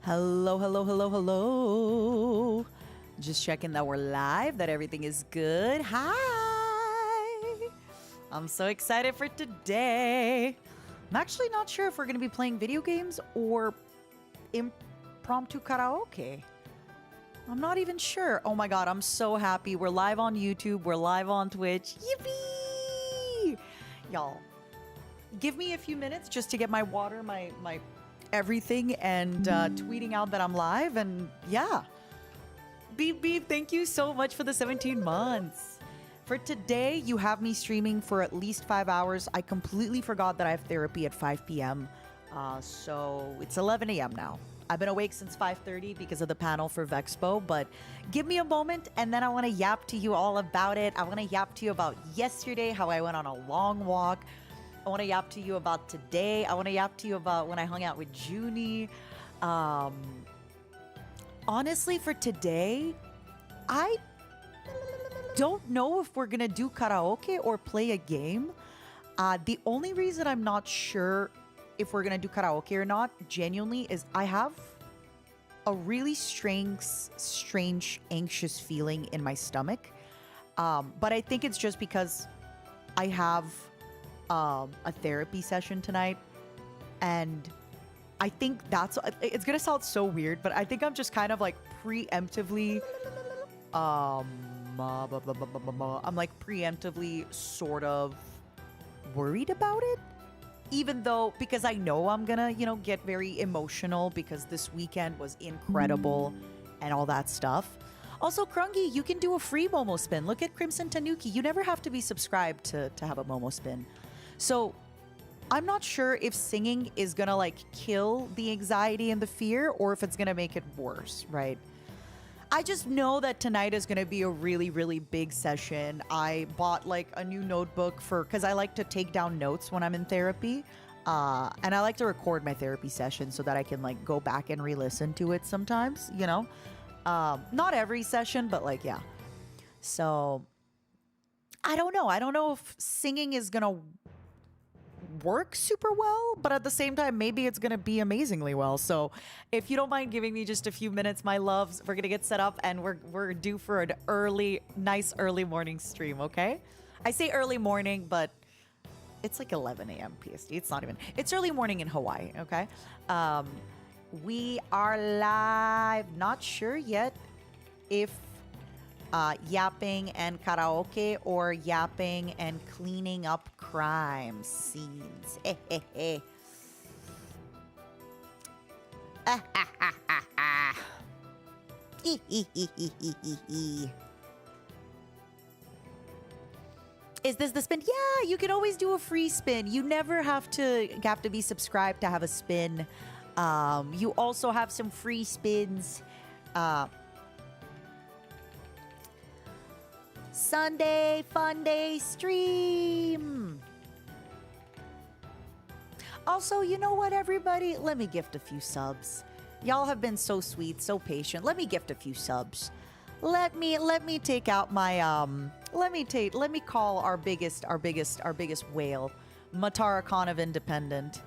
Hello, hello, hello, hello. Just checking that we're live, that everything is good. Hi. I'm so excited for today. I'm actually not sure if we're going to be playing video games or impromptu karaoke. I'm not even sure. Oh my God, I'm so happy. We're live on YouTube. We're live on Twitch. Yippee! Y'all, give me a few minutes just to get my water, my everything, and tweeting out that I'm live. And yeah, Beep Beep, thank you so much for the 17 months. For today, you have me streaming for at least 5 hours. I completely forgot that I have therapy at 5 p.m. So it's 11 a.m. now. I've been awake since 5:30 because of the panel for Vexpo, but give me a moment and then I want to yap to you all about it. I want to yap to you about yesterday, how I went on a long walk. I want to yap to you about today. I want to yap to you about when I hung out with Junie. Honestly, for today, I don't know if we're going to do karaoke or play a game. The only reason I'm not sure if we're going to do karaoke or not, genuinely, is I have a really strange, anxious feeling in my stomach. But I think it's just because I have a therapy session tonight, and I think it's gonna sound so weird, but I think I'm just kind of like preemptively I'm like preemptively sort of worried about it, even though, because I know I'm gonna get very emotional because this weekend was incredible and all that stuff. Also, Krungy, you can do a free Momo spin. Look at Crimson Tanuki. You never have to be subscribed to have a Momo spin. So I'm not sure if singing is gonna like kill the anxiety and the fear, or if it's gonna make it worse, right? I just know that tonight is gonna be a really, really big session. I bought like a new notebook because I like to take down notes when I'm in therapy. And I like to record my therapy session so that I can like go back and re-listen to it sometimes, Not every session, but like, yeah. So I don't know. I don't know if singing is gonna work super well, but at the same time, maybe it's gonna be amazingly well. So if you don't mind giving me just a few minutes, my loves, we're gonna get set up and we're due for an nice early morning stream, okay? I say early morning, but it's like 11 a.m. PST. It's early morning in Hawaii, okay? We are live. Not sure yet if yapping and karaoke or yapping and cleaning up crime scenes. Is this the spin? Yeah, you can always do a free spin. You never have to be subscribed to have a spin. You also have some free spins. Sunday Fun Day stream. Also, you know what, everybody? Let me gift a few subs. Y'all have been so sweet, so patient. Let me gift a few subs. Let me take out my let me call our biggest whale, Matara Khan of Independent.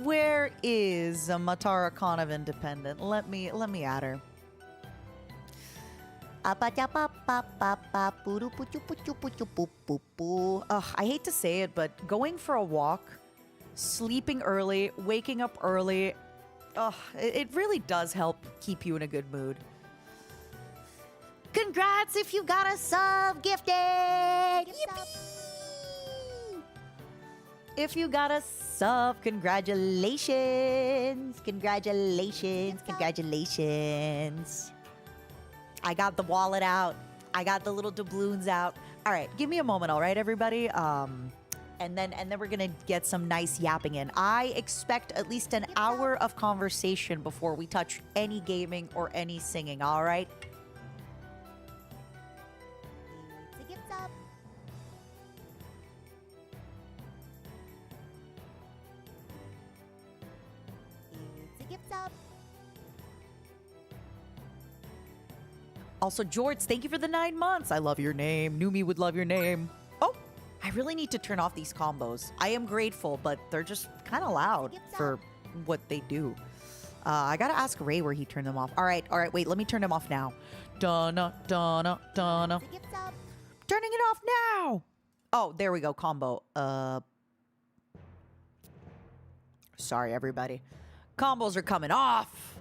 Where is Matara Khan of Independent? Let me add her. Ugh, I hate to say it, but going for a walk, sleeping early, waking up early, it really does help keep you in a good mood. Congrats if you got a sub gifted! Yippee! If you got a sub, congratulations! Congratulations! I got the wallet out. I got the little doubloons out. All right, give me a moment, all right, everybody? And then we're gonna get some nice yapping in. I expect at least an hour of conversation before we touch any gaming or any singing, all right? Also, George, thank you for the 9 months. I love your name. Numi would love your name. Oh, I really need to turn off these combos. I am grateful, but they're just kind of loud for what they do. I gotta ask Ray where he turned them off. All right, wait, let me turn them off now. Donna, Donna, Donna. Turning it off now. Oh, there we go, combo. Sorry, everybody. Combos are coming off.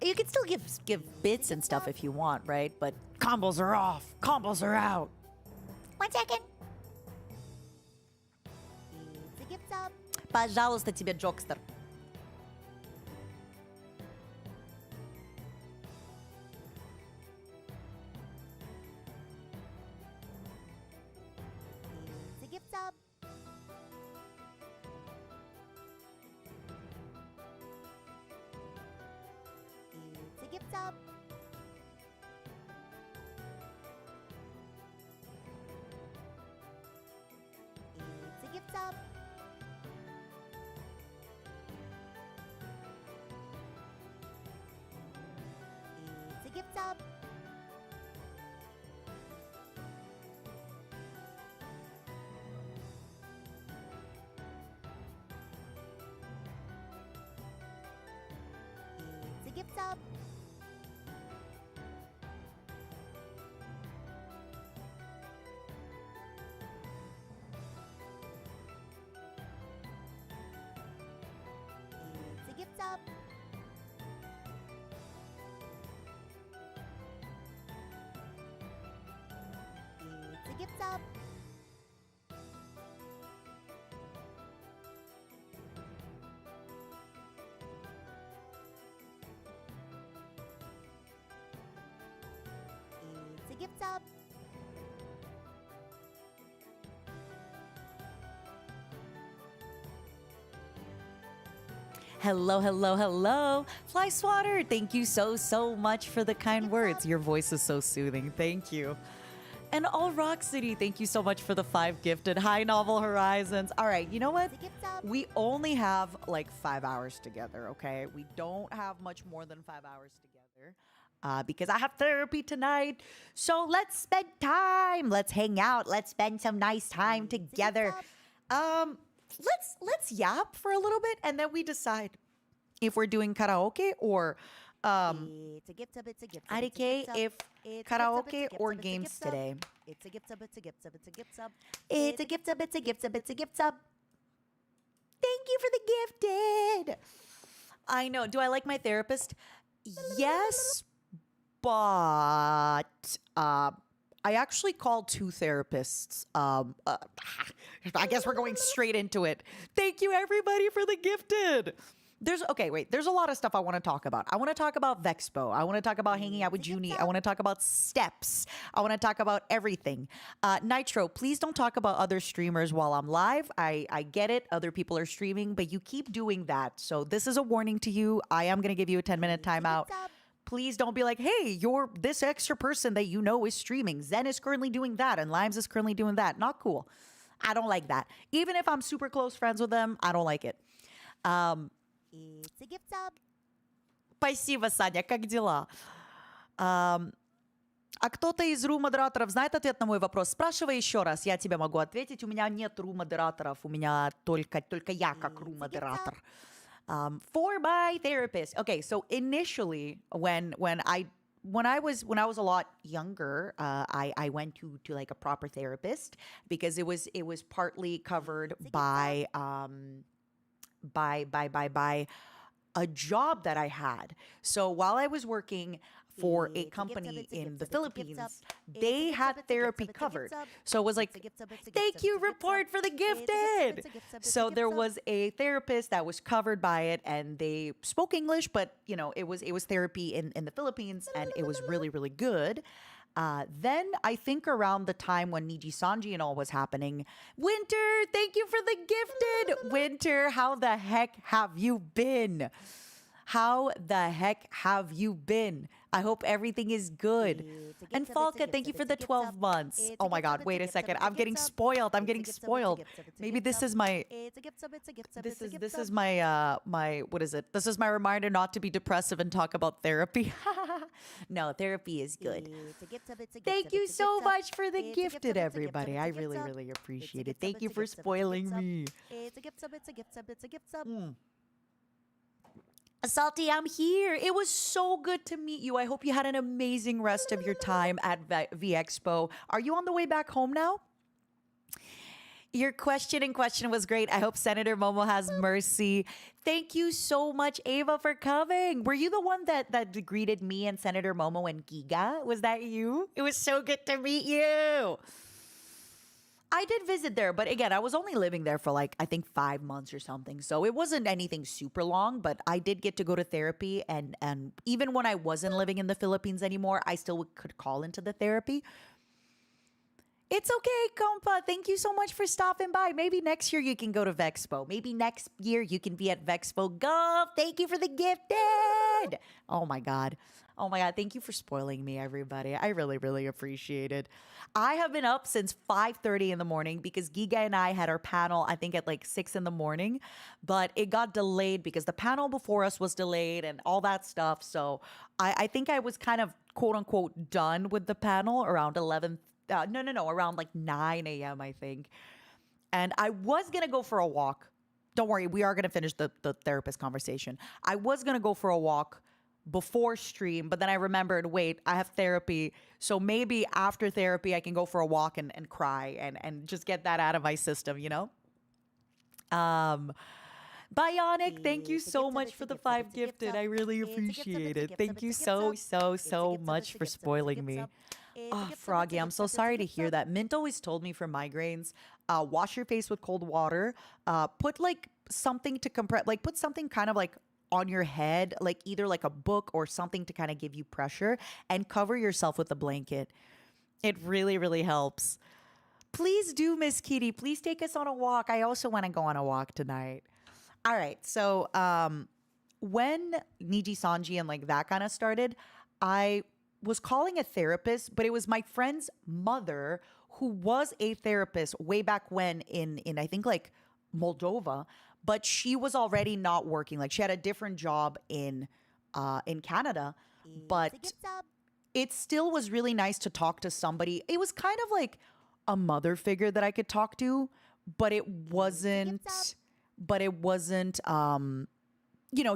You can still give bits and stuff if you want, right? But combos are off. Combos are out. 1 second. Пожалуйста, тебе, Джокстер. Hello, hello, hello. Fly Swatter, thank you so much for the kind words. Your voice is so soothing. Thank you. And R.O.A.C.H City, thank you so much for the 5 gifted. Hi, Novel Horizons. All right, you know what? We only have like 5 hours together, okay? We don't have much more than 5 hours together because I have therapy tonight. So let's spend time. Let's hang out. Let's spend some nice time together. Let's yap for a little bit and then we decide if we're doing karaoke or IDK, if karaoke or games today. It's a gift sub, it's a gift sub, it's a gift sub. It's a gift sub, it's a gift sub, it's a gift sub. Thank you for the gifted. I know. Do I like my therapist? Yes, but I actually called 2 therapists. I guess we're going straight into it. Thank you, everybody, for the gifted. There's a lot of stuff I want to talk about. I want to talk about Vexpo. I want to talk about hanging out with Junie. I want to talk about steps. I want to talk about everything. Nitro, please don't talk about other streamers while I'm live. I get it. Other people are streaming, but you keep doing that. So this is a warning to you. I am going to give you a 10-minute timeout. Please don't be like, hey, you're this extra person that you know is streaming. Zen is currently doing that and Limes is currently doing that. Not cool. I don't like that. Even if I'm super close friends with them, I don't like it. It's a gift sub. Спасибо, Саня. Как дела? А кто-то из ру-модераторов знает ответ на мой вопрос? Спрашивай еще раз, я тебе могу ответить. У меня нет ру-модераторов, у меня только я как ру-модератор. For my therapist. Okay, so initially, when I was a lot younger, I went to like a proper therapist because it was partly covered by a job that I had. So while I was working for a company in the Philippines, they had therapy covered. So it was like, thank you, report for the gifted. So there was a therapist that was covered by it and they spoke English, but you know, it was therapy in the Philippines and it was really, really good. Then I think around the time when Niji Sanji and all was happening, Winter, thank you for the gifted. Winter, how the heck have you been? How the heck have you been? I hope everything is good. And Falca, thank you for the 12 months. Oh my God, wait a second. I'm getting spoiled. Maybe this is my this is my my what is it? This is my reminder not to be depressive and talk about therapy. No, therapy is good. Thank you so much for the gifted, everybody. I really, really appreciate it. Thank you for spoiling me. It's a gift sub, it's a gift sub, it's a gift sub. Salty, I'm here. It was so good to meet you. I hope you had an amazing rest of your time at V Expo. Are you on the way back home now? Your question in question was great. I hope Senator Momo has mercy. Thank you so much, Ava, for coming. Were you the one that greeted me and Senator Momo and Giga? Was that you? It was so good to meet you. I did visit there, but again, I was only living there for like, I think 5 months or something. So it wasn't anything super long, but I did get to go to therapy. And even when I wasn't living in the Philippines anymore, I still could call into the therapy. It's okay, compa. Thank you so much for stopping by. Maybe next year you can go to Vexpo. Maybe next year you can be at Vexpo Golf. Thank you for the gifted. Oh my God. Oh my God. Thank you for spoiling me, everybody. I really, really appreciate it. I have been up since 5:30 in the morning because Giga and I had our panel, I think at like 6 in the morning, but it got delayed because the panel before us was delayed and all that stuff. So I think I was kind of quote unquote done with the panel around 11. No, around like 9 a.m., I think. And I was going to go for a walk. Don't worry, we are going to finish the therapist conversation. I was going to go for a walk before stream, but then I remembered, wait, I have therapy. So maybe after therapy, I can go for a walk and cry and just get that out of my system, you know? Bionic, thank you It's a so gift sub, much it's for a the gift sub, 5 it's a gift gifted. sub. I really It's a gift sub, appreciate it's a it. gift Thank sub, you it's a gift so, sub. so, It's a so gift sub, much it's a for gift sub, it's a spoiling gift me. sub. It's a Oh, gift sub, it's a Froggy, I'm gift so sub, it's a sorry to gift hear sub. that. Mint always told me for migraines, wash your face with cold water. Put like something to compress, like put something kind of like on your head, like either like a book or something to kind of give you pressure and cover yourself with a blanket. It really, really helps. Please do, Miss Kitty. Please take us on a walk. I also want to go on a walk tonight. All right. So, when Niji Sanji and like that kind of started, I was calling a therapist, but it was my friend's mother who was a therapist way back when in I think like Moldova, but she was already not working. Like she had a different job in Canada, It's a but gift sub. it still was really nice to talk to somebody. It was kind of like a mother figure that I could talk to, but it wasn't but it wasn't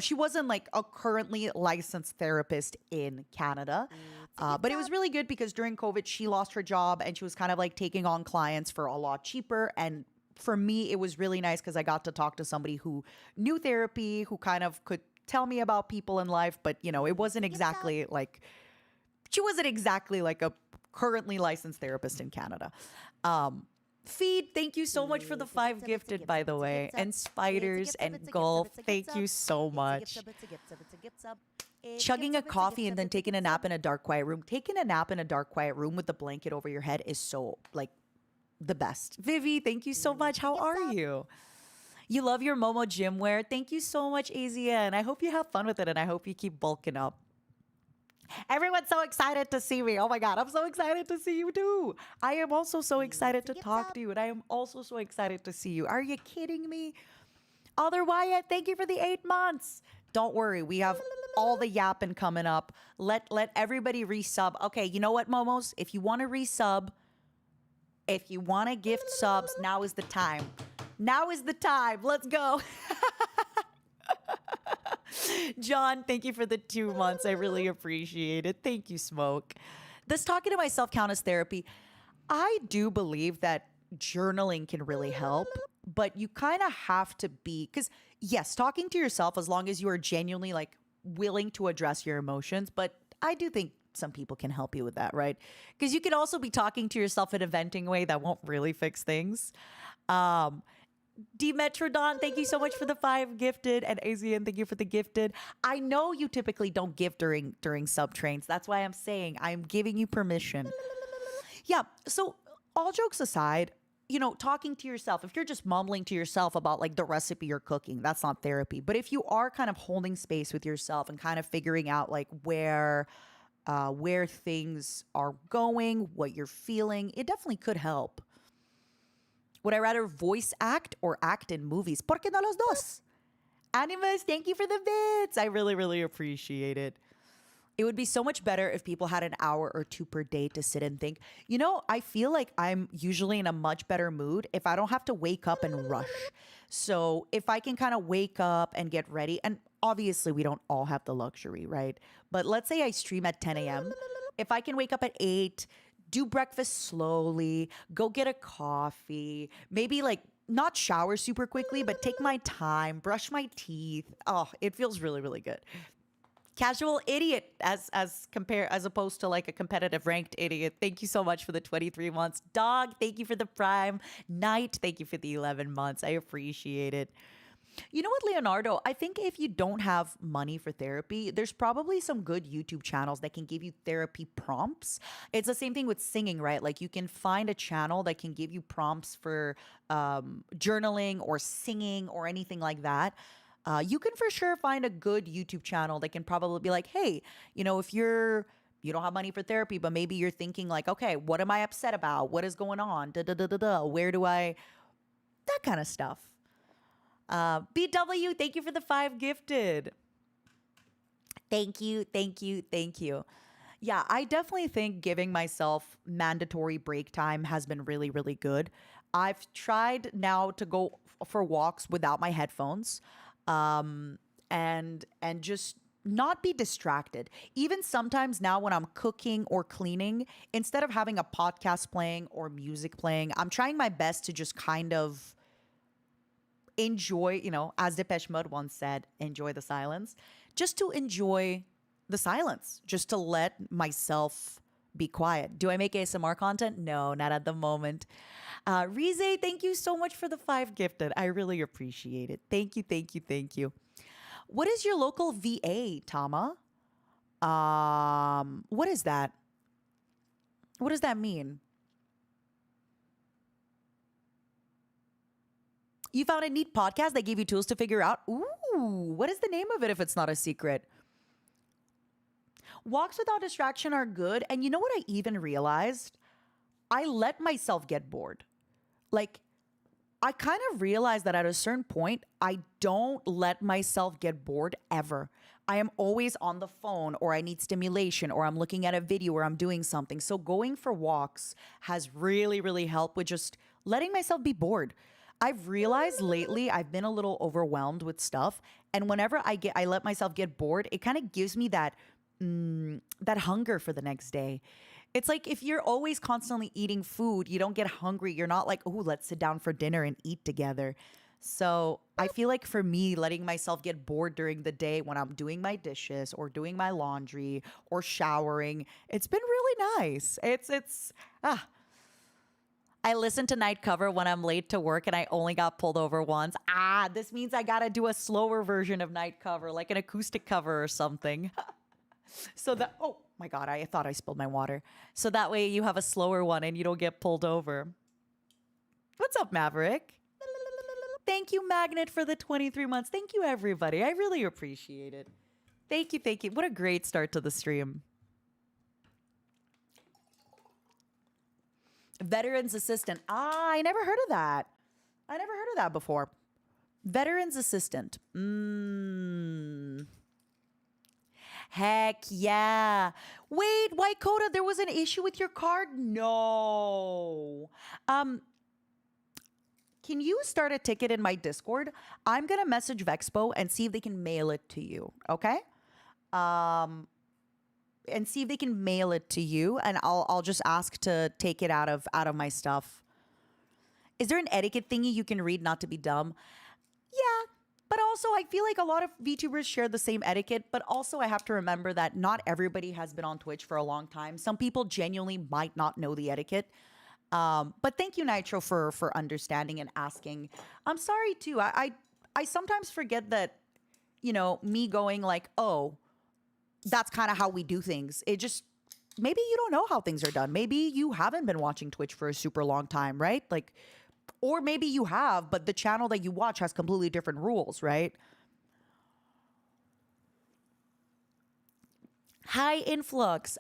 she wasn't like a currently licensed therapist in Canada. It's a gift But it was sub. really good because during COVID, she lost her job and she was kind of like taking on clients for a lot cheaper. And for me, it was really nice because I got to talk to somebody who knew therapy, who kind of could tell me about people in life. But, it wasn't It's a gift sub. exactly like, she wasn't exactly like a currently licensed therapist in Canada. Feed, thank you so much for the It's a gift 5 sub, it's a gifted, gift by sub, the it's a way. gift sub. And It's a spiders gift sub, and it's a gift sub, golf, it's a gift thank sub. you so It's a gift much. sub, it's a gift sub, it's a gift sub. It's a Chugging a gift sub, it's a coffee gift and sub, then it's a taking a gift nap sub. in a dark, quiet room. Taking a nap in a dark, quiet room with the blanket over your head is so, like, the best. Vivi, thank you so much. It's a How gift are sub. you? You love your Momo gym wear. Thank you so much, Azia. And I hope you have fun with it and I hope you keep bulking up. Everyone's so excited to see me. Oh my God, I'm so excited to see you too. I am also so excited It's a to gift talk sub. to you, and I am also so excited to see you. Are you kidding me? Other Wyatt, thank you for the 8 months. Don't worry, we have all the yapping coming up. Let everybody resub. Okay, you know what, Momos? If you want to resub, if you want to gift subs, now is the time. Now is the time. Let's go. John, thank you for the 2 months. I really appreciate it. Thank you, Smoke. Does talking to myself count as therapy? I do believe that journaling can really help, but you kind of have to be, because yes, talking to yourself, as long as you are genuinely like willing to address your emotions, but I do think some people can help you with that, right? Because you could also be talking to yourself in a venting way that won't really fix things. Um, Demetrodon, thank you so much for the 5 gifted, and Asian, thank you for the gifted. I know you typically don't give during sub trains. That's why I'm saying I'm giving you permission. Yeah. So all jokes aside, talking to yourself, if you're just mumbling to yourself about like the recipe you're cooking, that's not therapy. But if you are kind of holding space with yourself and kind of figuring out like where things are going, what you're feeling, it definitely could help. Would I rather voice act or act in movies? ¿Por qué no los dos? Animus, thank you for the bits. I really, really appreciate it. It would be so much better if people had an hour or two per day to sit and think. I feel like I'm usually in a much better mood if I don't have to wake up and rush. So if I can kind of wake up and get ready, and obviously we don't all have the luxury, right? But let's say I stream at 10 a.m. If I can wake up at 8, do breakfast slowly, go get a coffee, maybe like not shower super quickly, but take my time, brush my teeth. Oh, it feels really, really good. Casual idiot as opposed to like a competitive ranked idiot. Thank you so much for the 23 months. Dog, thank you for the prime. Knight, thank you for the 11 months. I appreciate it. You know what, Leonardo? I think if you don't have money for therapy, there's probably some good YouTube channels that can give you therapy prompts. It's the same thing with singing, right? Like you can find a channel that can give you prompts for journaling or singing or anything like that. You can for sure find a good YouTube channel that can probably be like, hey, if you don't have money for therapy, but maybe you're thinking like, okay, what am I upset about? What is going on? Da da da da da. Where do I? That kind of stuff. BW, thank you for the 5 gifted. Thank you, thank you, thank you. Yeah, I definitely think giving myself mandatory break time has been really, really good. I've tried now to go for walks without my headphones, and just not be distracted. Even sometimes now when I'm cooking or cleaning, instead of having a podcast playing or music playing, I'm trying my best to just kind of enjoy, as Depeche Mode once said, enjoy the silence, just to enjoy the silence, just to let myself be quiet. Do I make ASMR content? No, not at the moment. Rize, thank you so much for the 5 gifted. I really appreciate it. Thank you, thank you, thank you. What is your local VA, Tama? What is that? What does that mean? You found a neat podcast that gave you tools to figure out. Ooh, what is the name of it if it's not a secret? Walks without distraction are good. And you know what I even realized? I let myself get bored. Like, I kind of realized that at a certain point, I don't let myself get bored ever. I am always on the phone, or I need stimulation, or I'm looking at a video, or I'm doing something. So going for walks has really, really helped with just letting myself be bored. I've realized lately I've been a little overwhelmed with stuff, and whenever I let myself get bored, it kind of gives me that hunger for the next day. It's like if you're always constantly eating food, you don't get hungry. You're not like, oh, let's sit down for dinner and eat together. So I feel like for me, letting myself get bored during the day when I'm doing my dishes or doing my laundry or showering, it's been really nice. It's I listen to night cover when I'm late to work and I only got pulled over once. This means I gotta do a slower version of night cover, like an acoustic cover or something. So that, oh my God, I thought I spilled my water. So that way you have a slower one and you don't get pulled over. What's up, Maverick? Thank you, Magnet, for the 23 months. Thank you, everybody. I really appreciate it. Thank you, thank you. What a great start to the stream. Veterans Assistant. I never heard of that. I never heard of that before. Veterans Assistant. Heck yeah. Wait, White Coda, there was an issue with your card? No. Can you start a ticket in my Discord? I'm gonna message Vexpo and see if they can mail it to you, okay? And see if they can mail it to you, and I'll just ask to take it out of my stuff. Is there an etiquette thingy you can read not to be dumb? Yeah, but also I feel like a lot of VTubers share the same etiquette, but also I have to remember that not everybody has been on Twitch for a long time. Some people genuinely might not know the etiquette. But thank you, Nitro, for understanding and asking. I'm sorry too. I sometimes forget that, me going like, oh, that's kind of how we do things. It just, maybe you don't know how things are done. Maybe you haven't been watching Twitch for a super long time, right? Like, or maybe you have, but the channel that you watch has completely different rules, right? High influx.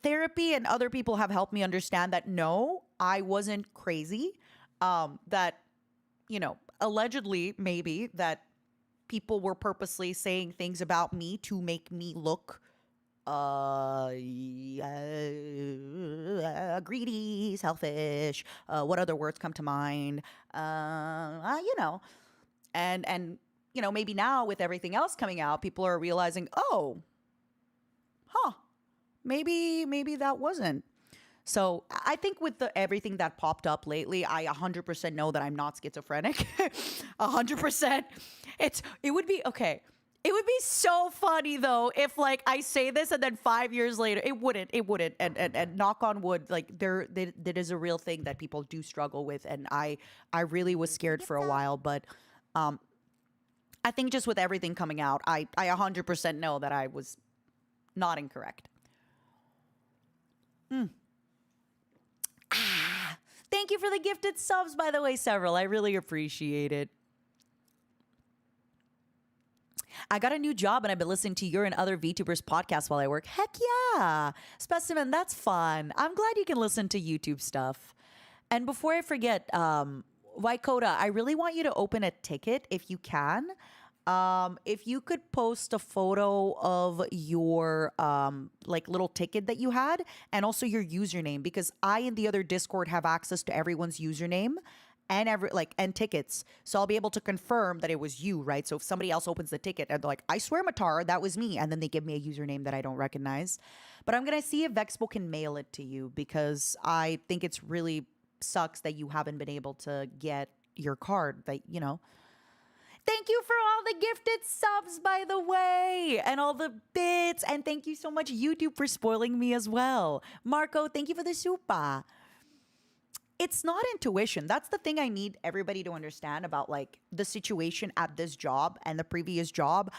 Therapy and other people have helped me understand that no, I wasn't crazy. That, allegedly, maybe that people were purposely saying things about me to make me look greedy, selfish. What other words come to mind? You know, and maybe now with everything else coming out, people are realizing, oh, huh, maybe that wasn't. So I think with everything that popped up lately, I 100% know that I'm not schizophrenic. 100%. It would be okay. It would be so funny though if like I say this and then 5 years later it wouldn't and knock on wood, like there is a real thing that people do struggle with, and I really was scared for a while, but um I think just with everything coming out, I 100% know that I was not incorrect. Thank you for the gifted subs, by the way, several. I really appreciate it. I got a new job and I've been listening to your and other VTubers podcasts while I work. Heck yeah. Specimen, that's fun. I'm glad you can listen to YouTube stuff. And before I forget, Vykoda, I really want you to open a ticket if you can. If you could post a photo of your like little ticket that you had and also your username, because I in the other Discord have access to everyone's username and and tickets. So I'll be able to confirm that it was you, right? So if somebody else opens the ticket and they're like, I swear Matar, that was me, and then they give me a username that I don't recognize. But I'm gonna see if Vexpo can mail it to you, because I think it's really sucks that you haven't been able to get your card that. Thank you for all the gifted subs, by the way, and all the bits. And thank you so much, YouTube, for spoiling me as well. Marco, thank you for the super. It's not intuition. That's the thing I need everybody to understand about like the situation at this job and the previous job.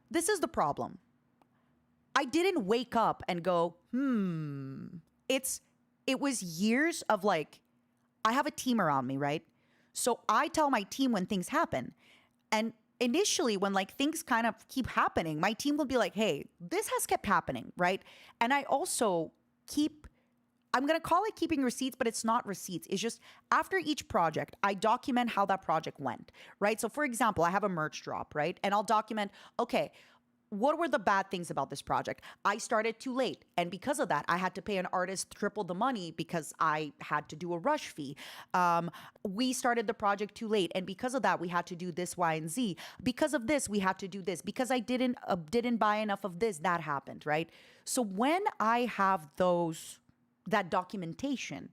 This is the problem. I didn't wake up and go, It was years of like, I have a team around me, right? So I tell my team when things happen. And initially, when like things kind of keep happening, my team will be like, hey, this has kept happening, right? And I also I'm going to call it keeping receipts, but it's not receipts. It's just after each project, I document how that project went, right? So for example, I have a merch drop, right? And I'll document, okay, what were the bad things about this project? I started too late. And because of that, I had to pay an artist triple the money because I had to do a rush fee. We started the project too late. And because of that, we had to do this, Y, and Z. Because of this, we had to do this. Because I didn't buy enough of this, that happened, right? So when I have that documentation,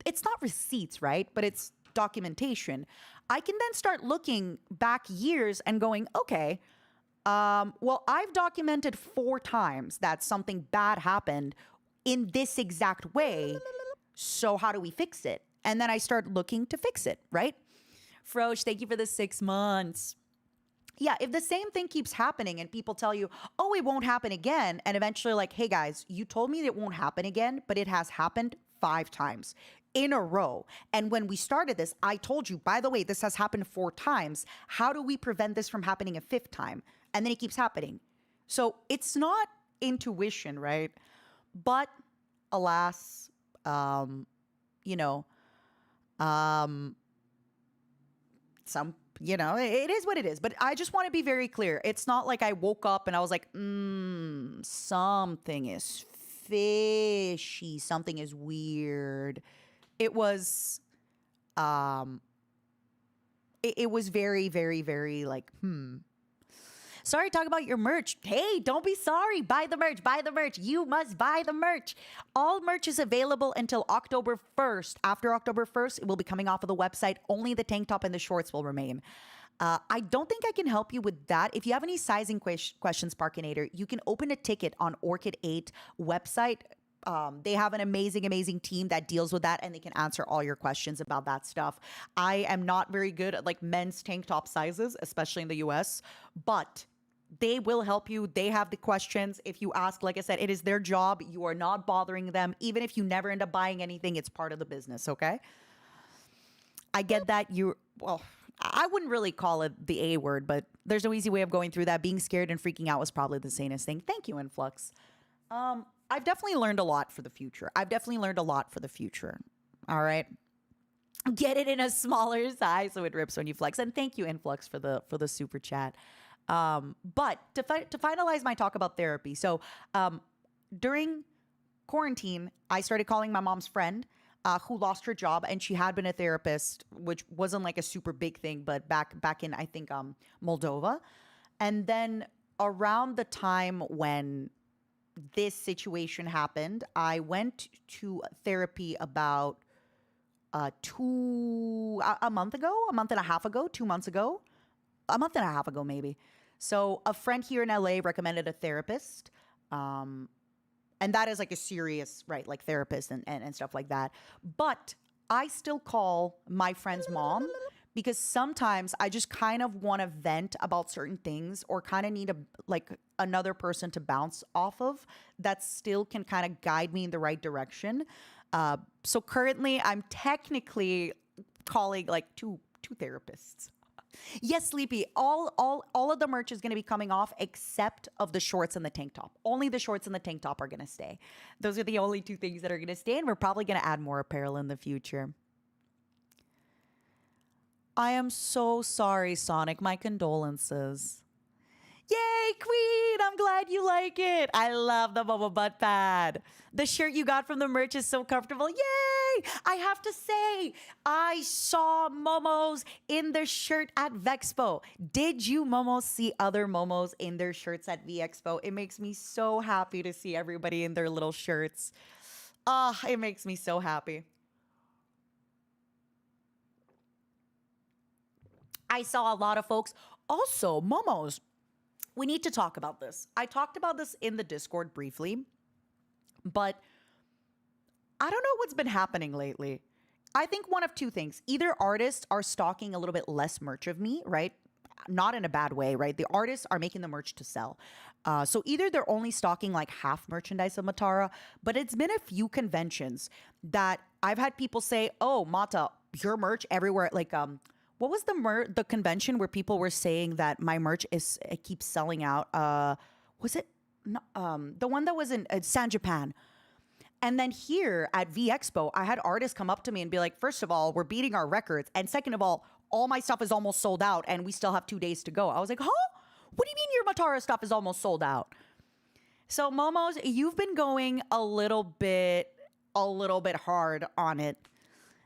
it's not receipts, right? But it's documentation. I can then start looking back years and going, okay, well, I've documented 4 times that something bad happened in this exact way. So how do we fix it? And then I start looking to fix it, right? Frosh, thank you for the 6 months. Yeah, if the same thing keeps happening and people tell you, oh, it won't happen again. And eventually like, hey guys, you told me it won't happen again, but it has happened 5 times in a row. And when we started this, I told you, by the way, this has happened 4 times. How do we prevent this from happening a 5th time? And then it keeps happening. So it's not intuition, right? But alas, you know, it is what it is. But I just want to be very clear. It's not like I woke up and I was like, something is fishy. Something is weird. It was, it was very, very, very like, Sorry, talk about your merch. Hey, don't be sorry. Buy the merch. Buy the merch. You must buy the merch. All merch is available until October 1st. After October 1st, it will be coming off of the website. Only the tank top and the shorts will remain. I don't think I can help you with that. If you have any sizing questions, Parkinator, you can open a ticket on R.O.A.C.H website. They have an amazing, amazing team that deals with that, and they can answer all your questions about that stuff. I am not very good at like men's tank top sizes, especially in the US, but they will help you. They have the questions. If you ask, like I said, it is their job. You are not bothering them. Even if you never end up buying anything, it's part of the business, okay? I get that I wouldn't really call it the A word, but there's no easy way of going through that. Being scared and freaking out was probably the sanest thing. Thank you, Influx. I've definitely learned a lot for the future. All right. Get it in a smaller size so it rips when you flex. And thank you, Influx, for the super chat. But to finalize my talk about therapy, so during quarantine, I started calling my mom's friend. who lost her job, and she had been a therapist, which wasn't like a super big thing, but back in I think Moldova. And then around the time when this situation happened, I went to therapy about a month ago, a month and a half ago, 2 months ago, a month and a half ago maybe. So a friend here in LA recommended a therapist. And that is like a serious, right, like therapist and stuff like that. But I still call my friend's mom because sometimes I just kind of want to vent about certain things or kind of need like another person to bounce off of that still can kind of guide me in the right direction. So currently I'm technically calling like two therapists. Yes, Sleepy. All of the merch is going to be coming off except of the shorts and the tank top. Only the shorts and the tank top are going to stay. Those are the only two things that are going to stay, and we're probably going to add more apparel in the future. I am so sorry, Sonic. My condolences. Yay, Queen! I'm glad you like it. I love the Momo butt pad. The shirt you got from the merch is so comfortable. Yay! I have to say, I saw Momos in their shirt at Vexpo. Did you Momos see other Momos in their shirts at VExpo? It makes me so happy to see everybody in their little shirts. Ah, it makes me so happy. I saw a lot of folks. Also, Momos. We need to talk about this. I talked about this in the Discord briefly, but I don't know what's been happening lately. I think one of two things. Either artists are stocking a little bit less merch of me, right? Not in a bad way, right? The artists are making the merch to sell. So either they're only stocking like half merchandise of Matara, but it's been a few conventions that I've had people say, oh, Mata, your merch everywhere. Like, what was the convention where people were saying that my merch it keeps selling out? Was it the one that was in San Japan? And then here at VExpo, I had artists come up to me and be like, first of all, we're beating our records. And second of all my stuff is almost sold out and we still have 2 days to go. I was like, huh? What do you mean your Matara stuff is almost sold out? So Momos, you've been going a little bit hard on it.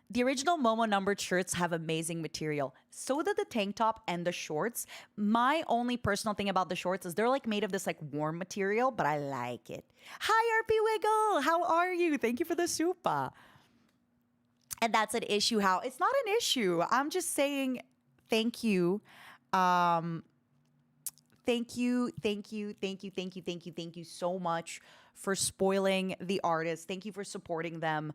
The original Momo numbered shirts have amazing material. So do the tank top and the shorts. My only personal thing about the shorts is they're like made of this like warm material, but I like it. Hi, RP Wiggle. How are you? Thank you for the super. And that's an issue. How it's not an issue. I'm just saying thank you. Thank you so much for spoiling the artists. Thank you for supporting them.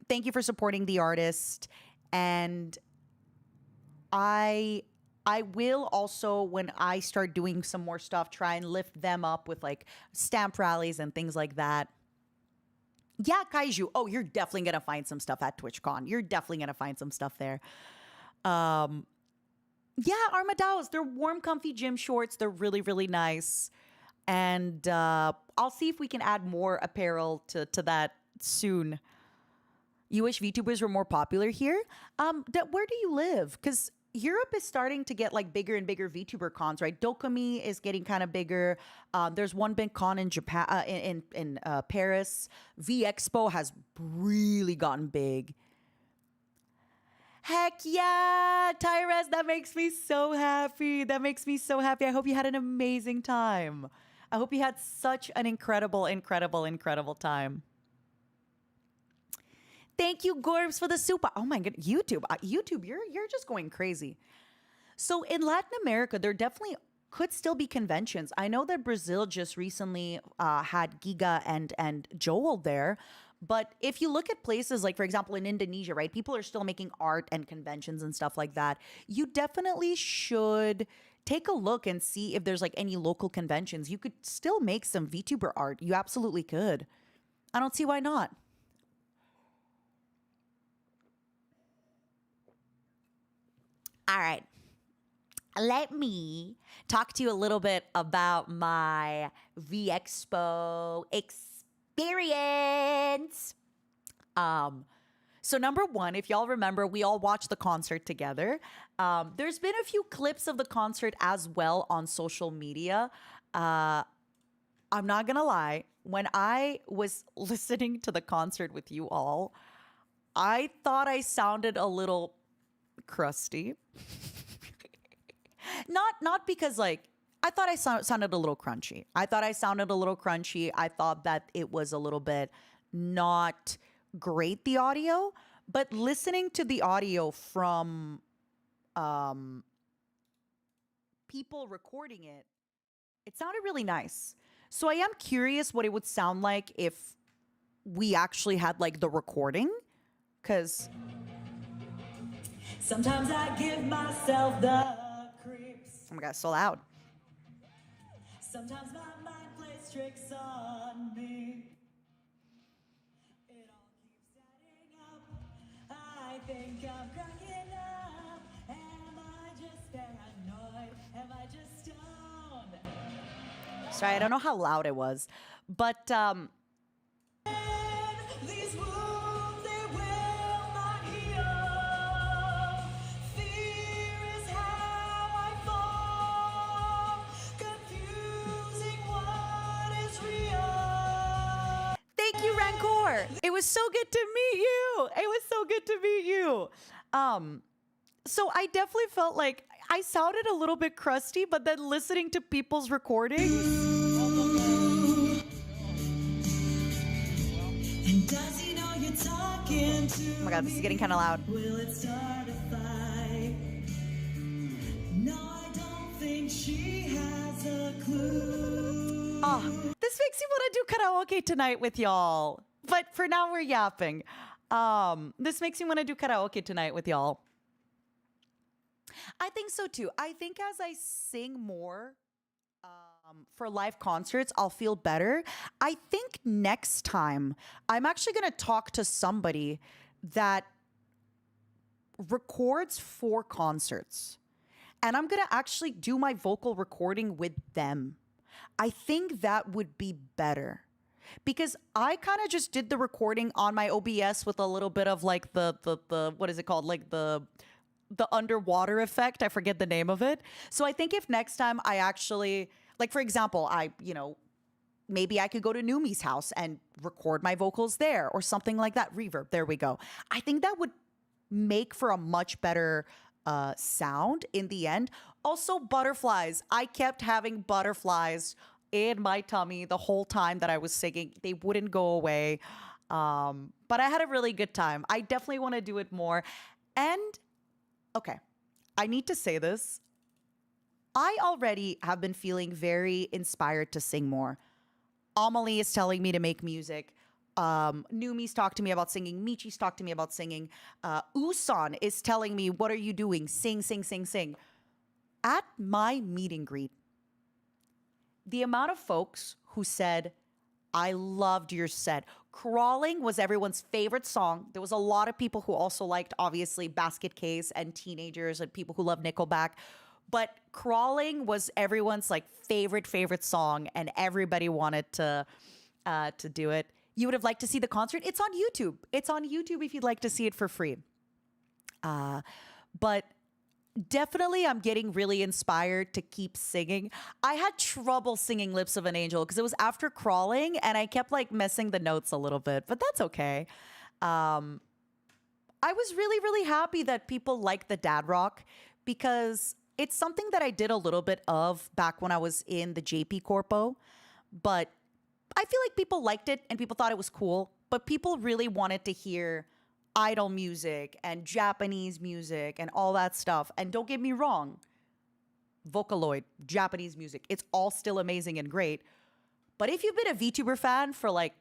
Thank you for supporting the artist. And I will also, when I start doing some more stuff, try and lift them up with like stamp rallies and things like that. Yeah, Kaiju. Oh, you're definitely going to find some stuff at TwitchCon. You're definitely going to find some stuff there. Yeah, Armadaos. They're warm, comfy gym shorts. They're really, really nice. And I'll see if we can add more apparel to that soon. You wish VTubers were more popular here? Where do you live? Because Europe is starting to get like bigger and bigger VTuber cons, right? Dokumi is getting kind of bigger. There's one big con in Japan, in Paris. VExpo has really gotten big. Heck yeah, Tyrese, that makes me so happy. That makes me so happy. I hope you had an amazing time. I hope you had such an incredible, incredible, incredible time. Thank you, Gorbs, for the super. Oh my god, YouTube, you're just going crazy. So in Latin America, there definitely could still be conventions. I know that Brazil just recently had Giga and Joel there. But if you look at places like, for example, in Indonesia, right, people are still making art and conventions and stuff like that. You definitely should take a look and see if there's like any local conventions. You could still make some VTuber art. You absolutely could. I don't see why not. All right. Let me talk to you a little bit about my VExpo experience. So number one, if y'all remember, we all watched the concert together. There's been a few clips of the concert as well on social media. I'm not gonna lie. when I was listening to the concert with you all, I thought I sounded a little crusty. Not because like I thought I sounded a little crunchy. I thought I sounded a little crunchy. I thought that it was a little bit not great, the audio, but listening to the audio from um people recording it, it sounded really nice. So I am curious what it would sound like if we actually had like the recording, because Sometimes I give myself the creeps. oh my god, it's so loud. Sometimes my mind plays tricks on me. It all keeps adding up. I think I'm cracking up. Am I just paranoid? Am I just stoned? Sorry, I don't know how loud it was, but These wounds, they will not heal. Fear is how I fall, confusing what is real. thank you, Rancor. It was so good to meet you. It was so good to meet you. So I definitely felt like I sounded a little bit crusty, but then listening to people's recordings. And does he know you're talking to Oh my god, this is getting kind of loud. Will it start a fight? No, I don't think she has a clue. Oh, this makes me want to do karaoke tonight with y'all. But for now, we're yapping. This makes me want to do karaoke tonight with y'all. I think so too. I think as I sing more for live concerts, I'll feel better. I think next time I'm actually going to talk to somebody that records for concerts. And I'm going to actually do my vocal recording with them. I think that would be better. Because I kind of just did the recording on my OBS with a little bit of like the what is it called? Like the underwater effect. I forget the name of it. So I think if next time I actually, like for example, maybe I could go to Numi's house and record my vocals there or something like that. Reverb. There we go. I think that would make for a much better sound in the end. Also, butterflies. I kept having butterflies in my tummy the whole time that I was singing. They wouldn't go away. But I had a really good time. I definitely want to do it more. And okay, I need to say this. I already have been feeling very inspired to sing more. Amelie is telling me to make music. Numi's talked to me about singing. Michi's talked to me about singing. Usan is telling me, what are you doing? Sing, sing, sing, sing. At my meet and greet, the amount of folks who said, I loved your set. Crawling was everyone's favorite song. There was a lot of people who also liked, obviously, Basket Case and Teenagers and people who love Nickelback. But Crawling was everyone's like favorite song, and everybody wanted to do it. You would have liked to see the concert. It's on YouTube. It's on YouTube if you'd like to see it for free. But definitely I'm getting really inspired to keep singing. I had trouble singing Lips of an Angel because it was after Crawling and I kept like messing the notes a little bit, but that's okay. I was really happy that people liked the dad rock because it's something that I did a little bit of back when I was in the JP Corpo, but I feel like people liked it and people thought it was cool, but people really wanted to hear idol music and Japanese music and all that stuff. And don't get me wrong, Vocaloid, Japanese music, it's all still amazing and great. But if you've been a VTuber fan for like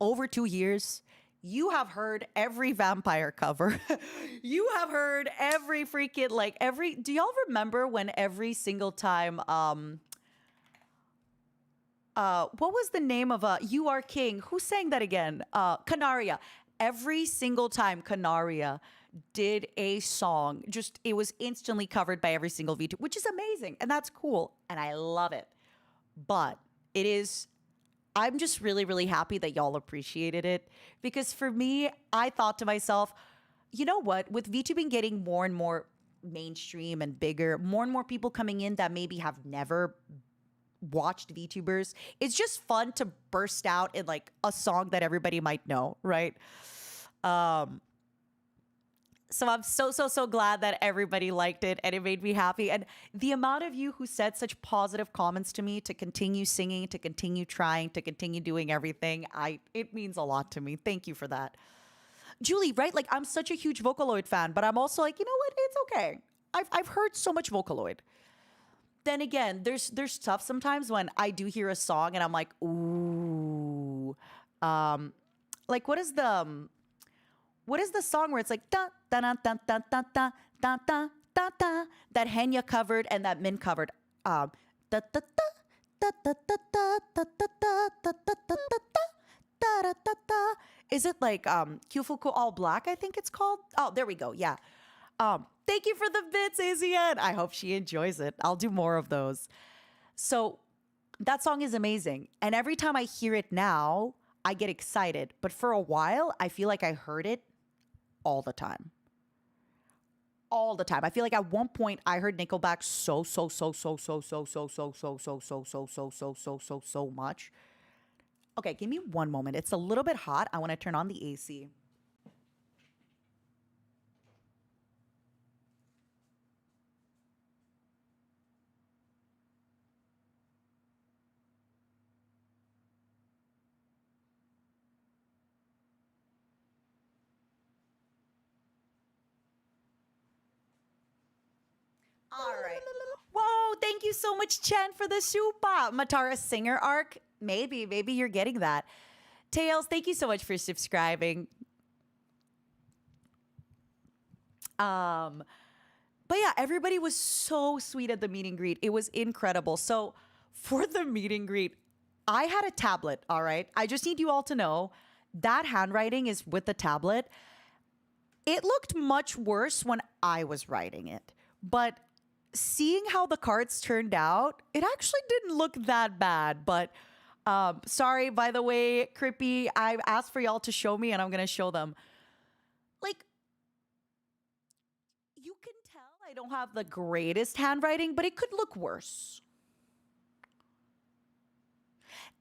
over 2 years, you have heard every vampire cover. You have heard every freaking do y'all remember when every single time what was the name of You Are King? Who sang that again? Canaria. Every single time Canaria did a song, just it was instantly covered by every single VTuber, which is amazing. And that's cool. And I love it. But I'm just really happy that y'all appreciated it. Because for me, I thought to myself, you know what? With VTubing getting more and more mainstream and bigger, more and more people coming in that maybe have never watched VTubers, it's just fun to burst out in like a song that everybody might know, right? Um, so I'm so glad that everybody liked it and it made me happy. And the amount of you who said such positive comments to me to continue singing, to continue trying, to continue doing everything, I it means a lot to me. Thank you for that. Julie, right? Like I'm such a huge Vocaloid fan, but I'm also like, you know what? It's okay. I've heard so much Vocaloid. Then again, there's stuff sometimes when I do hear a song and I'm like, ooh, um, like what is the song where it's like da da da da da da da da da da da, that Henya covered and that Min covered, da da da da da da da da da da da da da da da da da. Is it like Kyufuku All Black? I think it's called. Oh, there we go. Yeah. Thank you for the bits, AZN. I hope she enjoys it. I'll do more of those. So that song is amazing. And every time I hear it now, I get excited. But for a while, I feel like I heard it all the time. All the time. I feel like at one point I heard Nickelback so much. Okay, give me one moment. It's a little bit hot. I want to turn on the AC. All right. Whoa, thank you so much, Chen, for the super. Matara Singer arc. Maybe you're getting that. Tails, thank you so much for subscribing. But yeah, everybody was so sweet at the meet and greet. It was incredible. So for the meet and greet, I had a tablet, all right? I just need you all to know that handwriting is with the tablet. It looked much worse when I was writing it. But seeing how the cards turned out, it actually didn't look that bad. But sorry, by the way, Crippy, I asked for y'all to show me and I'm going to show them. Like, you can tell I don't have the greatest handwriting, but it could look worse.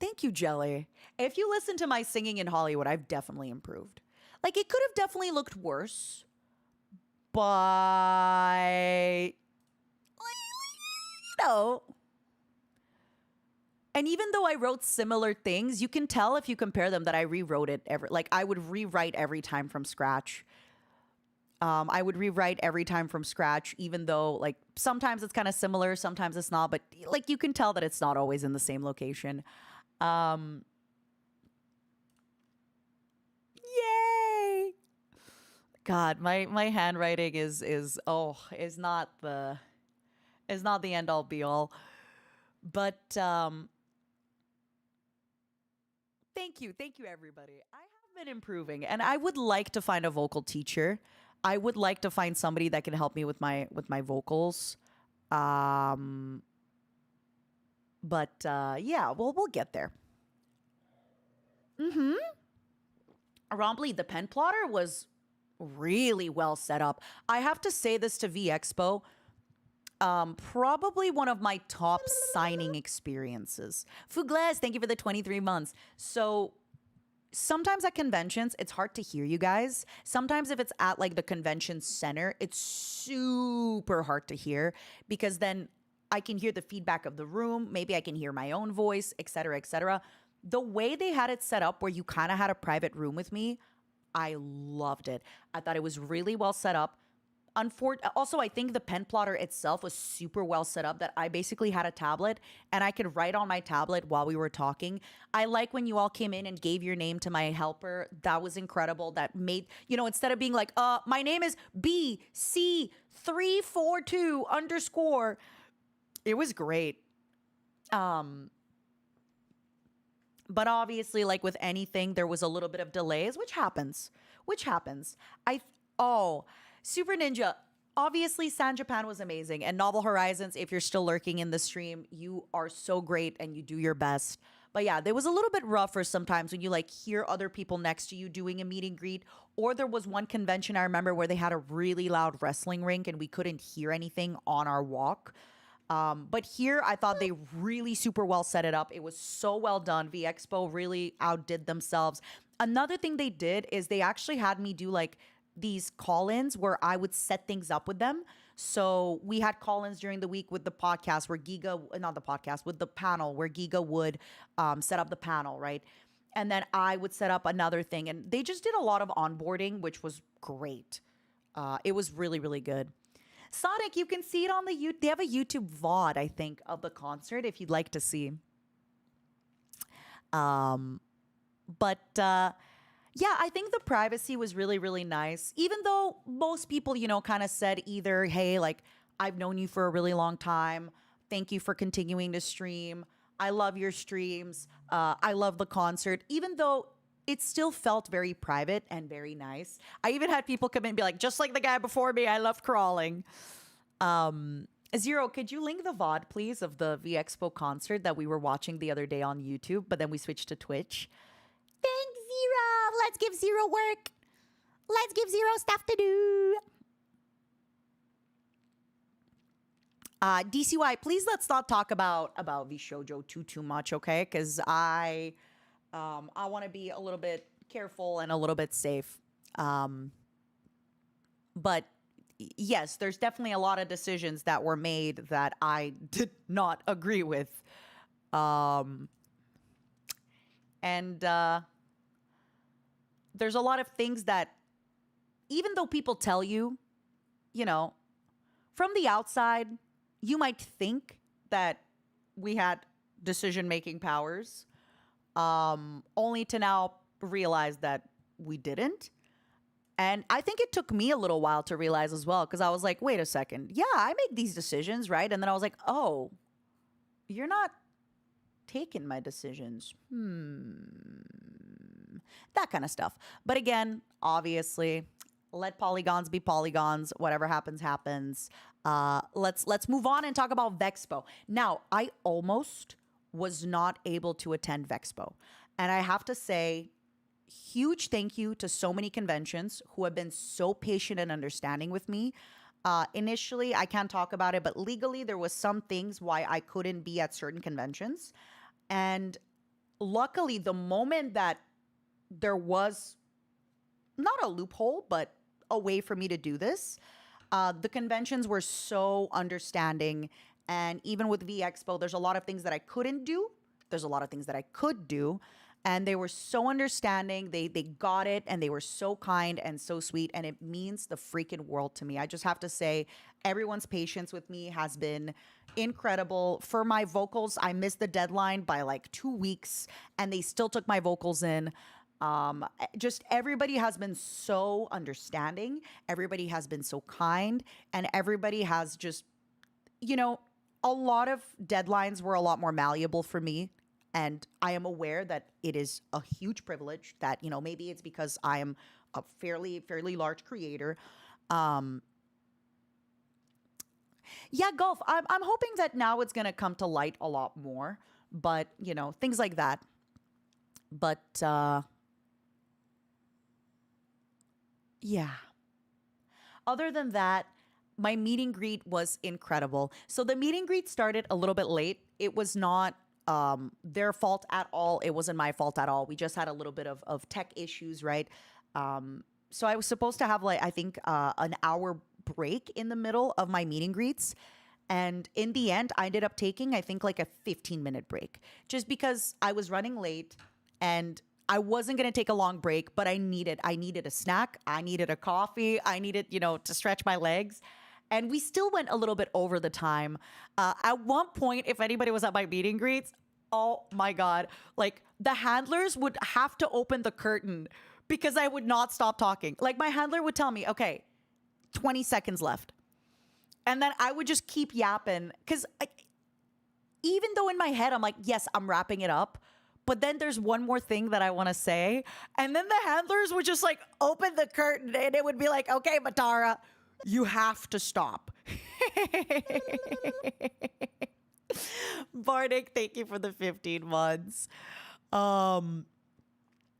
Thank you, Jelly. If you listen to my singing in Hollywood, I've definitely improved. Like, it could have definitely looked worse, but you know. And even though I wrote similar things, you can tell if you compare them that I rewrote it like I would rewrite every time from scratch. I would rewrite every time from scratch, even though like sometimes it's kind of similar, sometimes it's not, but like you can tell that it's not always in the same location. Yay! God, my handwriting is not the end all be all. But thank you everybody. I have been improving and I would like to find a vocal teacher. I would like to find somebody that can help me with my vocals. But yeah, we'll get there. Mhm. Rombly, the pen plotter was really well set up. I have to say this to V Expo. Probably one of my top signing experiences. Fugles, thank you for the 23 months. So sometimes at conventions, it's hard to hear you guys. Sometimes if it's at like the convention center, it's super hard to hear because then I can hear the feedback of the room. Maybe I can hear my own voice, et cetera, et cetera. The way they had it set up where you kind of had a private room with me, I loved it. I thought it was really well set up. Also, I think the pen plotter itself was super well set up that I basically had a tablet and I could write on my tablet while we were talking. I like when you all came in and gave your name to my helper. That was incredible. That made, instead of being like, my name is BC342 _ it was great. But obviously, like with anything, there was a little bit of delays, which happens. Super Ninja. Obviously, San Japan was amazing. And Novel Horizons, if you're still lurking in the stream, you are so great and you do your best. But yeah, there was a little bit rougher sometimes when you like hear other people next to you doing a meet and greet. Or there was one convention I remember where they had a really loud wrestling rink and we couldn't hear anything on our walk. But here, I thought they really super well set it up. It was so well done. V Expo really outdid themselves. Another thing they did is they actually had me do like these call-ins where I would set things up with them. So we had call-ins during the week with the podcast where Giga, not the podcast, with the panel where Giga would set up the panel, right? And then I would set up another thing, and they just did a lot of onboarding, which was great. It was really, really good. Sonic, you can see it on the YouTube. They have a YouTube VOD, I think, of the concert if you'd like to see. Um, but yeah, I think the privacy was really, really nice. Even though most people, kind of said either, hey, like, I've known you for a really long time. Thank you for continuing to stream. I love your streams. I love the concert. Even though it still felt very private and very nice. I even had people come in and be like, just like the guy before me, I love crawling. Zero, could you link the VOD, please, of the V Expo concert that we were watching the other day on YouTube, but then we switched to Twitch? Thanks, Zero. Let's give Zero work. Let's give Zero stuff to do. DCY, please let's not talk about Vishojo too much, okay? Because I want to be a little bit careful and a little bit safe. But yes, there's definitely a lot of decisions that were made that I did not agree with. And there's a lot of things that, even though people tell you, from the outside, you might think that we had decision-making powers, only to now realize that we didn't. And I think it took me a little while to realize as well, because I was like, wait a second. Yeah, I make these decisions, right? And then I was like, oh, you're not taking my decisions. That kind of stuff. But again, obviously, let polygons be polygons. Whatever happens, happens. Let's move on and talk about Vexpo. Now, I almost was not able to attend Vexpo. And I have to say, huge thank you to so many conventions who have been so patient and understanding with me. Initially, I can't talk about it, but legally, there was some things why I couldn't be at certain conventions. And luckily, the moment that there was not a loophole, but a way for me to do this, the conventions were so understanding. And even with V Expo, there's a lot of things that I couldn't do. There's a lot of things that I could do. And they were so understanding. They got it, and they were so kind and so sweet. And it means the freaking world to me. I just have to say, everyone's patience with me has been incredible. For my vocals, I missed the deadline by like 2 weeks, and they still took my vocals in. Just everybody has been so understanding. Everybody has been so kind, and everybody has just, a lot of deadlines were a lot more malleable for me. And I am aware that it is a huge privilege that, maybe it's because I am a fairly large creator. Yeah, golf. I'm hoping that now it's going to come to light a lot more, but, things like that. But, yeah. Other than that, my meet and greet was incredible. So the meet and greet started a little bit late. It was not their fault at all. It wasn't my fault at all. We just had a little bit of tech issues, right? So I was supposed to have I think an hour break in the middle of my meet and greets. And in the end, I ended up taking, I think, like a 15-minute break just because I was running late and I wasn't going to take a long break, but I needed a snack. I needed a coffee. I needed, to stretch my legs. And we still went a little bit over the time. At one point, if anybody was at my meet and greets, oh my God, like the handlers would have to open the curtain because I would not stop talking. Like my handler would tell me, okay, 20 seconds left. And then I would just keep yapping because even though in my head, I'm like, yes, I'm wrapping it up. But then there's one more thing that I want to say. And then the handlers would just like open the curtain and it would be like, okay, Matara, you have to stop. Bardic, thank you for the 15 months.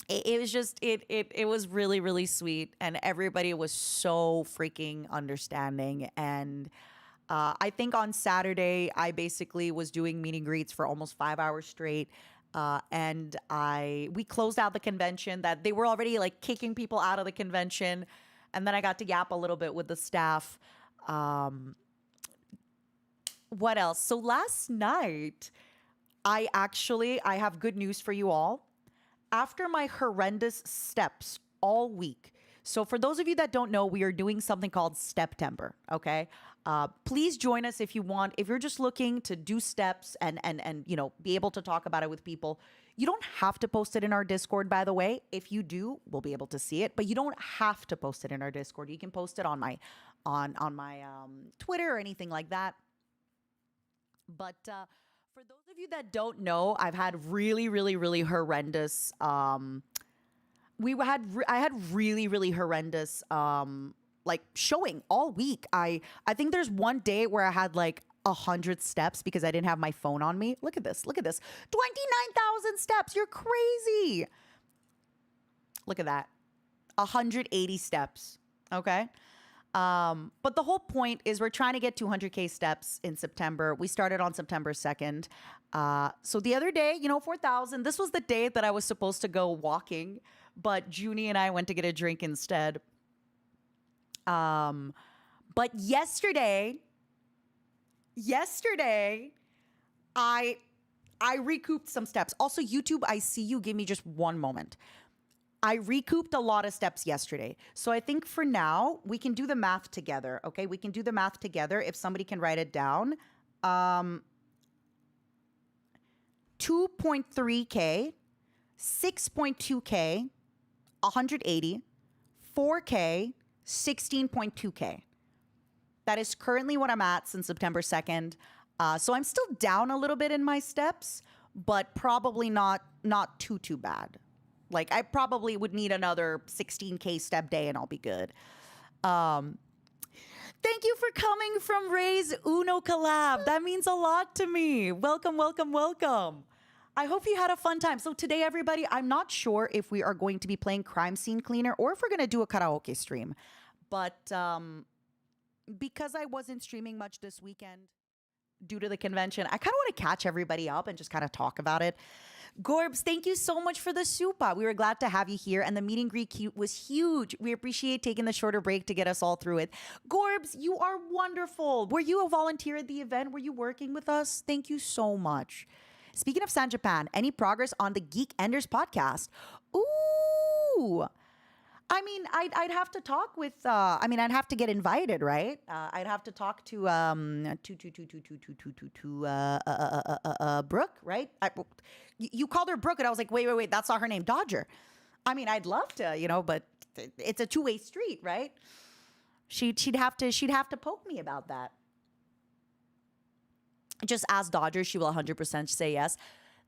It was just it was really, really sweet, and everybody was so freaking understanding. And I think on Saturday, I basically was doing meet and greets for almost 5 hours straight. And we closed out the convention that they were already like kicking people out of the convention. And then I got to yap a little bit with the staff. Um, what else? So last night, I have good news for you all. After my horrendous steps all week. So for those of you that don't know, we are doing something called September. Okay, please join us if you want. If you're just looking to do steps and be able to talk about it with people, you don't have to post it in our Discord. By the way, if you do, we'll be able to see it. But you don't have to post it in our Discord. You can post it on my Twitter or anything like that. But for those of you that don't know, I've had really, really, really horrendous. I had really, really horrendous like showing all week. I think there's one day where I had like 100 steps because I didn't have my phone on me. Look at this. Look at this. 29,000 steps. You're crazy. Look at that. 180 steps. Okay. But the whole point is we're trying to get 200K steps in September. We started on September 2nd. So the other day, 4,000. This was the day that I was supposed to go walking, but Junie and I went to get a drink instead. But yesterday, I recouped some steps. Also, YouTube, I see you. Give me just one moment. I recouped a lot of steps yesterday. So I think for now, we can do the math together, okay? We can do the math together if somebody can write it down. 2.3K, 6.2K, 180, 4K, 16.2K. That is currently what I'm at since September 2nd. So I'm still down a little bit in my steps, but probably not too bad. Like I probably would need another 16K step day and I'll be good. Thank you for coming from Ray's Uno collab. That means a lot to me. Welcome, welcome, welcome. I hope you had a fun time. So today, everybody, I'm not sure if we are going to be playing Crime Scene Cleaner or if we're going to do a karaoke stream. But because I wasn't streaming much this weekend due to the convention, I kind of want to catch everybody up and just kind of talk about it. Gorbs, thank you so much for the supa. We were glad to have you here, and the meet and greet was huge. We appreciate taking the shorter break to get us all through it. Gorbs, you are wonderful. Were you a volunteer at the event? Were you working with us? Thank you so much. Speaking of San Japan, any progress on the Geek Enders podcast? Ooh. I mean, I'd have to talk with. I'd have to get invited, right? I'd have to talk to Brooke, right? You called her Brooke, and I was like, wait, that's not her name, Dodger. I mean, I'd love to, but it's a two-way street, right? She'd have to poke me about that. Just ask Dodger; she will 100% say yes.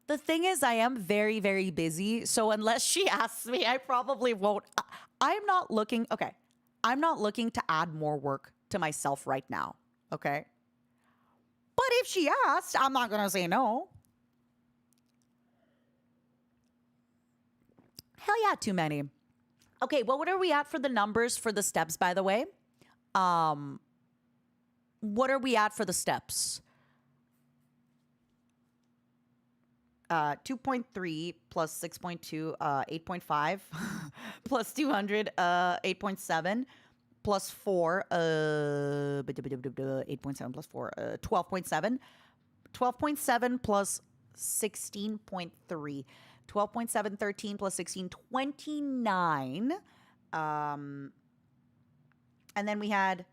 The thing is, I am very, very busy. So unless she asks me, I probably won't. I'm not looking to add more work to myself right now. Okay. But if she asks, I'm not going to say no. Hell yeah, too many. Okay. Well, what are we at for the numbers for the steps, by the way? What are we at for the steps? 2.3 plus 6.2, 8.5 plus 200, 8.7 plus 4, 8.7 plus 4, 12.7. 12.7 plus 16.3. 12.7, 13 plus 16, 29. And then we had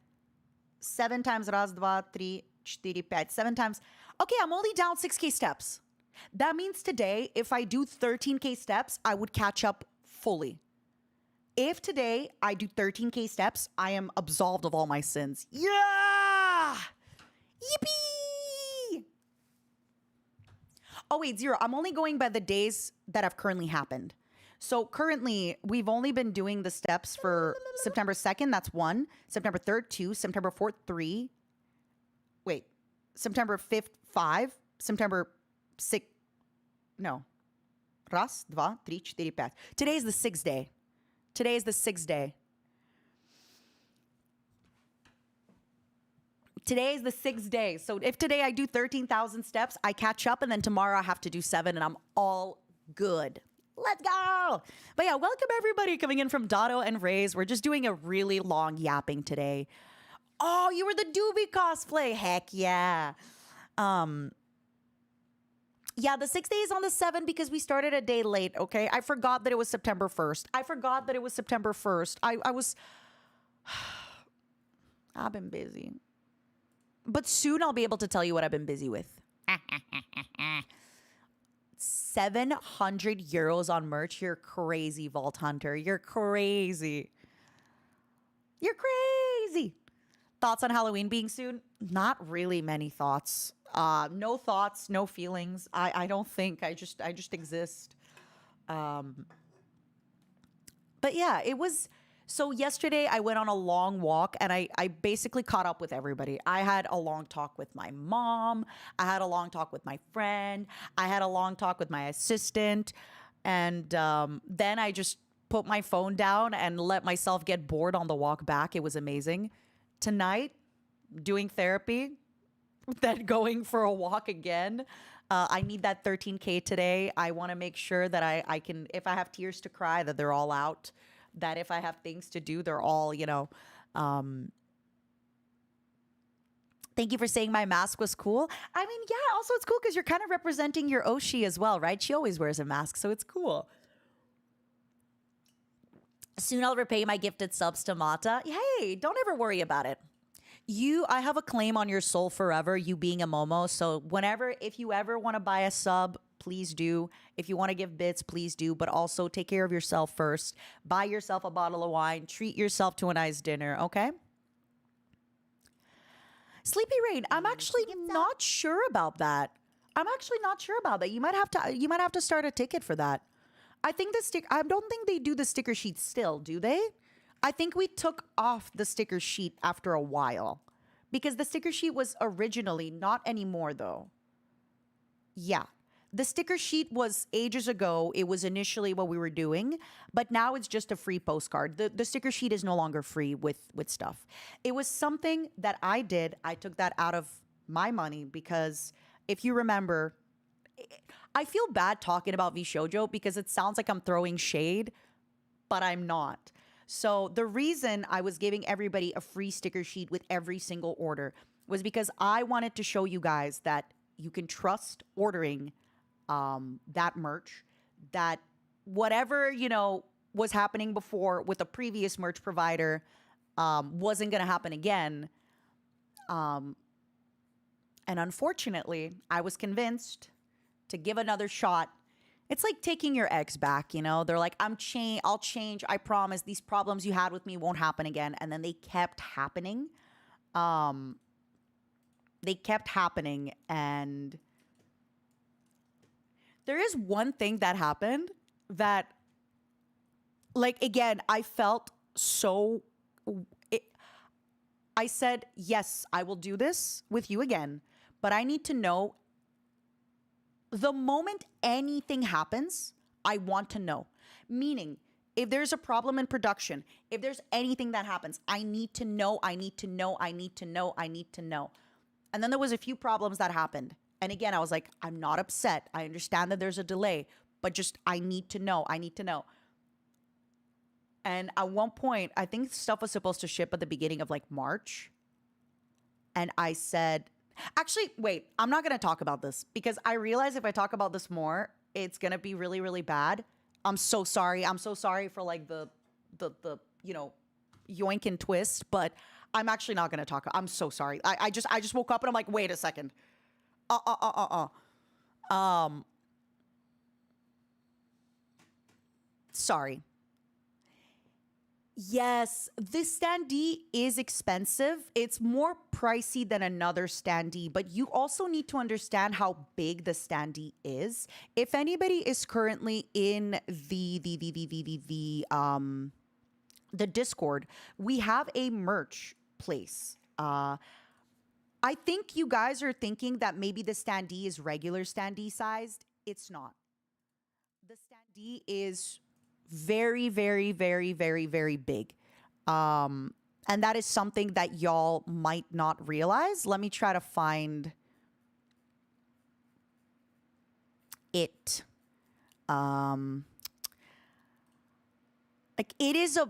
7 times raz, 2, 3, 4, 5. 7 times. Okay, I'm only down 6K steps. That means today, if I do 13K steps, I would catch up fully. If today I do 13K steps, I am absolved of all my sins. Yeah! Yippee! Oh, wait, 0. I'm only going by the days that have currently happened. So currently, we've only been doing the steps for September 2nd. That's 1. September 3rd, 2. September 4th, 3. Wait. September 5th, 5. September 6. No. Raz, 2, 3, 4, 5. Today is the 6th day. Today is the 6th day. So if today I do 13,000 steps, I catch up, and then tomorrow I have to do 7, and I'm all good. Let's go. But yeah, welcome everybody coming in from Dotto and Rays. We're just doing a really long yapping today. Oh, you were the Doobie cosplay. Heck yeah. Yeah, the 6th day is on the 7th because we started a day late, okay? I forgot that it was September 1st. I was I've been busy. But soon I'll be able to tell you what I've been busy with. 700 euros on merch. You're crazy, Vault Hunter. You're crazy. You're crazy. Thoughts on Halloween being soon? Not really many thoughts. No thoughts, no feelings. I don't think. I just exist. But yeah, it was. So yesterday I went on a long walk, and I basically caught up with everybody. I had a long talk with my mom. I had a long talk with my friend. I had a long talk with my assistant. And then I just put my phone down and let myself get bored on the walk back. It was amazing. Tonight, doing therapy, then going for a walk again. I need that 13K today. I want to make sure that I can, if I have tears to cry, that they're all out. That if I have things to do, they're all, thank you for saying my mask was cool. I mean, yeah, also it's cool because you're kind of representing your Oshi as well, right? She always wears a mask, so it's cool. Soon I'll repay my gifted subs to Mata. Hey, don't ever worry about it. I have a claim on your soul forever, you being a Momo. So if you ever want to buy a sub, please do. If you want to give bits, please do. But also take care of yourself first. Buy yourself a bottle of wine. Treat yourself to a nice dinner, okay? Sleepy Rain, I'm actually not sure about that. You might have to start a ticket for that. I don't think they do the sticker sheet still, do they? I think we took off the sticker sheet after a while because the sticker sheet was originally, not anymore though. Yeah. The sticker sheet was ages ago. It was initially what we were doing, but now it's just a free postcard. The sticker sheet is no longer free with stuff. It was something that I did. I took that out of my money because if you remember, I feel bad talking about VShojo because it sounds like I'm throwing shade, but I'm not. So the reason I was giving everybody a free sticker sheet with every single order was because I wanted to show you guys that you can trust ordering that merch, that whatever, was happening before with a previous merch provider wasn't going to happen again. And unfortunately, I was convinced to give another shot. It's like taking your ex back, They're like, I'll change. I promise. These problems you had with me won't happen again. And then they kept happening. And there is one thing that happened that, like, again, I felt so... I said, yes, I will do this with you again. But I need to know the moment anything happens, I want to know. Meaning, if there's a problem in production, if there's anything that happens, I need to know. And then there was a few problems that happened. And again, I was like, I'm not upset. I understand that there's a delay, but just, I need to know. And at one point, I think stuff was supposed to ship at the beginning of like March. And I said, actually, wait, I'm not going to talk about this because I realize if I talk about this more, it's going to be really, really bad. I'm so sorry. I'm so sorry for like the yoink and twist, but I'm actually not going to talk. I'm so sorry. I just woke up and I'm like, wait a second. Sorry. Yes, this standee is expensive. It's more pricey than another standee, but you also need to understand how big the standee is. If anybody is currently in the Discord, we have a merch place. I think you guys are thinking that maybe the standee is regular standee sized. It's not. The standee is very, very, very, very, very big. And that is something that y'all might not realize. Let me try to find it. Um, like it is a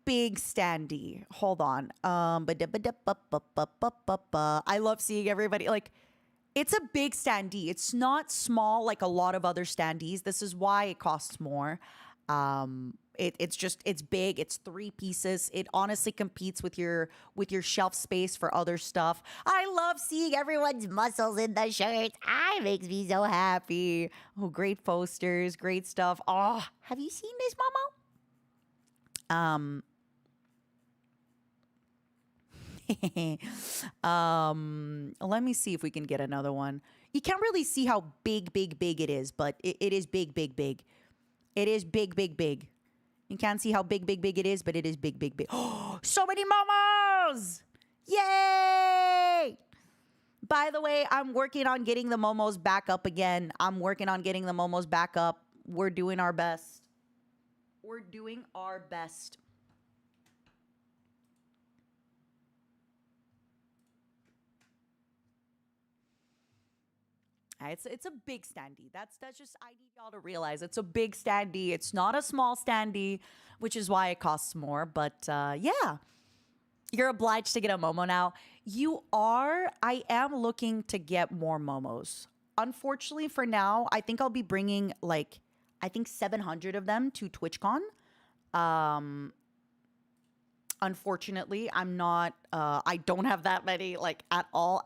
big standee. Hold on. I love seeing everybody like it's a big standee. It's not small like a lot of other standees. This is why it costs more. It's big. It's 3 pieces. It honestly competes with your shelf space for other stuff. I love seeing everyone's muscles in the shirts. Ah, it makes me so happy. Oh, great posters, great stuff. Oh, have you seen this, Momo? Let me see if we can get another one. You can't really see how big it is, but it is big. It is big. You can't see how big it is, but it is big. Oh, so many momos! Yay! By the way, I'm working on getting the momos back up again. We're doing our best. It's a big standee. That's just I need y'all to realize it's a big standee. It's not a small standee, which is why it costs more. But yeah, you're obliged to get a Momo now. You are. I am looking to get more Momos. Unfortunately, for now, I think I'll be bringing like I think 700 of them to TwitchCon. Um, Unfortunately, I'm not. I don't have that many like at all.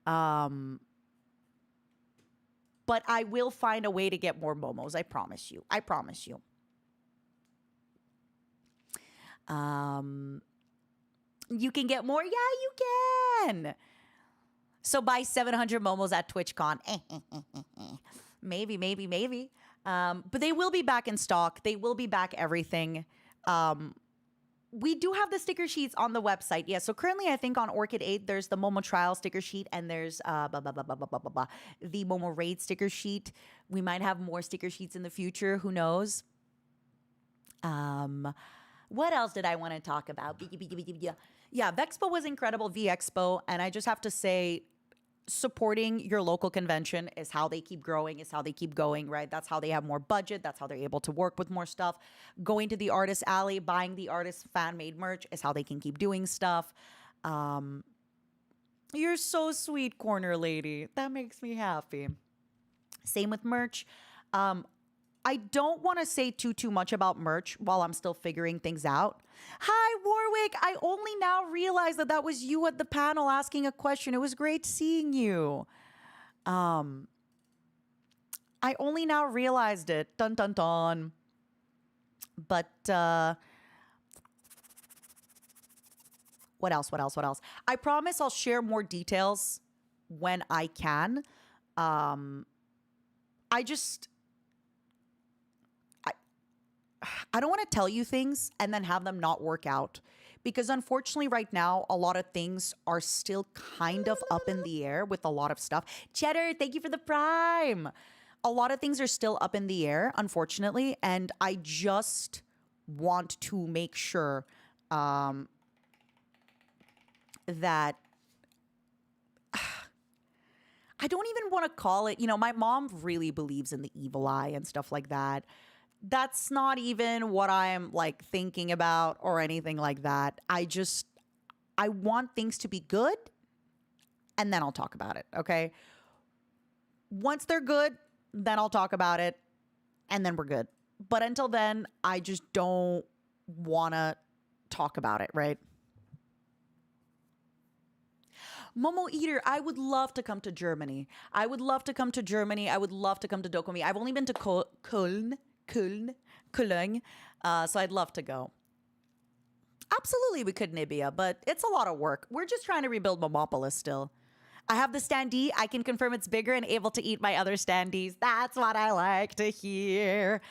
Um, but I will find a way to get more momos. I promise you. Um, you can get more. Yeah, you can. So buy 700 momos at TwitchCon. Maybe. But they will be back in stock. They will be back everything. We do have the sticker sheets on the website. Yeah. So currently, I think on Orchid 8, there's the Momo Trial sticker sheet and there's the Momo Raid sticker sheet. We might have more sticker sheets in the future. Who knows? What else did I want to talk about? Yeah, Vexpo was incredible, V Expo. And I just have to say, supporting your local convention is how they keep growing, is how they keep going, right? That's how they have more budget. That's how they're able to work with more stuff. Going to the artist alley, buying the artist fan made merch is how they can keep doing stuff. You're so sweet, corner lady. That makes me happy. Same with merch. I don't want to say too much about merch while I'm still figuring things out. Hi, Warwick. I only now realized that was you at the panel asking a question. It was great seeing you. I only now realized it. Dun dun dun. But what else? I promise I'll share more details when I can. I just I don't want to tell you things and then have them not work out. Because unfortunately, right now, a lot of things are still kind of up in the air with a lot of stuff. Cheddar, thank you for the prime. A lot of things are still up in the air, unfortunately. And I just want to make sure that I don't even want to call it, my mom really believes in the evil eye and stuff like that. That's not even what I'm like thinking about or anything like that. I want things to be good and then I'll talk about it, okay? Once they're good, then I'll talk about it and then we're good. But until then, I just don't want to talk about it, right? Momo Eater, I would love to come to Germany. I would love to come to Dokumi. I've only been to Cologne. So I'd love to go. Absolutely, we could Nibia, but it's a lot of work. We're just trying to rebuild Momopolis still. I have the standee. I can confirm it's bigger and able to eat my other standees. That's what I like to hear.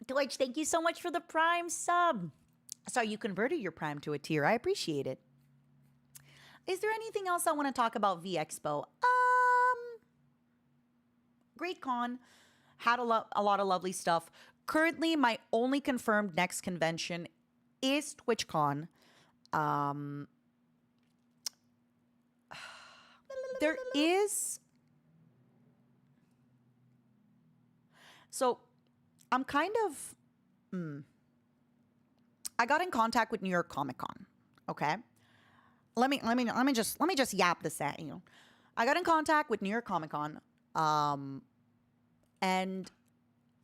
Deutsch, thank you so much for the Prime sub. Sorry, you converted your Prime to a tier. I appreciate it. Is there anything else I want to talk about V Expo? Great con. Had a lot of lovely stuff. Currently, my only confirmed next convention is TwitchCon. Um, there is. So I'm kind of. I got in contact with New York Comic Con. Okay. Let me just yap this at you. I got in contact with New York Comic Con, and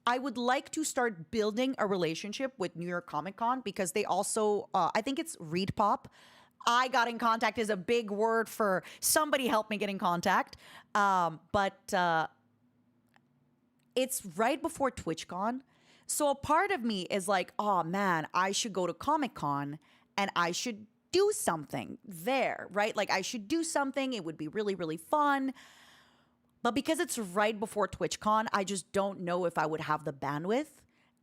I would like to start building a relationship with New York Comic Con because they also, I think it's Read Pop. I got in contact is a big word for somebody help me get in contact. But it's right before TwitchCon. So a part of me is like, oh man, I should go to Comic Con and I should do something there, right? Like I should do something. It would be really, really fun. But because it's right before TwitchCon, I just don't know if I would have the bandwidth.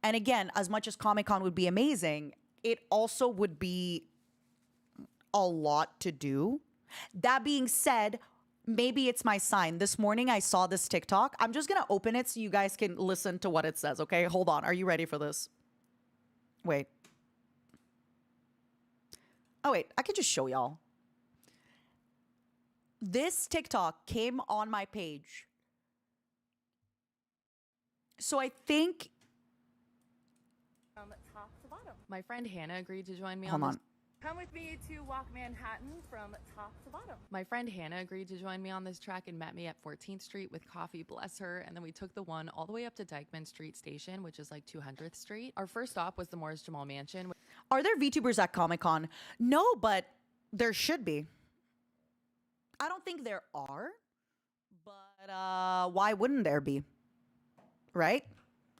And again, as much as Comic Con would be amazing, it also would be a lot to do. That being said, maybe it's my sign. This morning I saw this TikTok. I'm just going to open it so you guys can listen to what it says, okay? Hold on. Are you ready for this? Wait. Oh, wait. I could just show y'all. This TikTok came on my page. So I think. From top to bottom. My friend Hannah agreed to join me Hold on this. on. Come with me to walk Manhattan from top to bottom. My friend Hannah agreed to join me on this track and met me at 14th Street with coffee, bless her. And then we took the one all the way up to Dyckman Street Station, which is like 200th Street. Our first stop was the Morris Jamal Mansion. Are there VTubers at Comic Con? No, but there should be. I don't think there are, but why wouldn't there be? Right?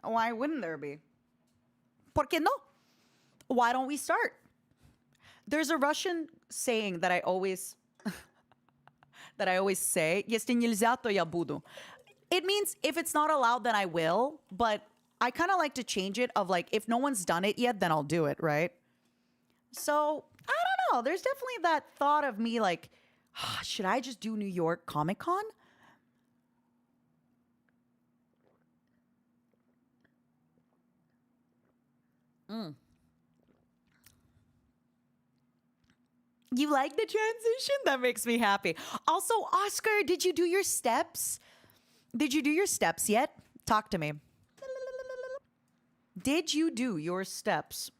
Why wouldn't there be? ¿Por qué no? Why don't we start? There's a Russian saying that I always say, "Если нельзя, то я буду." It means if it's not allowed, then I will, but I kind of like to change it of like, if no one's done it yet, then I'll do it, right? So, I don't know. There's definitely that thought of me like, should I just do New York Comic Con? You like the transition? That makes me happy. Also, Oscar, did you do your steps? Did you do your steps yet? Talk to me. Did you do your steps?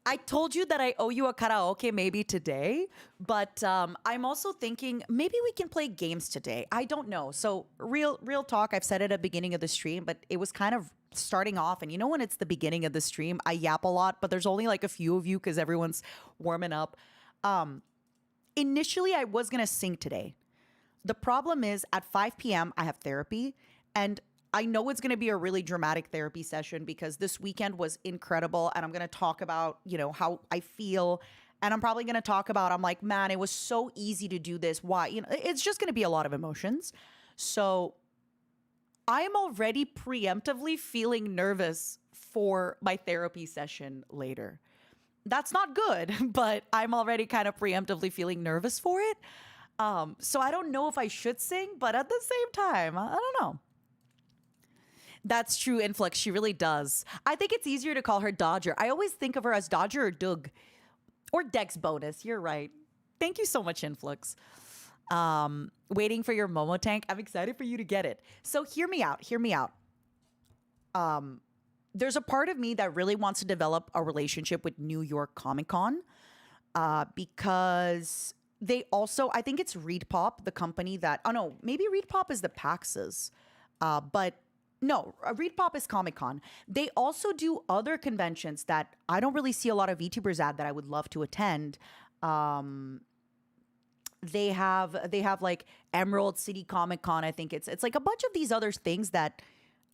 I told you that I owe you a karaoke maybe today, but I'm also thinking maybe we can play games today. I don't know. So real talk. I've said it at the beginning of the stream, but it was kind of starting off. And you know when it's the beginning of the stream, I yap a lot, but there's only like a few of you because everyone's warming up. Initially, I was gonna sing today. The problem is at 5 p.m. I have therapy, and I know it's going to be a really dramatic therapy session because this weekend was incredible, and I'm going to talk about, how I feel, and I'm probably going to talk about, I'm like, man, it was so easy to do this. Why? It's just going to be a lot of emotions. So I am already preemptively feeling nervous for my therapy session later. That's not good, but I'm already kind of preemptively feeling nervous for it. So I don't know if I should sing, but at the same time, I don't know. That's true, Influx. She really does. I think it's easier to call her Dodger. I always think of her as Dodger or Doug. Or Dex Bonus. You're right. Thank you so much, Influx. Waiting for your Momo tank. I'm excited for you to get it. So hear me out. Hear me out. There's a part of me that really wants to develop a relationship with New York Comic Con because they also, I think it's Read Pop, the company that, oh no, maybe Read Pop is the PAX's, but no, Read Pop is Comic Con. They also do other conventions that I don't really see a lot of VTubers at that I would love to attend. They have like Emerald City Comic Con. I think it's like a bunch of these other things that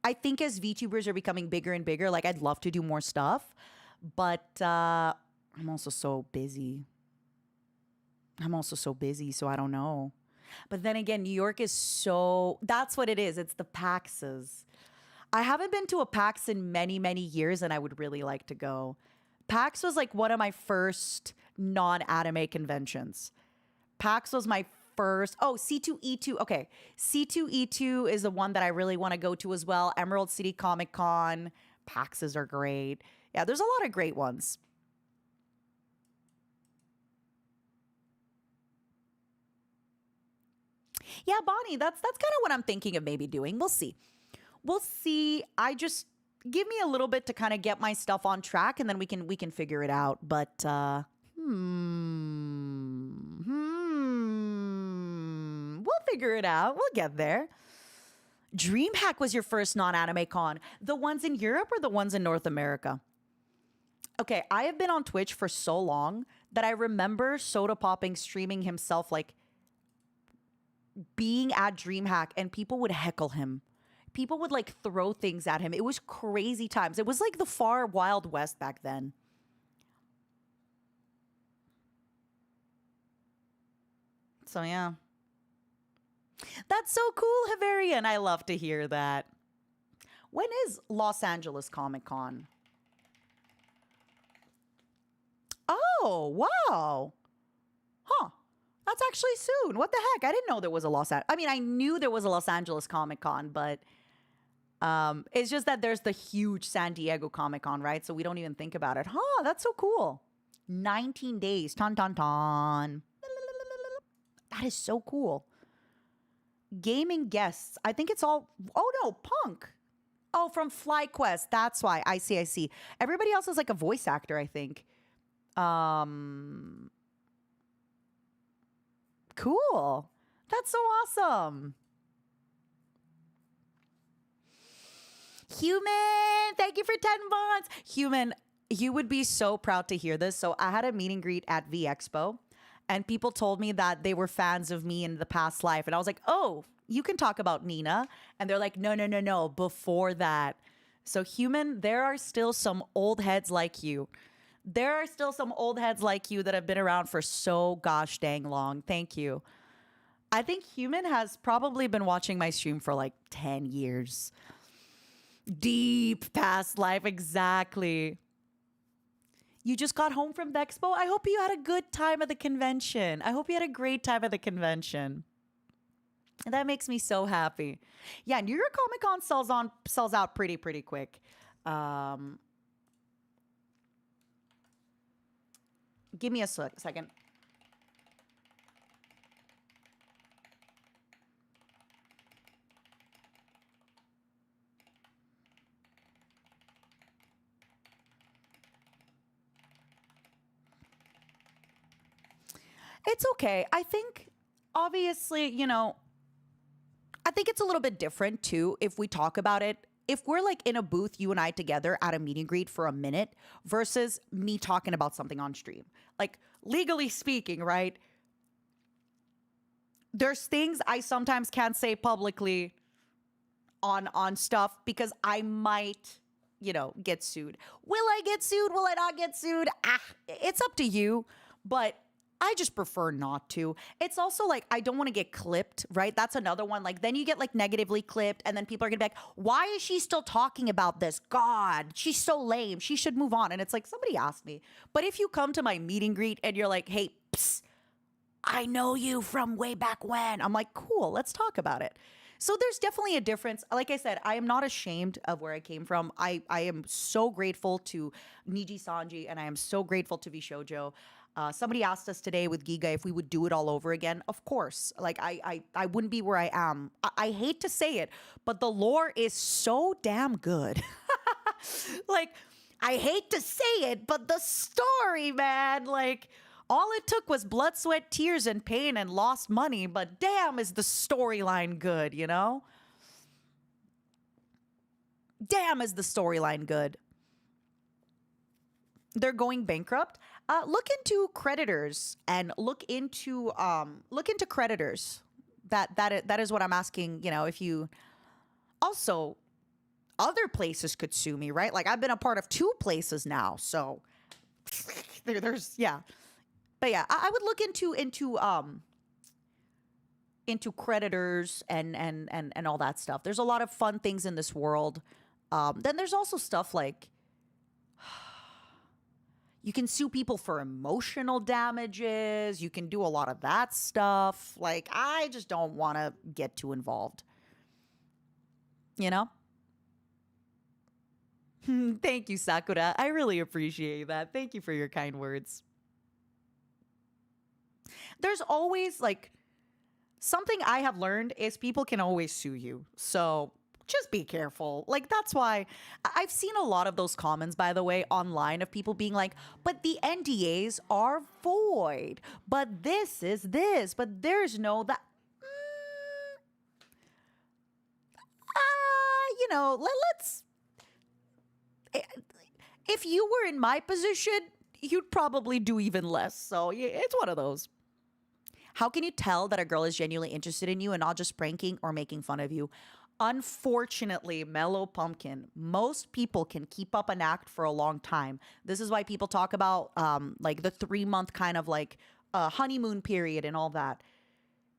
I think as VTubers are becoming bigger and bigger, like I'd love to do more stuff, but I'm also so busy. So I don't know. But then again, New York is so, that's what it is. It's the PAXs. I haven't been to a PAX in many, many years, and I would really like to go. PAX was like one of my first non-anime conventions. PAX was my first. Oh, C2E2. Okay. C2E2 is the one that I really want to go to as well. Emerald City Comic Con. PAXs are great. Yeah, there's a lot of great ones. Yeah, Bonnie, that's kind of what I'm thinking of maybe doing. We'll see. We'll see. I just give me a little bit to kind of get my stuff on track, and then we can figure it out. But we'll figure it out. We'll get there. DreamHack was your first non-anime con. The ones in Europe or the ones in North America? Okay, I have been on Twitch for so long that I remember Soda Popping streaming himself like being at DreamHack, and people would heckle him. People would like throw things at him. It was crazy times. It was like the far Wild West back then. So yeah. That's so cool, Havarian. I love to hear that. When is Los Angeles Comic Con? Oh, wow. Huh. That's actually soon. What the heck? I didn't know there was a I mean, I knew there was a Los Angeles Comic Con, but it's just that there's the huge San Diego Comic Con, right? So we don't even think about it. Huh, that's so cool. 19 days. Ton, ton, ton. That is so cool. Gaming guests. I think it's all... Oh, no, Punk. Oh, from FlyQuest. That's why. I see, I see. Everybody else is like a voice actor, I think. Cool. That's so awesome. Human, thank you for 10 months. Human, you would be so proud to hear this. So I had a meet and greet at V Expo, and people told me that they were fans of me in the past life. And I was like, oh, you can talk about Nina. And they're like, no, no, no, no, before that. So Human, there are still some old heads like you. There are still some old heads like you that have been around for so gosh dang long. Thank you. I think Human has probably been watching my stream for like 10 years. Deep past life, exactly. You just got home from the expo. I hope you had a good time at the convention. I hope you had a great time at the convention. That makes me so happy. Yeah, New York Comic Con sells out pretty quick. Give me a second. It's okay. I think, obviously, I think it's a little bit different too if we talk about it. If we're like in a booth, you and I together at a meet and greet for a minute versus me talking about something on stream. Like, legally speaking, right? There's things I sometimes can't say publicly on stuff because I might, get sued. Will I get sued? Will I not get sued? It's up to you. But I just prefer not to. It's also like, I don't want to get clipped, right? That's another one. Like, then you get like negatively clipped, and then people are gonna be like, why is she still talking about this? God, she's so lame. She should move on. And it's like, somebody asked me. But if you come to my meet and greet and you're like, hey, psst, I know you from way back when. I'm like, cool, let's talk about it. So there's definitely a difference. Like I said, I am not ashamed of where I came from. I am so grateful to Niji Sanji, and I am so grateful to Vishojo. Somebody asked us today with Giga if we would do it all over again. Of course. Like, I wouldn't be where I am. I hate to say it, but the lore is so damn good. Like, I hate to say it, but the story, man, like, all it took was blood, sweat, tears, and pain and lost money, but damn is the storyline good, Damn is the storyline good. They're going bankrupt. Look into creditors and look into creditors. That is what I'm asking. If you also, other places could sue me, right? Like, I've been a part of 2 places now, so there's yeah. But yeah, I would look into creditors and all that stuff. There's a lot of fun things in this world. Then there's also stuff like, You can sue people for emotional damages. You can do a lot of that stuff. Like, I just don't want to get too involved. You know? Thank you, Sakura. I really appreciate that. Thank you for your kind words. There's always like something I have learned is people can always sue you. So just be careful. Like, that's why I've seen a lot of those comments, by the way, online of people being like, but the NDAs are void. But this is this. But there's no that. Let's. If you were in my position, you'd probably do even less. So yeah, it's one of those. How can you tell that a girl is genuinely interested in you and not just pranking or making fun of you? Unfortunately, Mellow Pumpkin, most people can keep up an act for a long time. This is why people talk about like the 3-month kind of like honeymoon period and all that.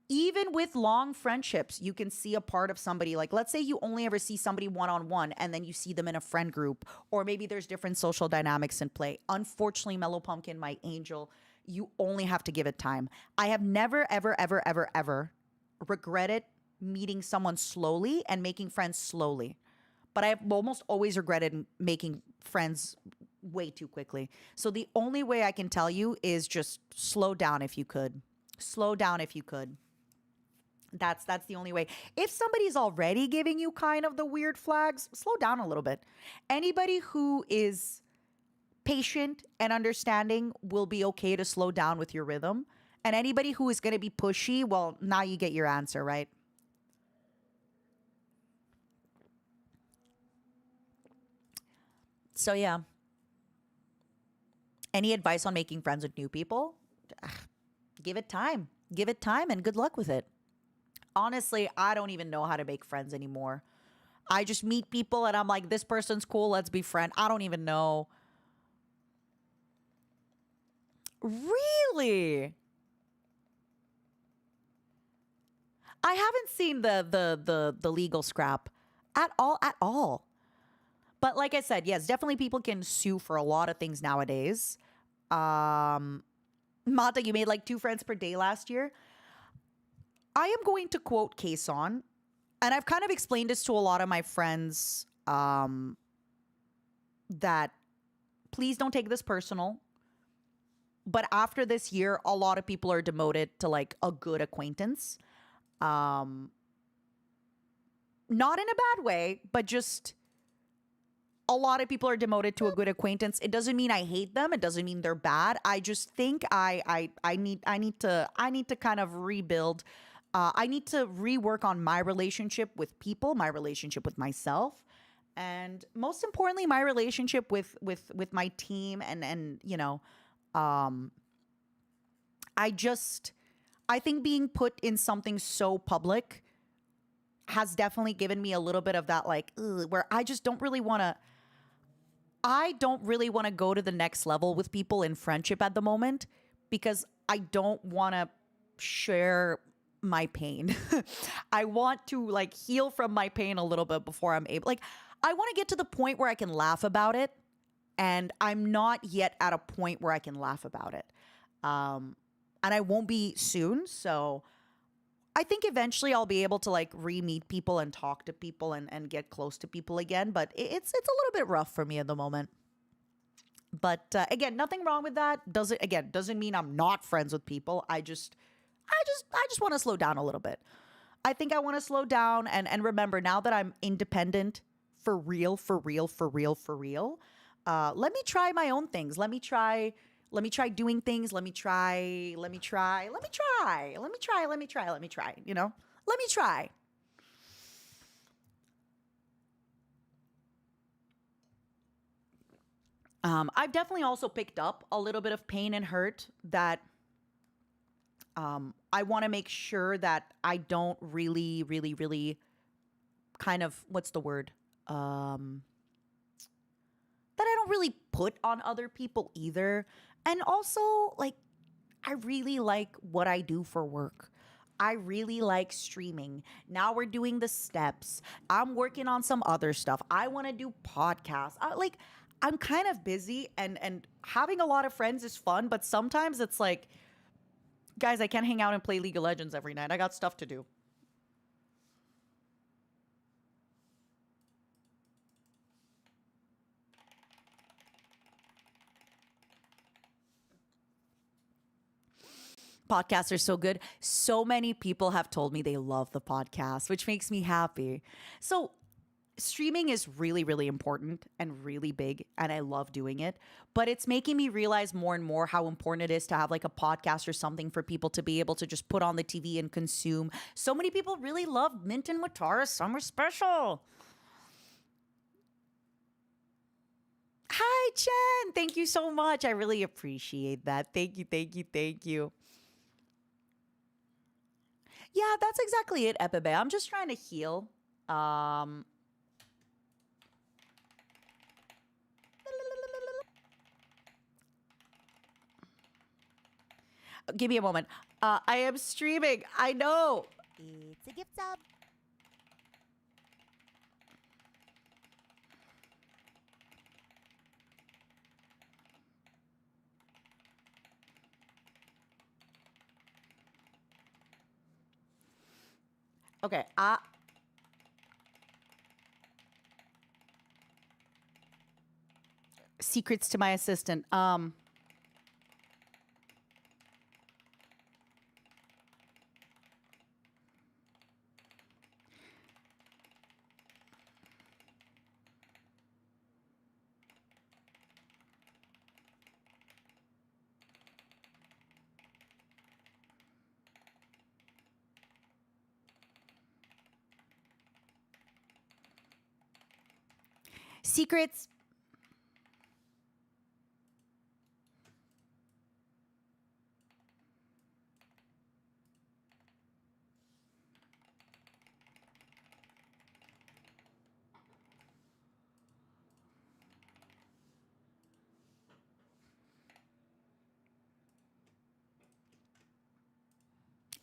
Even with long friendships, you can see a part of somebody. Like, let's say you only ever see somebody one-on-one and then you see them in a friend group, or maybe there's different social dynamics in play. Unfortunately, Mellow Pumpkin, my angel, you only have to give it time. I have never, ever, ever, ever, ever regretted meeting someone slowly and making friends slowly. But I've almost always regretted making friends way too quickly. So the only way I can tell you is just slow down if you could. Slow down if you could. That's the only way. If somebody's already giving you kind of the weird flags, slow down a little bit. Anybody who is patient and understanding will be okay to slow down with your rhythm. And anybody who is going to be pushy, well, now you get your answer, right? So yeah. Any advice on making friends with new people? Give it time. Give it time and good luck with it. Honestly, I don't even know how to make friends anymore. I just meet people and I'm like, this person's cool, let's be friends. I don't even know. Really? I haven't seen the legal scrap at all. But like I said, yes, definitely people can sue for a lot of things nowadays. Um Mata, you made like 2 friends per day last year. I am going to quote Kason, and I've kind of explained this to a lot of my friends that please don't take this personal. But after this year, a lot of people are demoted to like a good acquaintance. Um, Not in a bad way, but just a lot of people are demoted to a good acquaintance. It doesn't mean I hate them. It doesn't mean they're bad. I just think I need to kind of rebuild. I need to rework on my relationship with people, my relationship with myself, and most importantly, my relationship with my team. And um, I think being put in something so public has definitely given me a little bit of that like ugh, where I just don't really want to. I don't really want to go to the next level with people in friendship at the moment because I don't want to share my pain. I want to like heal from my pain a little bit before I'm able. Like, I want to get to the point where I can laugh about it, and I'm not yet at a point where I can laugh about it. And I won't be soon. So I think eventually I'll be able to like re-meet people and talk to people and get close to people again. But it's a little bit rough for me at the moment. But again, nothing wrong with that. Doesn't mean I'm not friends with people. I just want to slow down a little bit. I think I want to slow down and remember now that I'm independent for real, for real, for real, for real. Let me try my own things. Let me try doing things. Let me try, you know? Let me try. I've definitely also picked up a little bit of pain and hurt that I want to make sure that I don't really, really, really kind of, what's the word? That I don't really put on other people either. And also, like, I really like what I do for work. I really like streaming. Now we're doing the steps. I'm working on some other stuff. I want to do podcasts. I'm kind of busy, and having a lot of friends is fun, but sometimes it's like, guys, I can't hang out and play League of Legends every night. I got stuff to do. Podcasts are so good. So many people have told me they love the podcast, which makes me happy. So, streaming is really, really important and really big, and I love doing it. But it's making me realize more and more how important it is to have like a podcast or something for people to be able to just put on the TV and consume. So many people really love Mint and Watara's Summer Special. Hi, Chen. Thank you so much. I really appreciate that. Thank you, thank you, thank you. Yeah, that's exactly it, Epebe. I'm just trying to heal. Um, Give me a moment. I am streaming. I know. It's a gift sub. Okay. Secrets to my assistant. Secrets.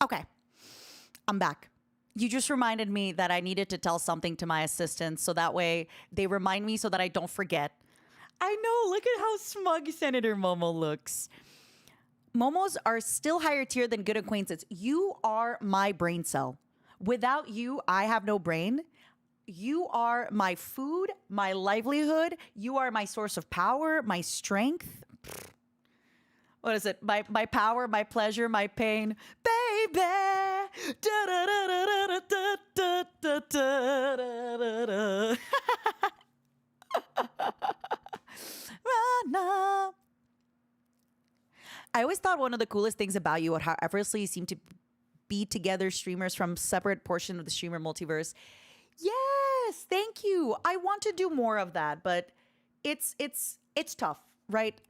Okay. I'm back. You just reminded me that I needed to tell something to my assistants so that way they remind me so that I don't forget. I know. Look at how smug Senator Momo looks. Momos are still higher tier than good acquaintances. You are my brain cell. Without you, I have no brain. You are my food, my livelihood. You are my source of power, my strength. What is it? My power, my pleasure, my pain. Baby. Da-da-da-da-da-da-da-da-da-da. Run up. I always thought one of the coolest things about you was how effortlessly you seem to be together streamers from separate portion of the streamer multiverse. Yes, thank you. I want to do more of that, but it's tough, right?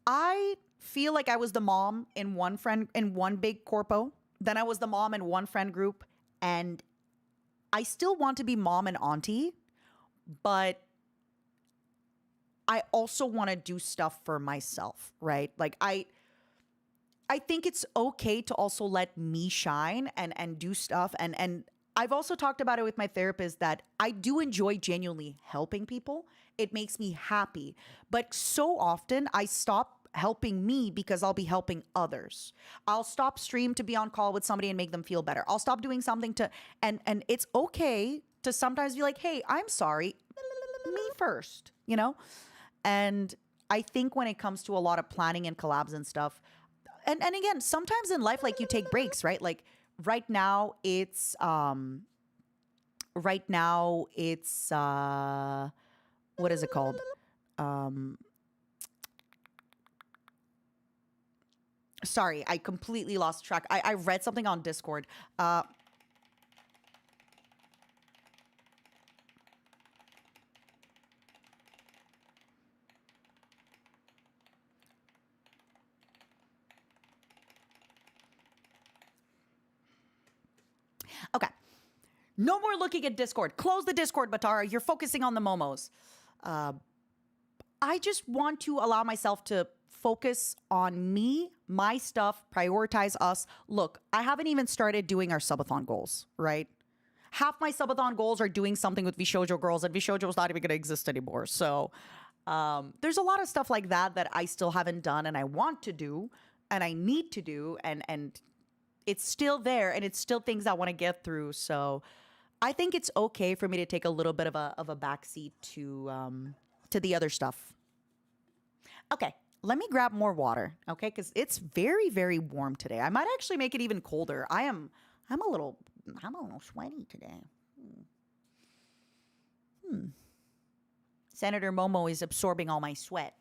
I feel like I was the mom in one big corpo. Then I was the mom in one friend group, and I still want to be mom and auntie, but I also want to do stuff for myself, right? Like I think it's okay to also let me shine and do stuff, and I've also talked about it with my therapist that I do enjoy genuinely helping people. It makes me happy. But so often I stop helping me because I'll be helping others. I'll stop stream to be on call with somebody and make them feel better. I'll stop doing something to and it's okay to sometimes be like, "Hey, I'm sorry. Me first," you know? And I think when it comes to a lot of planning and collabs and stuff, and again, sometimes in life, like you take breaks, right? Like right now it's what is it called? Um Sorry, I completely lost track. I read something on Discord. Okay. No more looking at Discord. Close the Discord, Batara. You're focusing on the momos. Uh, I just want to allow myself to focus on me, my stuff, prioritize us. Look, I haven't even started doing our subathon goals, right? half my subathon goals are doing something with Vishojo girls, and Vishojo is not even going to exist anymore. So there's a lot of stuff like that that I still haven't done, and I want to do, and I need to do, and it's still there, and it's still things I want to get through. So I think it's okay for me to take a little bit of a backseat to the other stuff. Okay, let me grab more water, okay? Because it's very, very warm today. I might actually make it even colder. I'm a little sweaty today. Senator Momo is absorbing all my sweat.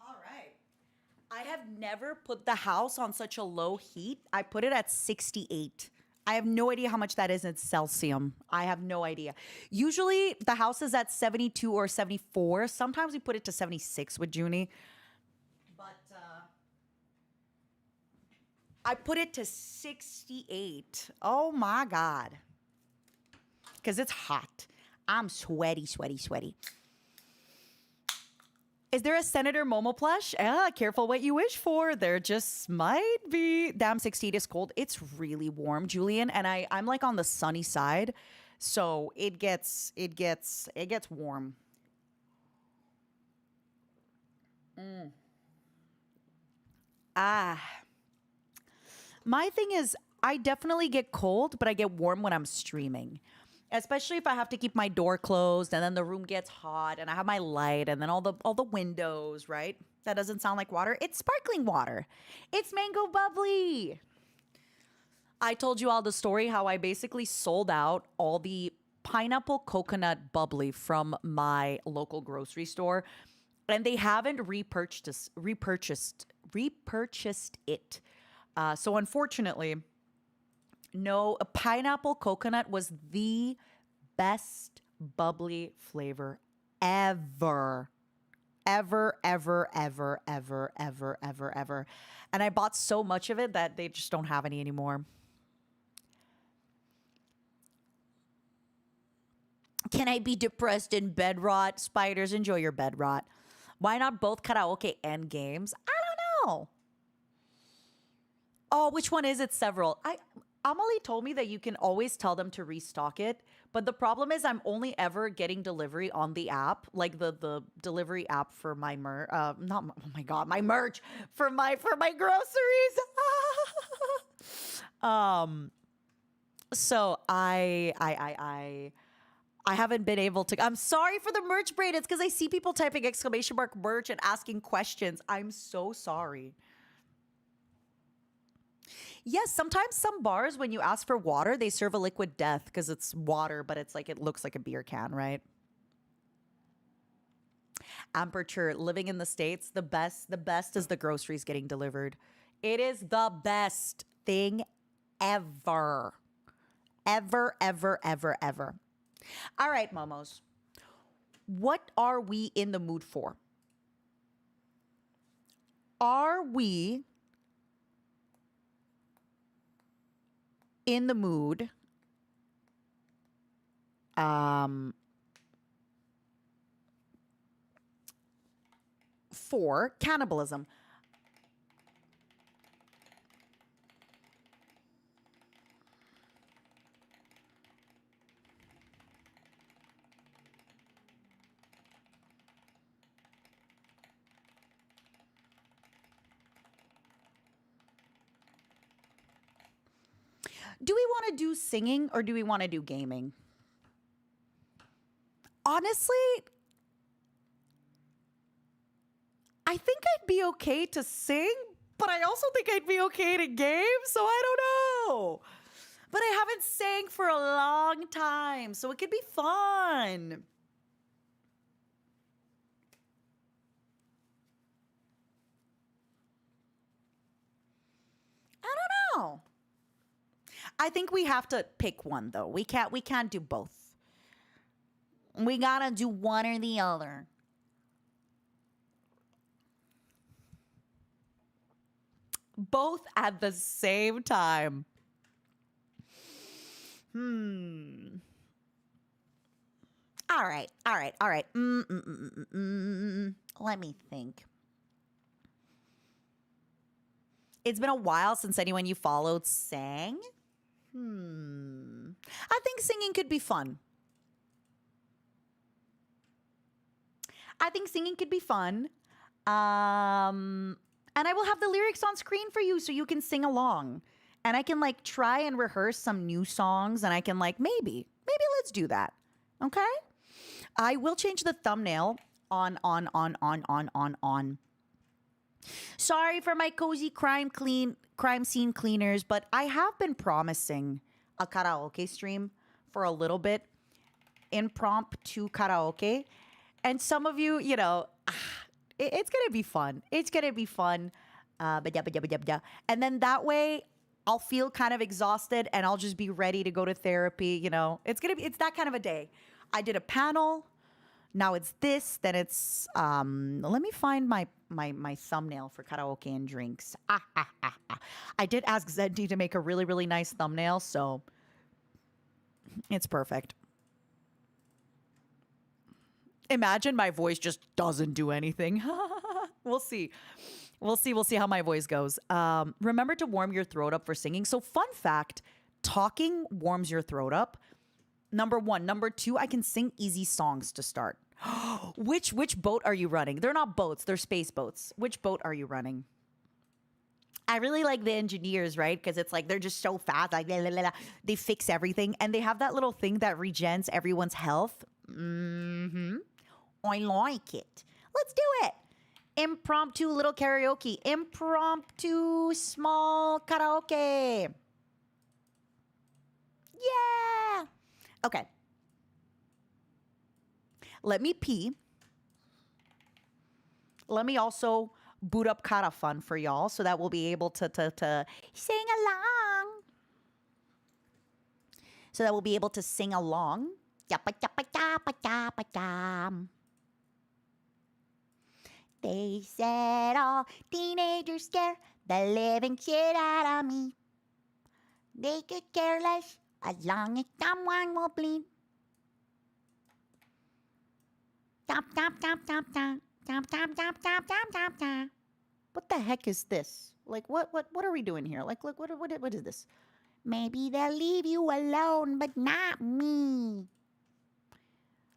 All right. I have never put the house on such a low heat. I put it at 68. I have no idea how much that is in Celsius. I have no idea. Usually the house is at 72 or 74. Sometimes we put it to 76 with Junie. But I put it to 68. Oh my God. Because it's hot. I'm sweaty, sweaty, sweaty. Is there a Senator Momo plush? Careful what you wish for. There just might be. Damn, 68 is cold. It's really warm, Julian, and I'm like on the sunny side, so it gets warm. Ah, my thing is, I definitely get cold, but I get warm when I'm streaming. Especially if I have to keep my door closed and then the room gets hot and I have my light and then all the windows, right? That doesn't sound like water. It's sparkling water. It's mango bubbly. I told you all the story how I basically sold out all the pineapple coconut bubbly from my local grocery store, and they haven't repurchased it. So unfortunately, no, a pineapple coconut was the best bubbly flavor ever. Ever, ever, ever, ever, ever, ever, ever. And I bought so much of it that they just don't have any anymore. Can I be depressed in bed rot? Spiders, enjoy your bed rot. Why not both karaoke and games? I don't know. Oh, which one is it? Several. Amelie told me that you can always tell them to restock it, but the problem is I'm only ever getting delivery on the app, like the delivery app for my not my, oh my god, my merch for my groceries. So I haven't been able to. I'm sorry for the merch braid. It's because I see people typing exclamation mark merch and asking questions. I'm so sorry. Yes, sometimes some bars, when you ask for water, they serve a liquid death because it's water, but it's like it looks like a beer can, right? Aperture, living in the States, the best is the groceries getting delivered. It is the best thing ever. Ever, ever, ever, ever. All right, Momos. What are we in the mood for? Are we in the mood for cannibalism? Do we want to do singing or do we want to do gaming? Honestly, I think I'd be okay to sing, but I also think I'd be okay to game, so I don't know. But I haven't sang for a long time, so it could be fun. I don't know. I think we have to pick one though. We can't do both. We gotta do one or the other. Both at the same time. All right, all right, all right. Let me think. It's been a while since anyone you followed sang. I think singing could be fun. I think singing could be fun. And I will have the lyrics on screen for you so you can sing along. And I can like try and rehearse some new songs and I can like maybe let's do that. Okay? I will change the thumbnail on. Sorry for my cozy crime scene cleaners, but I have been promising a karaoke stream for a little bit. Impromptu karaoke. And some of you, it's going to be fun. It's going to be fun. And then that way I'll feel kind of exhausted and I'll just be ready to go to therapy. It's that kind of a day. I did a panel. Now it's this, then it's, let me find my thumbnail for karaoke and drinks. I did ask Zeddy to make a really, really nice thumbnail, so it's perfect. Imagine my voice just doesn't do anything. We'll see. We'll see how my voice goes. Remember to warm your throat up for singing. So fun fact, talking warms your throat up. Number one. Number two, I can sing easy songs to start. Which boat are you running? They're not boats, they're space boats. Which boat are you running? I really like the engineers, right? Because it's like they're just so fast. Like, they fix everything. And they have that little thing that regens everyone's health. I like it. Let's do it. Impromptu little karaoke. Impromptu small karaoke. Yeah. Okay. Let me pee. Let me also boot up Kara Fun for y'all so that we'll be able to sing along. So that we'll be able to sing along. Yappa, yappa, yappa, yappa, yam. They said all teenagers scare the living shit out of me. They could care less as long as someone will bleed. Tap, tap, tap, tap, tap. Tap, tap, tap, tap, tap, tap, tap. What the heck is this? Like, what are we doing here? Like, look, what is this? Maybe they'll leave you alone, but not me.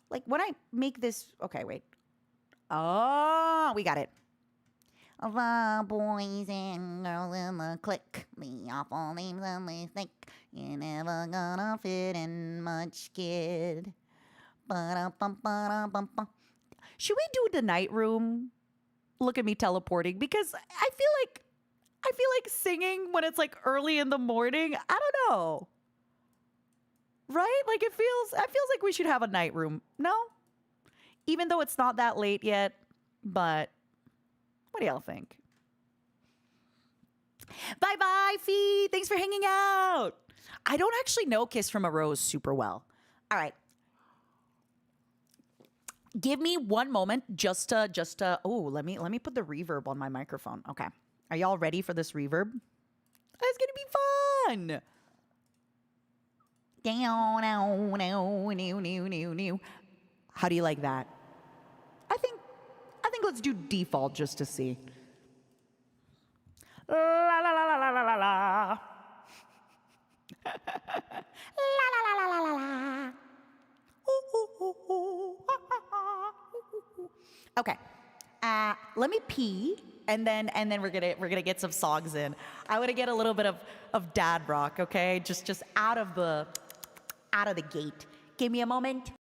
Like, when I make this... Okay, wait. Oh, we got it. The boys and girls in the clique, the awful names and they think you're never gonna fit in much, kid. Ba-da-bum-ba-da-bum-bum. Should we do the night room? Look at me teleporting because I feel like singing when it's like early in the morning. I don't know. Right? Like it feels like we should have a night room. No? Even though it's not that late yet, but what do y'all think? Bye-bye, Fee. Thanks for hanging out. I don't actually know Kiss from a Rose super well. All right. Give me one moment just to let me put the reverb on my microphone. Okay. Are y'all ready for this reverb? It's gonna be fun. How do you like that? I think let's do default just to see. La la la la la la la la. La la la la la la la. Okay. Let me pee, and then we're gonna get some songs in. I want to get a little bit of dad rock, okay? Just out of the gate. Give me a moment.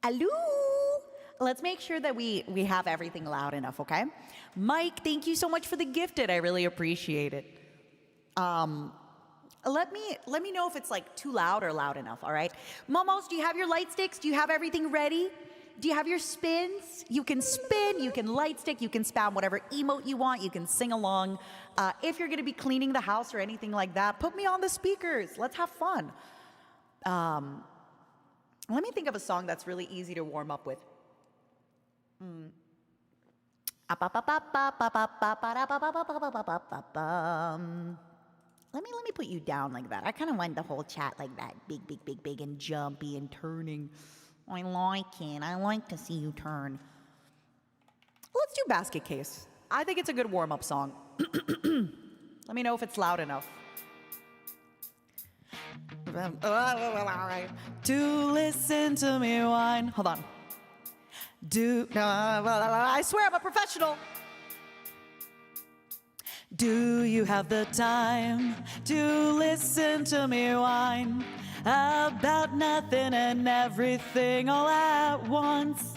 Hello. Let's make sure that we have everything loud enough, okay? Mike, thank you so much for the gifted. I really appreciate it. Let me know if it's like too loud or loud enough, all right? Momos, do you have your light sticks? Do you have everything ready? Do you have your spins? You can spin, you can light stick, you can spam whatever emote you want, you can sing along. If you're gonna be cleaning the house or anything like that, put me on the speakers. Let's have fun. Let me think of a song that's really easy to warm up with. Let me put you down like that. I kind of want the whole chat like that, big, and jumpy and turning. I like it. I like to see you turn. Let's do Basket Case. I think it's a good warm-up song. Let me know if it's loud enough. To listen to me whine. Hold on. I swear I'm a professional. Do you have the time to listen to me whine about nothing and everything all at once?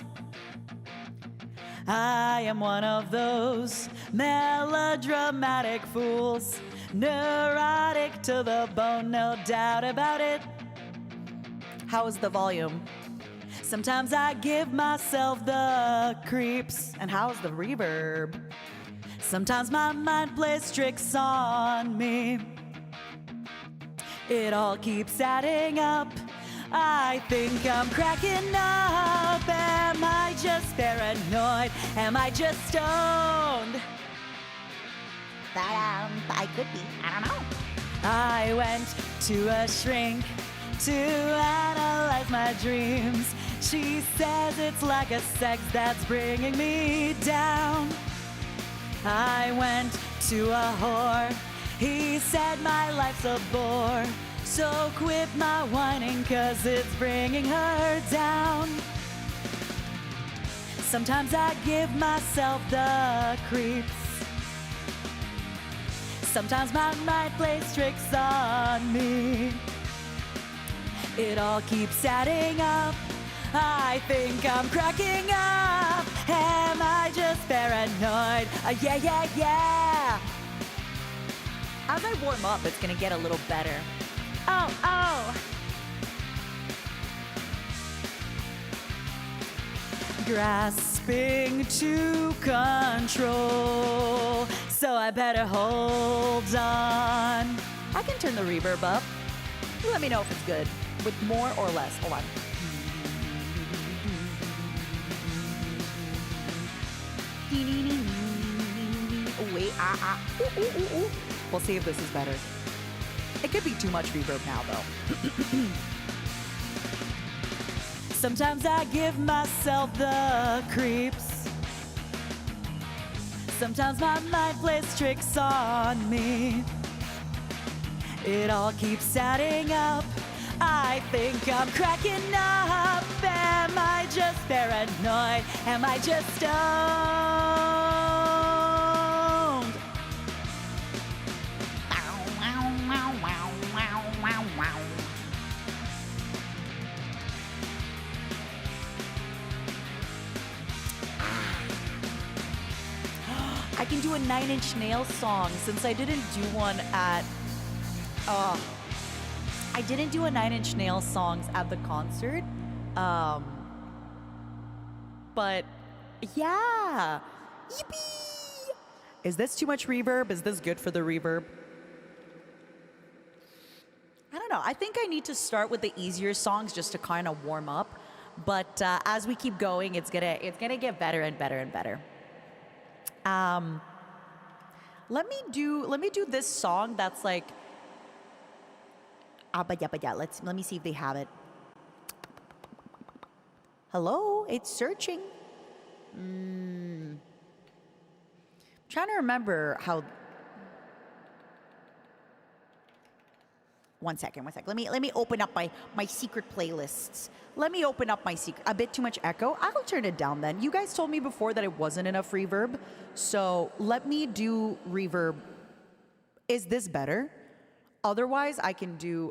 I am one of those melodramatic fools, neurotic to the bone, no doubt about it. How is the volume? Sometimes I give myself the creeps. And how's the reverb? Sometimes my mind plays tricks on me. It all keeps adding up. I think I'm cracking up. Am I just paranoid? Am I just stoned? I could be. I don't know. I went to a shrink to analyze my dreams. She says it's like a sex that's bringing me down. I went to a whore. He said my life's a bore. So quit my whining, 'cause it's bringing her down. Sometimes I give myself the creeps. Sometimes my mind plays tricks on me. It all keeps adding up. I think I'm cracking up. Am I just paranoid? Yeah. As I warm up, it's gonna get a little better. Oh. Grasping to control, so I better hold on. I can turn the reverb up. Let me know if it's good, with more or less. Hold on. Wait, ooh. We'll see if this is better. It could be too much reverb now, though. Sometimes I give myself the creeps. Sometimes my mind plays tricks on me. It all keeps adding up. I think I'm cracking up. Am I just paranoid? Am I just stoned? I can do a 9 Inch Nails song since I didn't do one at. I didn't do a 9 Inch Nails songs at the concert. But yeah. Yippee! Is this too much reverb? Is this good for the reverb? I don't know. I think I need to start with the easier songs just to kind of warm up. But as we keep going, it's gonna get better and better and better. Let me do this song that's like yeah. Let me see if they have it. Hello, it's searching. Trying to remember how. One second. Let me open up my secret playlists. Let me open up my secret. A bit too much echo. I'll turn it down then. You guys told me before that it wasn't enough reverb, so let me do reverb. Is this better? Otherwise, I can do.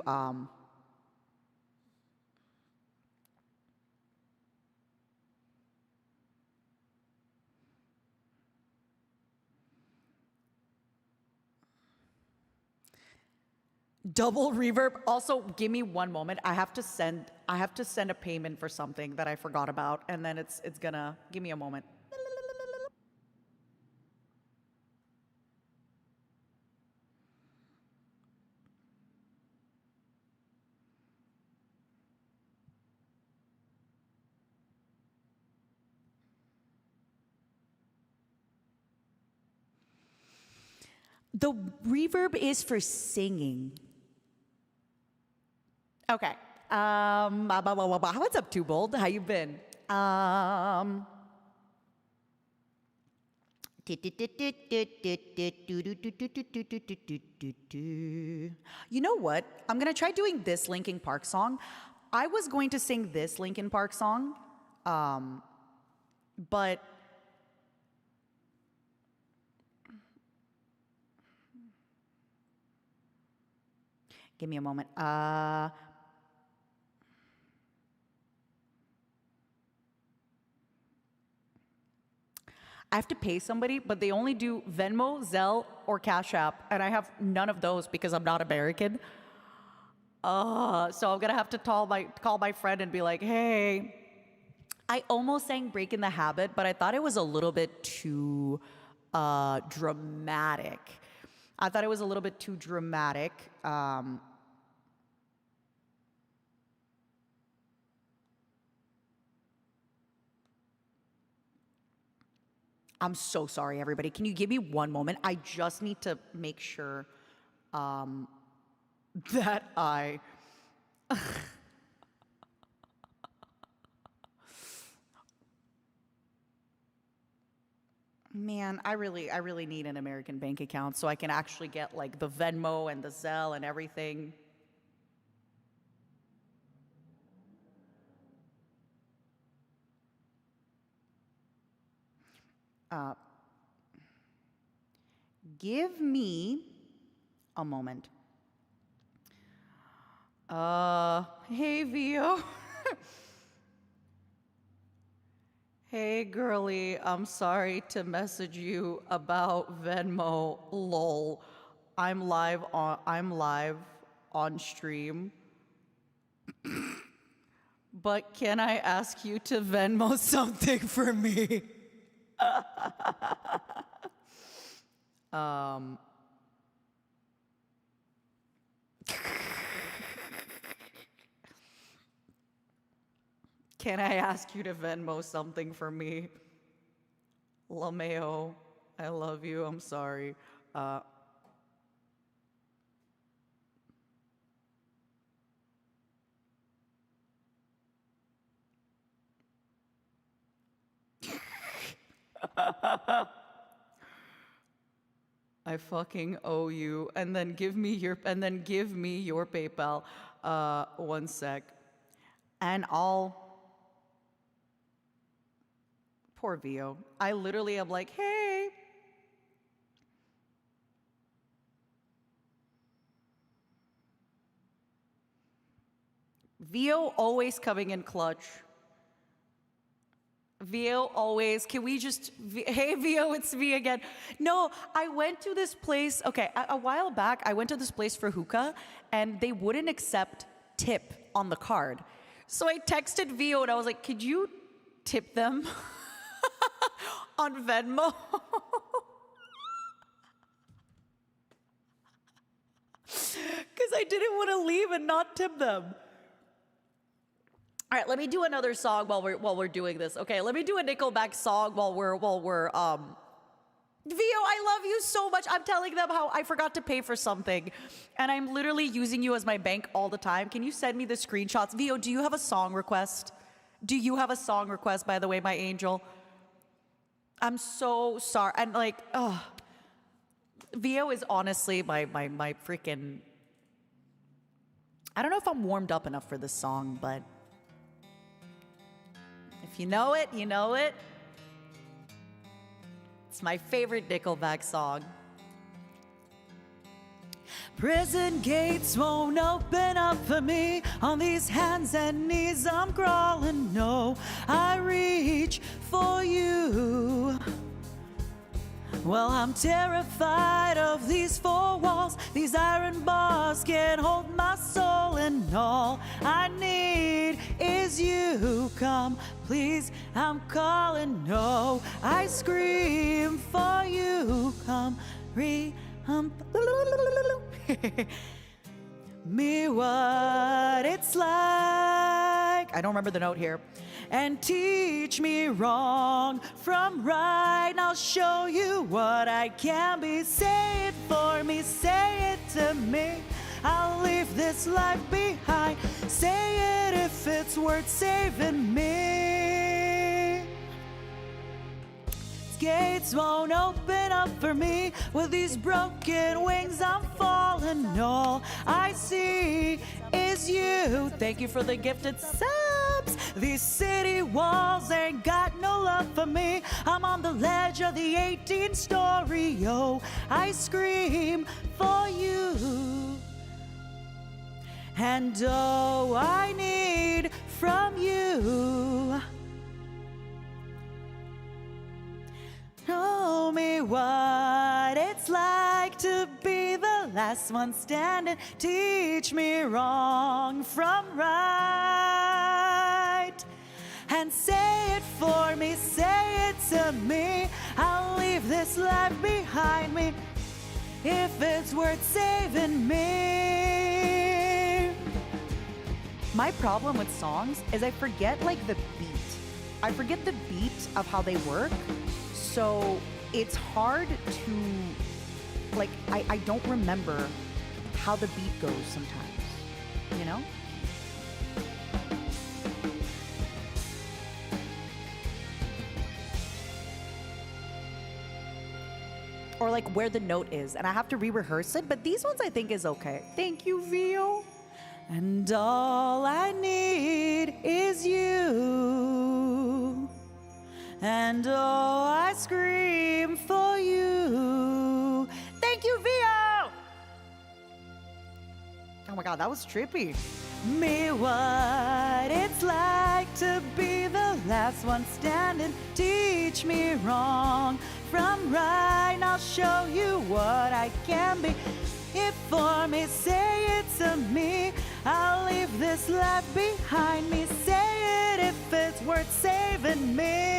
Double reverb. Also, give me one moment. I have to send a payment for something that I forgot about, and then it's gonna give me a moment. The reverb is for singing. Okay. What's up, Too Bold? How you been? You know what? I'm gonna try doing this Linkin Park song. I was going to sing this Linkin Park song, but give me a moment. I have to pay somebody, but they only do Venmo, Zelle, or Cash App, and I have none of those because I'm not American. So I'm gonna have to call my friend and be like, "Hey, I almost sang Breaking the Habit, but I thought it was a little bit too dramatic. I thought it was a little bit too dramatic. I'm so sorry, everybody. Can you give me one moment? I just need to make sure that I. Man, I really need an American bank account so I can actually get like the Venmo and the Zelle and everything. Give me a moment. Hey, Vio. Hey, girly, I'm sorry to message you about Venmo. Lol. I'm live on stream. But can I ask you to Venmo something for me? Can I ask you to Venmo something for me? Lameo, I love you. I'm sorry. I fucking owe you. And then give me your PayPal. One sec. And poor Vio. I literally am like, hey. Vio always coming in clutch. Vio always, can we just, hey Vio, it's me again. No, I went to this place, okay, a while back, I went to this place for hookah, and they wouldn't accept tip on the card. So I texted Vio, and I was like, could you tip them on Venmo? Because I didn't want to leave and not tip them. All right, let me do another song while we're doing this. Okay, let me do a Nickelback song while we're Vio, I love you so much. I'm telling them how I forgot to pay for something, and I'm literally using you as my bank all the time. Can you send me the screenshots? Vio, do you have a song request? Do you have a song request, by the way, my angel? I'm so sorry. And like, Vio is honestly my freaking. I don't know if I'm warmed up enough for this song, but. If you know it, you know it. It's my favorite Nickelback song. Prison gates won't open up for me. On these hands and knees I'm crawling. No, I reach for you. Well, I'm terrified of these four walls, these iron bars can't hold my soul, and all I need is you. Come, please, I'm calling. No, I scream for you. Come, me what it's like. I don't remember the note here. And teach me wrong from right. And I'll show you what I can be. Say it for me, say it to me. I'll leave this life behind. Say it if it's worth saving me. Gates won't open up for me. With these broken wings I'm falling. All I see is you. Thank you for the gifted subs. These city walls ain't got no love for me. I'm on the ledge of the 18th story. Oh, I scream for you. And oh, I need from you. Show me what it's like to be the last one standing. Teach me wrong from right. And say it for me, say it to me. I'll leave this life behind me if it's worth saving me. My problem with songs is I forget like the beat. I forget the beat of how they work. So it's hard to, like, I don't remember how the beat goes sometimes, you know? Or like where the note is, and I have to re-rehearse it, but these ones I think is okay. Thank you, Vio. And all I need is you. And oh, I scream for you. Thank you, Vio! Oh my God, that was trippy. Me what it's like to be the last one standing. Teach me wrong from right. And I'll show you what I can be. If for me, say it to me. I'll leave this life behind me. Say it if it's worth saving me.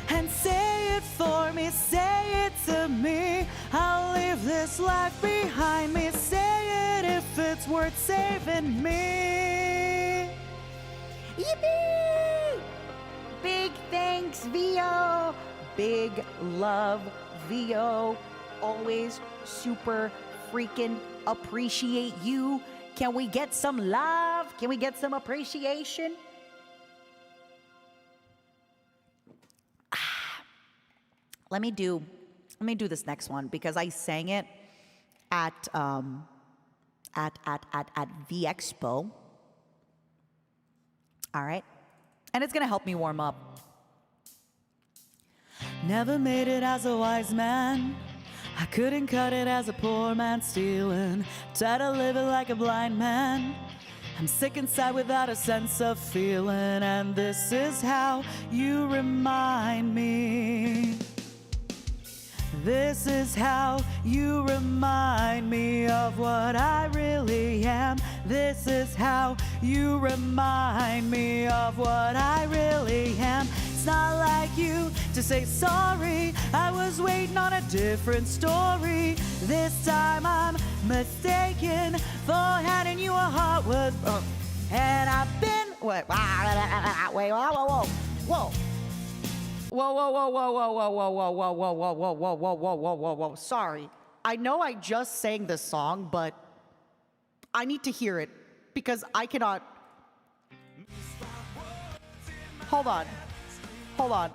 And say it for me, say it to me. I'll leave this life behind me. Say it if it's worth saving me. Yippee! Big thanks, Vio. Big love, Vio. Always super freaking appreciate you. Can we get some love? Can we get some appreciation? Let me do this next one because I sang it at the Expo. All right. And it's gonna help me warm up. Never made it as a wise man. I couldn't cut it as a poor man stealing. Tired of living like a blind man. I'm sick inside without a sense of feeling. And this is how you remind me. This is how you remind me of what I really am. This is how you remind me of what I really am. It's not like you to say sorry. I was waiting on a different story. This time I'm mistaken for handing you a heart with, and I've been, wait, whoa, whoa, whoa, whoa. Whoa, whoa, whoa, whoa, whoa, whoa, whoa, whoa, whoa, whoa, whoa, whoa, whoa, whoa, whoa, whoa, whoa. Sorry. I know I just sang this song, but I need to hear it because I cannot. Hold on. Hold on.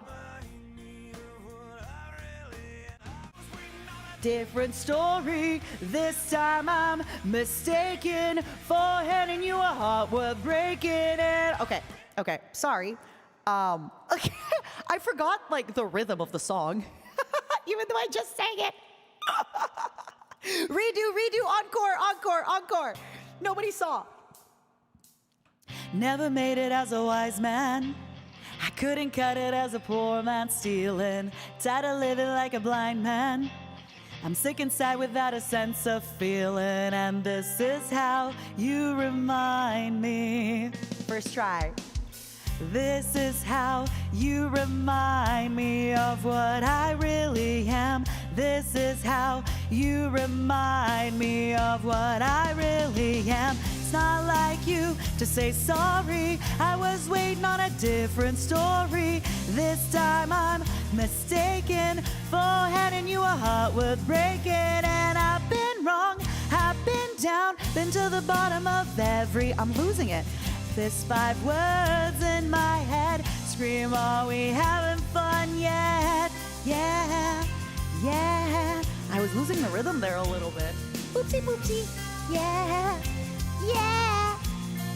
Different story. This time I'm mistaken for handing you a heart worth breaking it. Okay. Sorry. Okay. I forgot like the rhythm of the song, even though I just sang it. Redo, encore. Nobody saw. Never made it as a wise man. I couldn't cut it as a poor man stealing. Tired of living like a blind man. I'm sick inside without a sense of feeling, and this is how you remind me. First try. This is how you remind me of what I really am. This is how you remind me of what I really am. It's not like you to say sorry. I was waiting on a different story. This time I'm mistaken for handing you a heart worth breaking. And I've been wrong, I've been down, been to the bottom of every... I'm losing it. There's 5 words in my head scream, are we having fun yet? Yeah, yeah. I was losing the rhythm there a little bit. Oopsie boopsie. Yeah, yeah,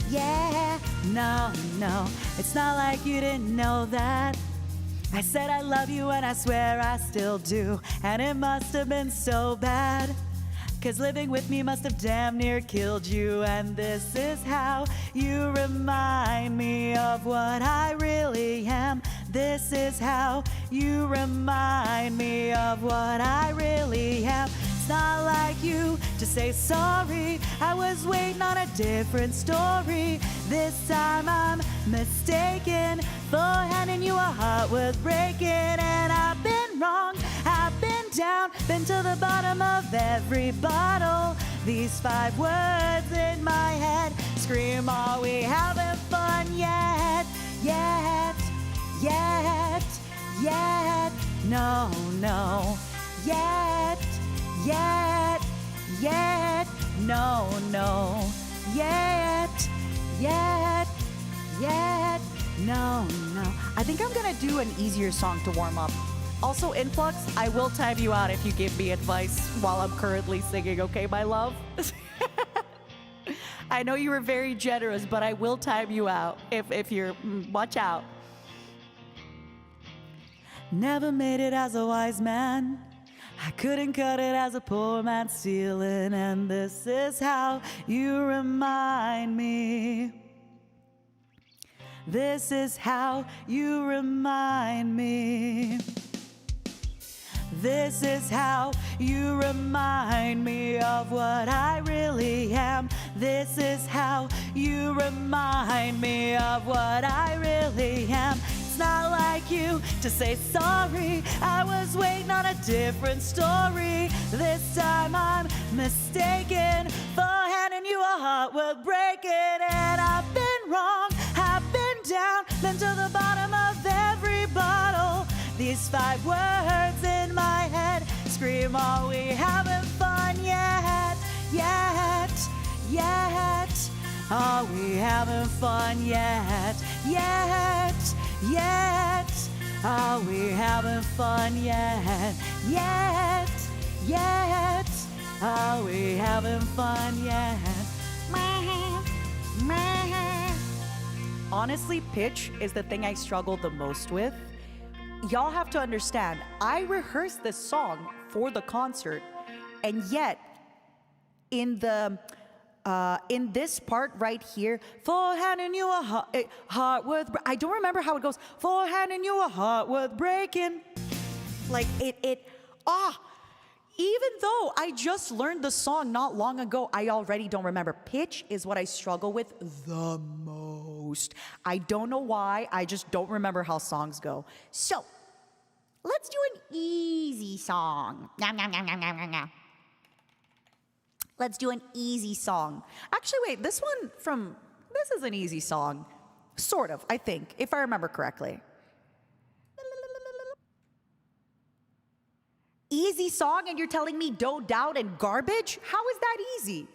yeah. No, no, it's not like you didn't know that. I said I love you and I swear I still do. And it must have been so bad, 'cause living with me must have damn near killed you. And this is how you remind me of what I really am. This is how you remind me of what I really am. It's not like you to say sorry. I was waiting on a different story. This time I'm mistaken for handing you a heart worth breaking. And I've been wrong, I've been down, been to the bottom of every bottle. These 5 words in my head scream, are we having fun yet? Yet, yet, yet. No, no. Yet, yet, yet. No, no. Yet, yet, yet. No, no. I think I'm gonna do an easier song to warm up. Also, Influx, I will time you out if you give me advice while I'm currently singing, okay, my love? I know you were very generous, but I will time you out if you're... watch out. Never made it as a wise man. I couldn't cut it as a poor man stealing. And this is how you remind me. This is how you remind me. This is how you remind me of what I really am. This is how you remind me of what I really am. It's not like you to say sorry. I was waiting on a different story. This time I'm mistaken for handing you a heart worth breaking. And I've been wrong, I've been down, been to the bottom of every bottle. These 5 words in my head scream, are we having fun yet? Yet, yet. Are we having fun yet? Yet, yet. Are we having fun yet? Yet, yet. Are we having fun yet? Honestly, pitch is the thing I struggle the most with. Y'all have to understand, I rehearsed this song for the concert, and yet in this part right here, for handing you a heart worth, I don't remember how it goes. For handing you a heart worth breaking. Like even though I just learned the song not long ago, I already don't remember. Pitch is what I struggle with the most. I don't know why, I just don't remember how songs go. So, let's do an easy song. Let's do an easy song. Actually, wait, this is an easy song. Sort of, I think, if I remember correctly. Easy song, and you're telling me don't doubt and garbage? How is that easy?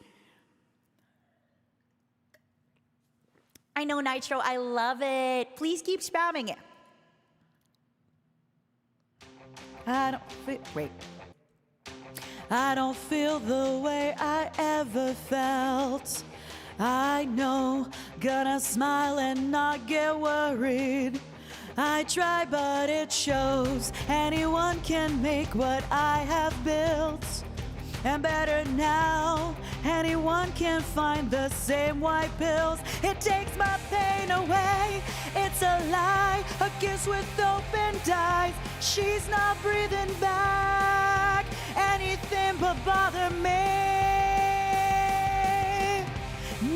I know, Nitro, I love it. Please keep spamming it. I don't feel the way I ever felt. I know, gonna smile and not get worried. I try, but it shows. Anyone can make what I have built. And better now, anyone can find the same white pills. It takes my pain away. It's a lie, a kiss with open eyes. She's not breathing back anything but bother me.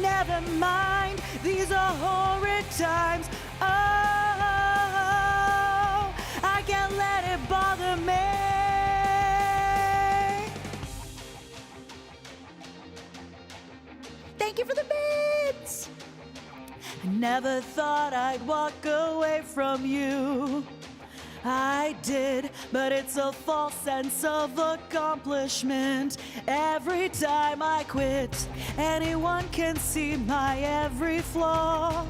Never mind, these are horrid times. Oh, I can't let it bother me. Thank you for the bits. I never thought I'd walk away from you. I did, but it's a false sense of accomplishment. Every time I quit, anyone can see my every flaw.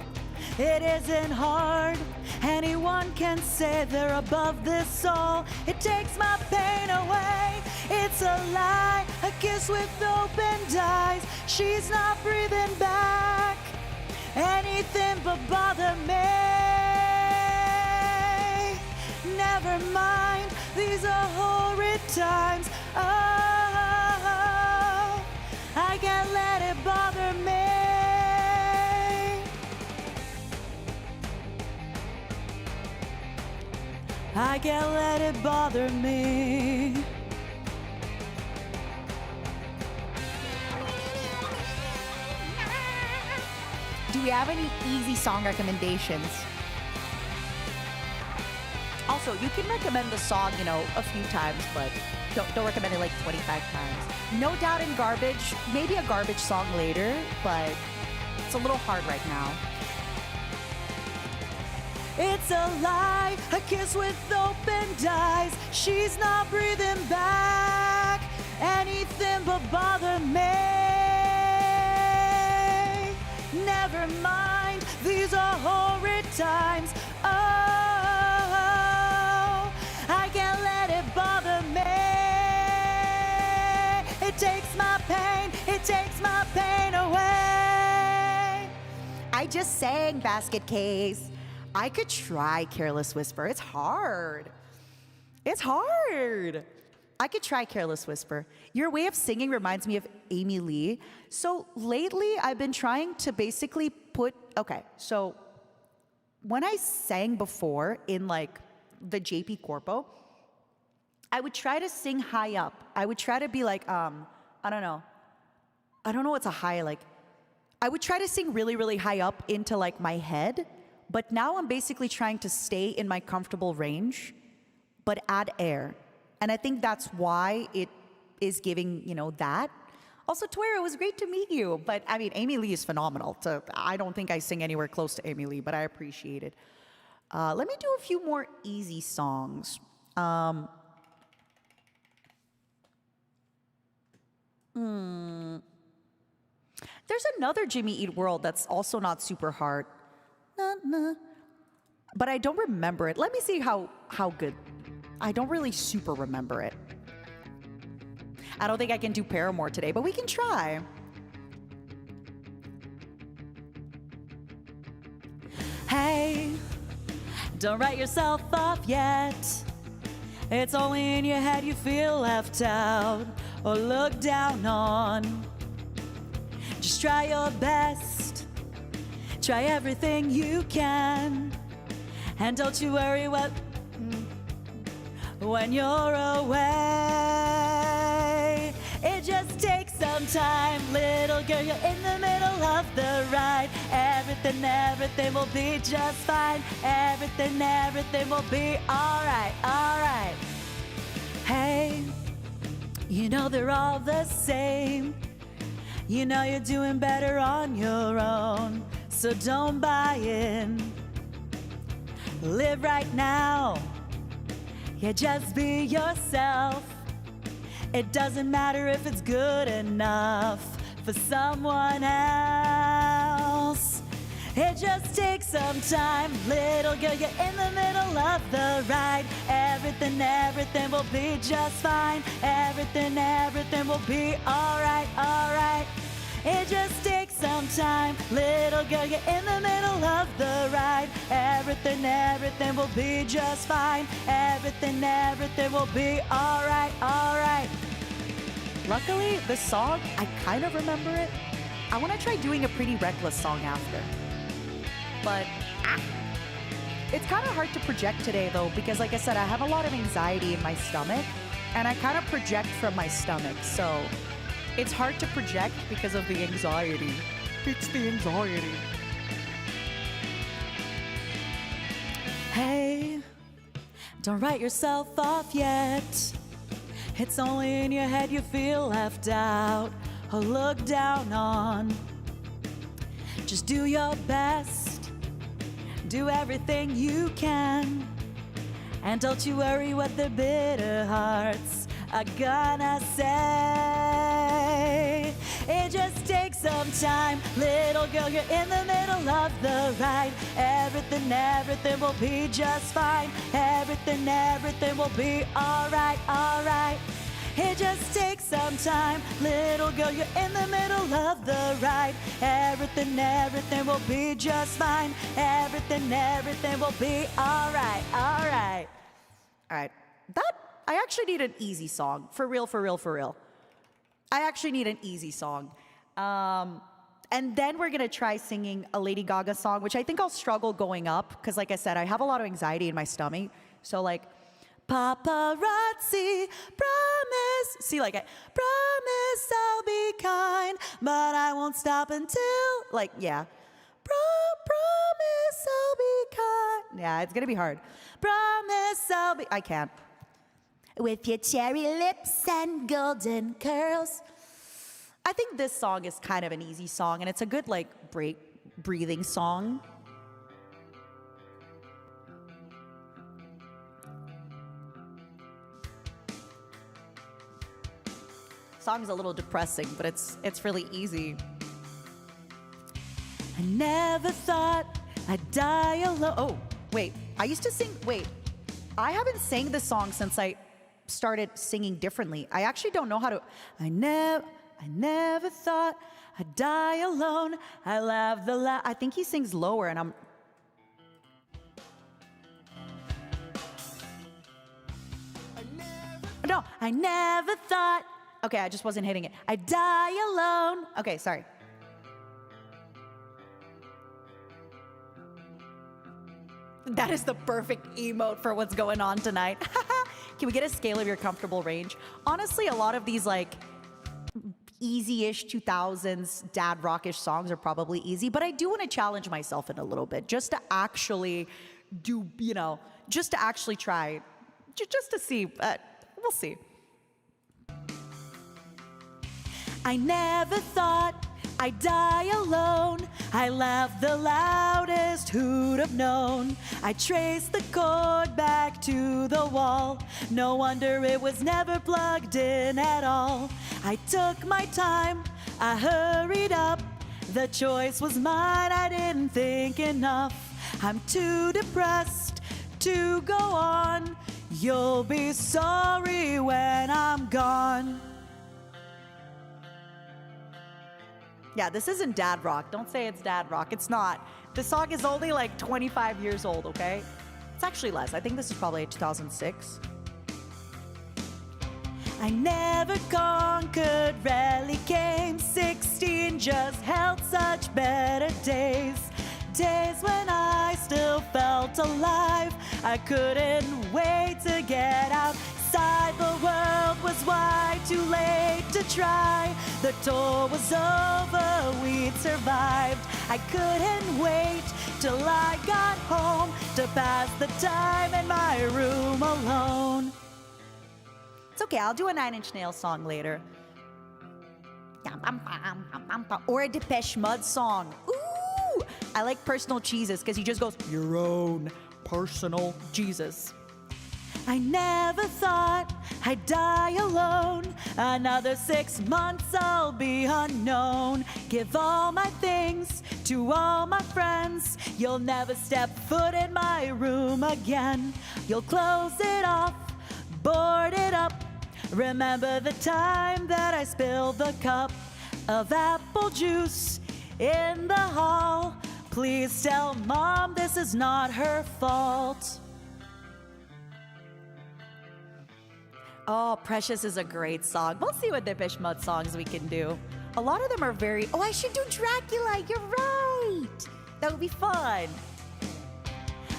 It isn't hard, anyone can say they're above this all. It takes my pain away, it's a lie. A kiss with opened eyes, she's not breathing back. Anything but bother me. Never mind, these are horrid times. Oh, I can't let it bother me. I can't let it bother me. Do we have any easy song recommendations? Also, you can recommend the song, a few times, but don't recommend it like 25 times. No Doubt in Garbage, maybe a Garbage song later, but it's a little hard right now. It's a lie, a kiss with opened eyes. She's not breathing back. Anything but bother me. Never mind, these are horrid times. Oh, I can't let it bother me. It takes my pain away. I just sang Basket Case. I could try Careless Whisper. It's hard. I could try Careless Whisper. Your way of singing reminds me of Amy Lee. So lately, I've been trying to basically so when I sang before in like the JP Corpo, I would try to sing high up. I would try to be like, I don't know what's a high, like, I would try to sing really, really high up into like my head, but now I'm basically trying to stay in my comfortable range, but add air. And I think that's why it is giving, that. Also, Twyra, it was great to meet you. But I mean, Amy Lee is phenomenal. I don't think I sing anywhere close to Amy Lee, but I appreciate it. Let me do a few more easy songs. There's another Jimmy Eat World that's also not super hard. But I don't remember it. Let me see how good. I don't really super remember it. I don't think I can do Paramore today, but we can try. Hey, don't write yourself off yet. It's only in your head you feel left out or looked down on. Just try your best. Try everything you can. And don't you worry when you're away. It just takes some time, little girl, you're in the middle of the ride. Everything will be just fine. Everything will be alright. Hey, they're all the same. You're doing better on your own, so don't buy in. Live right now. Yeah, just be yourself. It doesn't matter if it's good enough for someone else. It just takes some time, little girl, you're in the middle of the ride. Everything will be just fine. Everything will be alright. It just takes some time, little girl, you're in the middle of the ride. Everything will be just fine. Everything will be alright. Luckily, the song, I kind of remember it. I want to try doing a Pretty Reckless song after. But it's kind of hard to project today, though, because like I said, I have a lot of anxiety in my stomach. and I kind of project from my stomach, so it's hard to project because of the anxiety. It's the anxiety. Hey, don't write yourself off yet. It's only in your head you feel left out or looked down on. Just do your best, do everything you can, and don't you worry what the bitter hearts are gonna say. It just takes some time, little girl, you're in the middle of the ride. Everything will be just fine. Everything will be alright, alright. It just takes some time, little girl, you're in the middle of the ride. Everything will be just fine. Everything will be alright, alright. Alright, I actually need an easy song. For real. I actually need an easy song. And then we're gonna try singing a Lady Gaga song, which I think I'll struggle going up, because like I said, I have a lot of anxiety in my stomach. So like, paparazzi, promise. See, like, promise I'll be kind, but I won't stop until, like, yeah. Promise I'll be kind. Yeah, it's gonna be hard. Promise I can't. With your cherry lips and golden curls. I think this song is kind of an easy song, and it's a good, like, breathing song. Song's a little depressing, but it's really easy. I never thought I'd die alone. Oh, wait. I used to sing. Wait. I haven't sang this song since I started singing differently. I actually don't know how to. I never thought I'd die alone. I love I think he sings lower, and I'm. No, I never thought. Okay, I just wasn't hitting it. I die alone. Okay, sorry. That is the perfect emote for what's going on tonight. Can we get a scale of your comfortable range? Honestly, a lot of these like easy-ish 2000s dad rockish songs are probably easy, but I do want to challenge myself in a little bit just to actually do, just to actually try, just to see. We'll see. I never thought I'd die alone. I laughed the loudest, who'd have known? I traced the cord back to the wall. No wonder it was never plugged in at all. I took my time, I hurried up. The choice was mine, I didn't think enough. I'm too depressed to go on. You'll be sorry when I'm gone. Yeah, this isn't dad rock. Don't say it's dad rock. It's not. The song is only like 25 years old, okay? It's actually less. I think this is probably 2006. I never conquered, rarely came 16, just held such better days. Days when I still felt alive. I couldn't wait to get outside. The world was wide, too late to try. The tour was over, we'd survived. I couldn't wait till I got home to pass the time in my room alone. It's okay, I'll do a Nine Inch Nails song later. Or a Depeche Mode song. Ooh! I like Personal Jesus because he just goes, your own personal Jesus. I never thought I'd die alone. Another 6 months I'll be unknown. Give all my things to all my friends. You'll never step foot in my room again. You'll close it off, board it up. Remember the time that I spilled the cup of apple juice in the hall. Please tell Mom this is not her fault. Oh, Precious is a great song. We'll see what Depeche Mode songs we can do. A lot of them are very... Oh, I should do Dracula. You're right. That would be fun.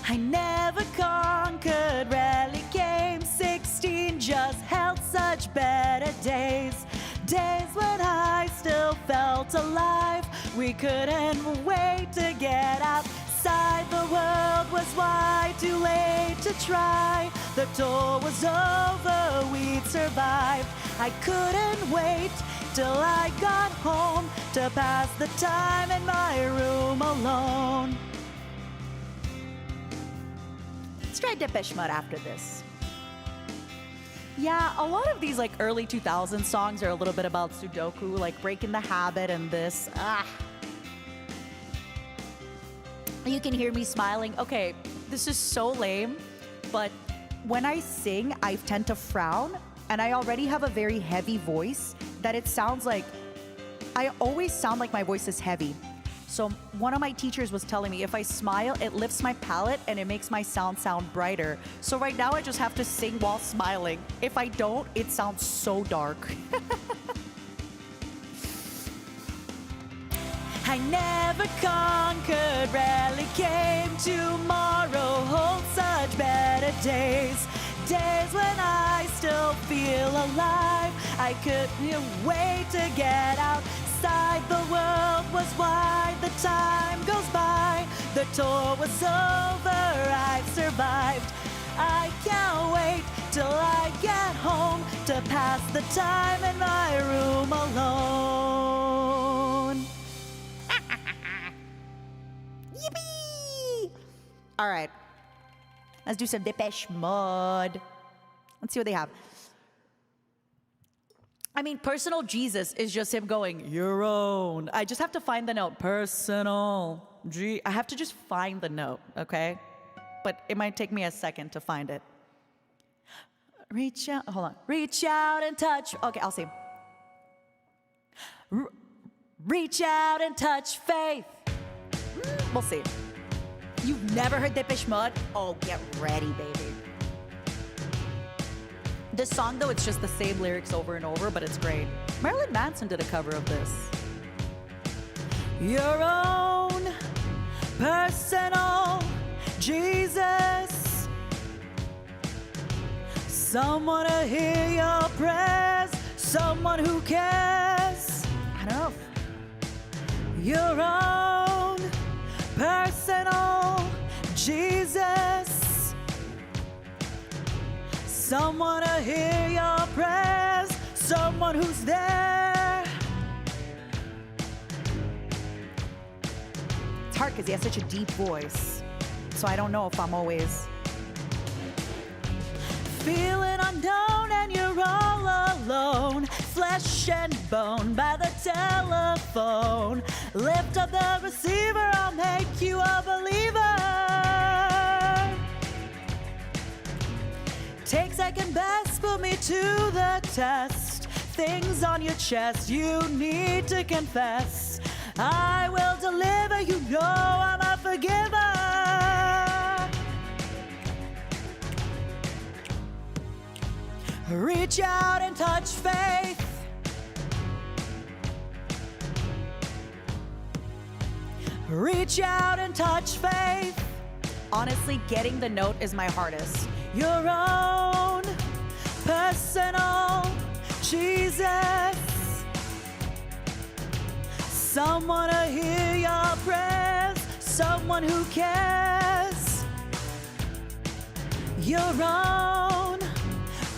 I never conquered, rarely came 16, just held such better days. Days when I still felt alive. We couldn't wait to get outside. The world was wide, too late to try. The tour was over, we'd survived. I couldn't wait till I got home to pass the time in my room alone. Let's try Depeche Mode after this. Yeah, a lot of these like early 2000s songs are a little bit about Sudoku, like breaking the habit and this. You can hear me smiling. Okay, this is so lame, but when I sing, I tend to frown, and I already have a very heavy voice that it sounds like, I always sound like my voice is heavy. So one of my teachers was telling me if I smile, it lifts my palate and it makes my sound brighter. So right now I just have to sing while smiling. If I don't, it sounds so dark. I never conquered, rarely came. Tomorrow holds such better days. Days when I still feel alive. I couldn't wait to get outside. The world was wide, the time goes by. The tour was over, I've survived. I can't wait till I get home to pass the time in my room alone. Yippee! All right. Let's do some Depeche Mode. Let's see what they have. I mean, Personal Jesus is just him going, your own. I just have to find the note. Personal G. I have to just find the note, okay? But it might take me a second to find it. Reach out, hold on. Reach out and touch. Okay, I'll see. Reach out and touch faith. We'll see. You've never heard Depeche Mode? Oh, get ready, baby. This song, though, it's just the same lyrics over and over, but it's great. Marilyn Manson did a cover of this. Your own personal Jesus. Someone to hear your prayers. Someone who cares. I don't know. Your own personal Jesus. Someone to hear your prayers. Someone who's there. It's hard because he has such a deep voice. So I don't know if I'm always feeling unknown and you're all alone. Flesh and bone by the telephone. Lift up the receiver, I'll make you a believer. Take second best, put me to the test. Things on your chest you need to confess. I will deliver, you know I'm a forgiver. Reach out and touch faith. Reach out and touch faith. Honestly, getting the note is my hardest. Your own personal Jesus. Someone to hear your prayers. Someone who cares. Your own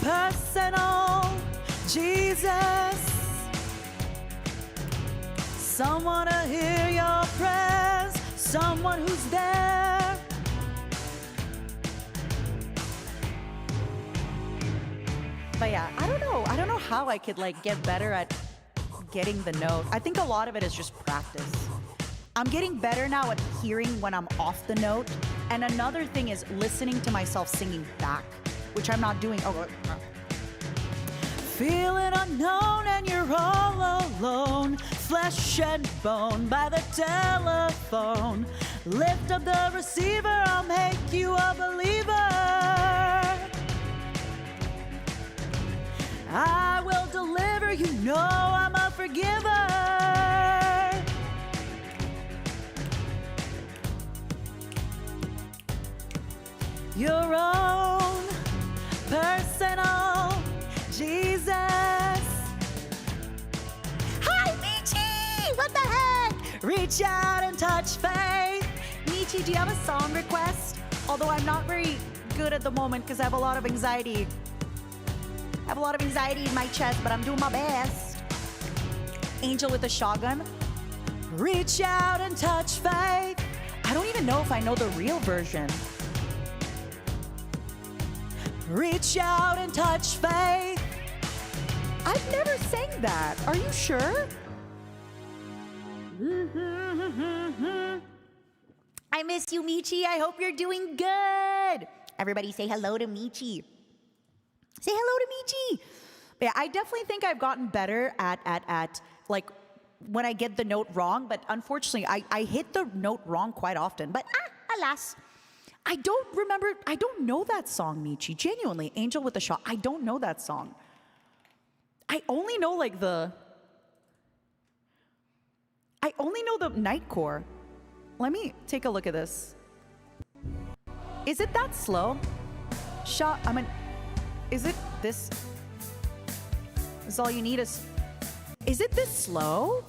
personal Jesus. Someone to hear your prayers. Someone who's there. But yeah, I don't know how I could like get better at getting the note. I think a lot of it is just practice. I'm getting better now at hearing when I'm off the note. And another thing is listening to myself singing back, which I'm not doing. Feeling unknown and you're all alone. Flesh and bone by the telephone. Lift up the receiver, I'll make you a believer. I will deliver, you know I'm a forgiver. Your own personal Reach out and touch faith. Michi, do you have a song request? Although I'm not very good at the moment because I have a lot of anxiety. I have a lot of anxiety in my chest, but I'm doing my best. Angel with a Shotgun. Reach out and touch faith. I don't even know if I know the real version. Reach out and touch faith. I've never sang that. Are you sure? I miss you, Michi. I hope you're doing good. Everybody say hello to Michi. Say hello to Michi. Yeah, I definitely think I've gotten better at like when I get the note wrong, but unfortunately I hit the note wrong quite often. But alas, I don't know that song, Michi. Genuinely, Angel with a Shot. I don't know that song. I only know the Nightcore. Let me take a look at this. Is it that slow? Is it this? Is all you need is it this slow?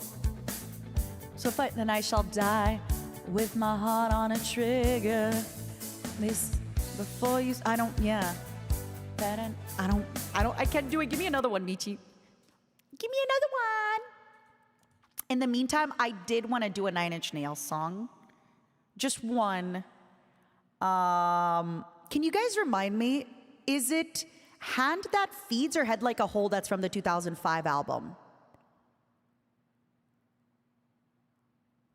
So fight, then I shall die with my heart on a trigger. This before you. I can't do it. Give me another one, Michi. Give me another one. In the meantime, I did want to do a Nine Inch Nails song. Just one. Can you guys remind me? Is it Hand That Feeds or Head Like a Hole that's from the 2005 album?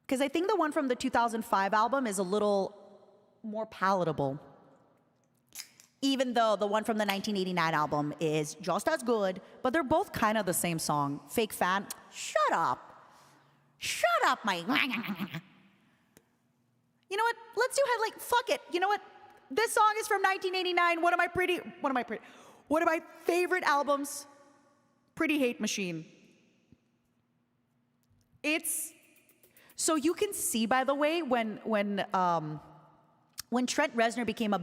Because I think the one from the 2005 album is a little more palatable. Even though the one from the 1989 album is just as good, but they're both kind of the same song. Fake fan, shut up. Shut up, my... You know what? Let's do Head Like... Fuck it. You know what? This song is from 1989. One of my favorite albums. Pretty Hate Machine. It's... So you can see, by the way, when Trent Reznor became a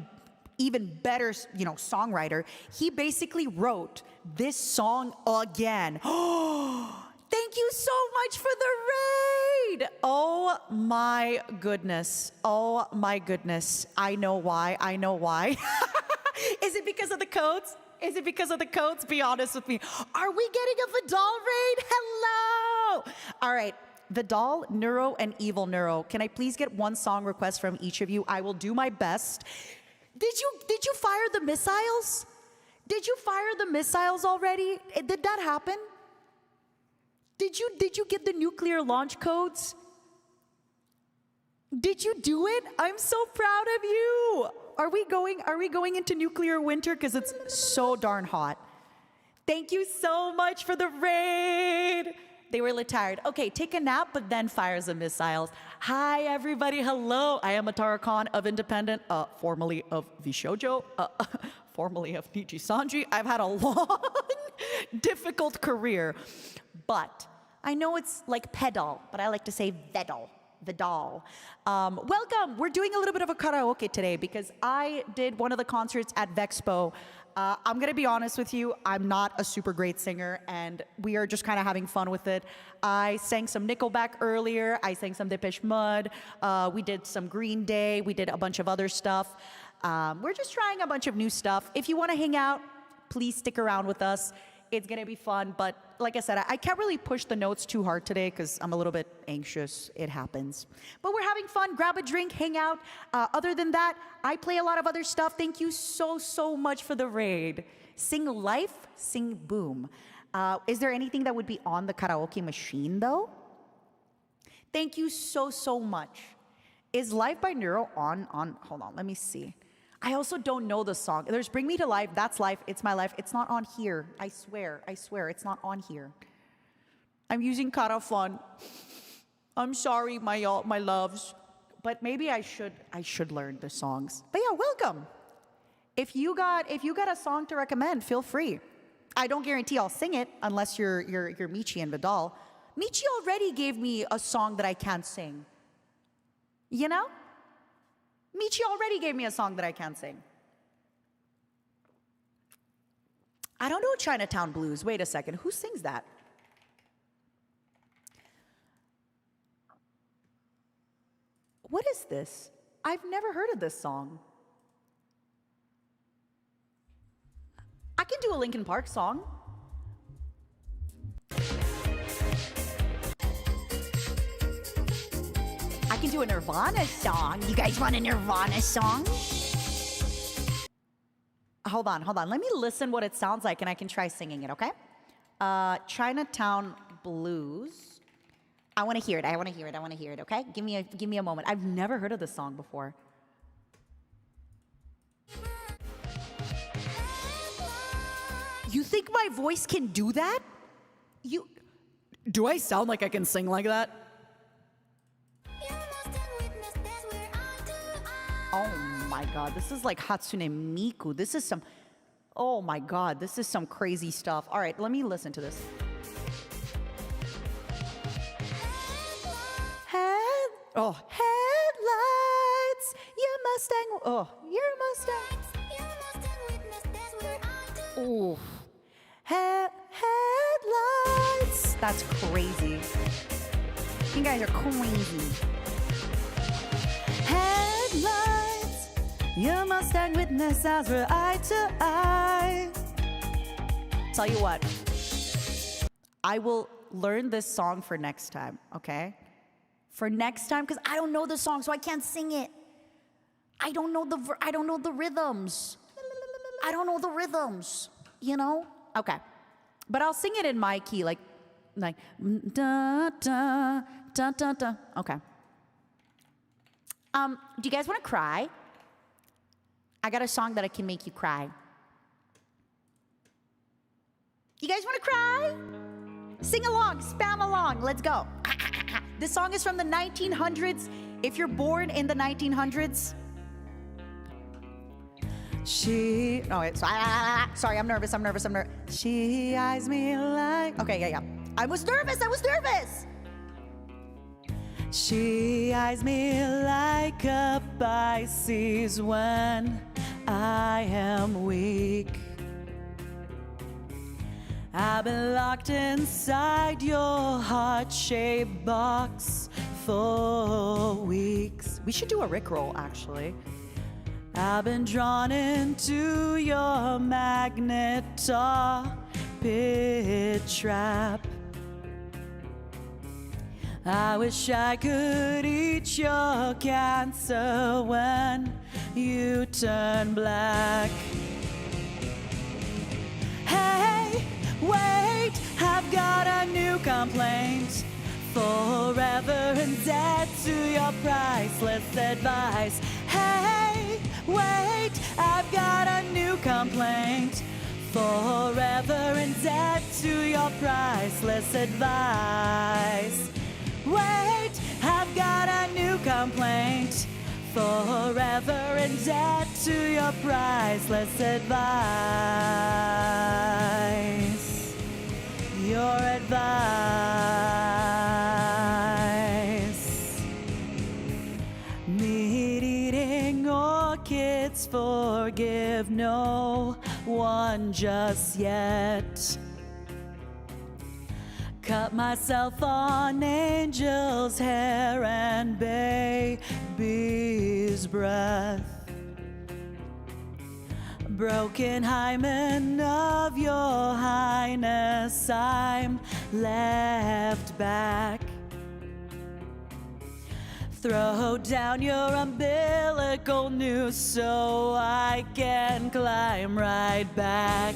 even better, songwriter, he basically wrote this song again. Thank you so much for the raid. Oh my goodness. Oh my goodness. I know why. Is it because of the codes? Is it because of the codes? Be honest with me. Are we getting a Vidal raid? Hello. All right. Vidal, Neuro, and Evil Neuro. Can I please get one song request from each of you? I will do my best. Did you fire the missiles? Did you fire the missiles already? Did that happen? Did you get the nuclear launch codes? Did you do it? I'm so proud of you. Are we going into nuclear winter because it's so darn hot? Thank you so much for the raid. They were tired. Okay, take a nap, but then fires the missiles. Hi, everybody. Hello. I am Atara Khan of Independent, formerly of Vishojo, formerly of Niji Sanji. I've had a long, difficult career, but I know it's like pedal, but I like to say Vidal. Welcome. We're doing a little bit of a karaoke today because I did one of the concerts at Vexpo. I'm going to be honest with you, I'm not a super great singer, and we are just kind of having fun with it. I sang some Nickelback earlier. I sang some Depeche Mode. We did some Green Day. We did a bunch of other stuff. We're just trying a bunch of new stuff. If you want to hang out, please stick around with us. It's going to be fun, but like I said, I can't really push the notes too hard today because I'm a little bit anxious. It happens. But we're having fun. Grab a drink, hang out. Other than that, I play a lot of other stuff. Thank you so much for the raid. Sing Life, Sing Boom. Is there anything that would be on the karaoke machine, though? Thank you so much. Is Life by Neuro on? Hold on, let me see. I also don't know the song. There's Bring Me to Life, That's Life, It's My Life. It's not on here. I swear, it's not on here. I'm using Karafon. I'm sorry, my loves. But maybe I should learn the songs. But yeah, welcome. If you got a song to recommend, feel free. I don't guarantee I'll sing it unless you're Michi and Vidal. Michi already gave me a song that I can't sing. You know? Michi already gave me a song that I can't sing. I don't know Chinatown Blues. Wait a second. Who sings that? What is this? I've never heard of this song. I can do a Linkin Park song. I can do a Nirvana song. You guys want a Nirvana song? Hold on. Let me listen what it sounds like and I can try singing it, okay? Chinatown Blues. I want to hear it, okay? Give me a moment. I've never heard of this song before. You think my voice can do that? Do I sound like I can sing like that? Oh my God, this is like Hatsune Miku. This is some, oh my God, this is some crazy stuff. All right, let me listen to this. Headlights, your Mustang, your Mustang. Oh, headlights. That's crazy. You guys are crazy. Headlights, your Mustang witness as we're eye to eye. Tell you what, I will learn this song for next time, okay? For next time, because I don't know the song, so I can't sing it. I don't know the rhythms. I don't know the rhythms, you know? Okay. But I'll sing it in my key, like da da da da da. Okay. Do you guys want to cry? I got a song that I can make you cry. You guys want to cry? Sing along, spam along. Let's go. This song is from the 1900s. If you're born in the 1900s, sorry, I'm nervous. She eyes me like, okay, yeah. I was nervous. She eyes me like a Pisces when I am weak. I've been locked inside your heart-shaped box for weeks. We should do a Rickroll, actually. I've been drawn into your magnet pit trap. I wish I could eat your cancer when you turn black. Hey, wait, I've got a new complaint. Forever in debt to your priceless advice. Hey, wait, I've got a new complaint. Forever in debt to your priceless advice. Wait, I've got a new complaint. Forever in debt to your priceless advice. Your advice. Meat-eating orchids forgive no one just yet. Cut myself on angel's hair and baby's breath. Broken hymen of your highness, I'm left back. Throw down your umbilical noose so I can climb right back.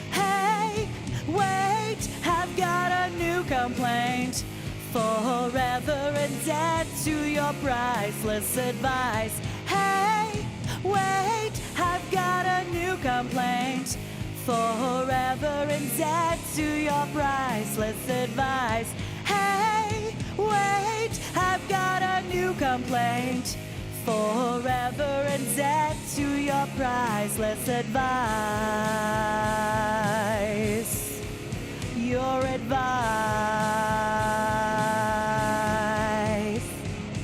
Hey, wait, I've got a new complaint. Forever in debt to your priceless advice. Hey, wait, I've got a new complaint. Forever in debt to your priceless advice. Hey, wait, I've got a new complaint. Forever in debt to your priceless advice. Your advice.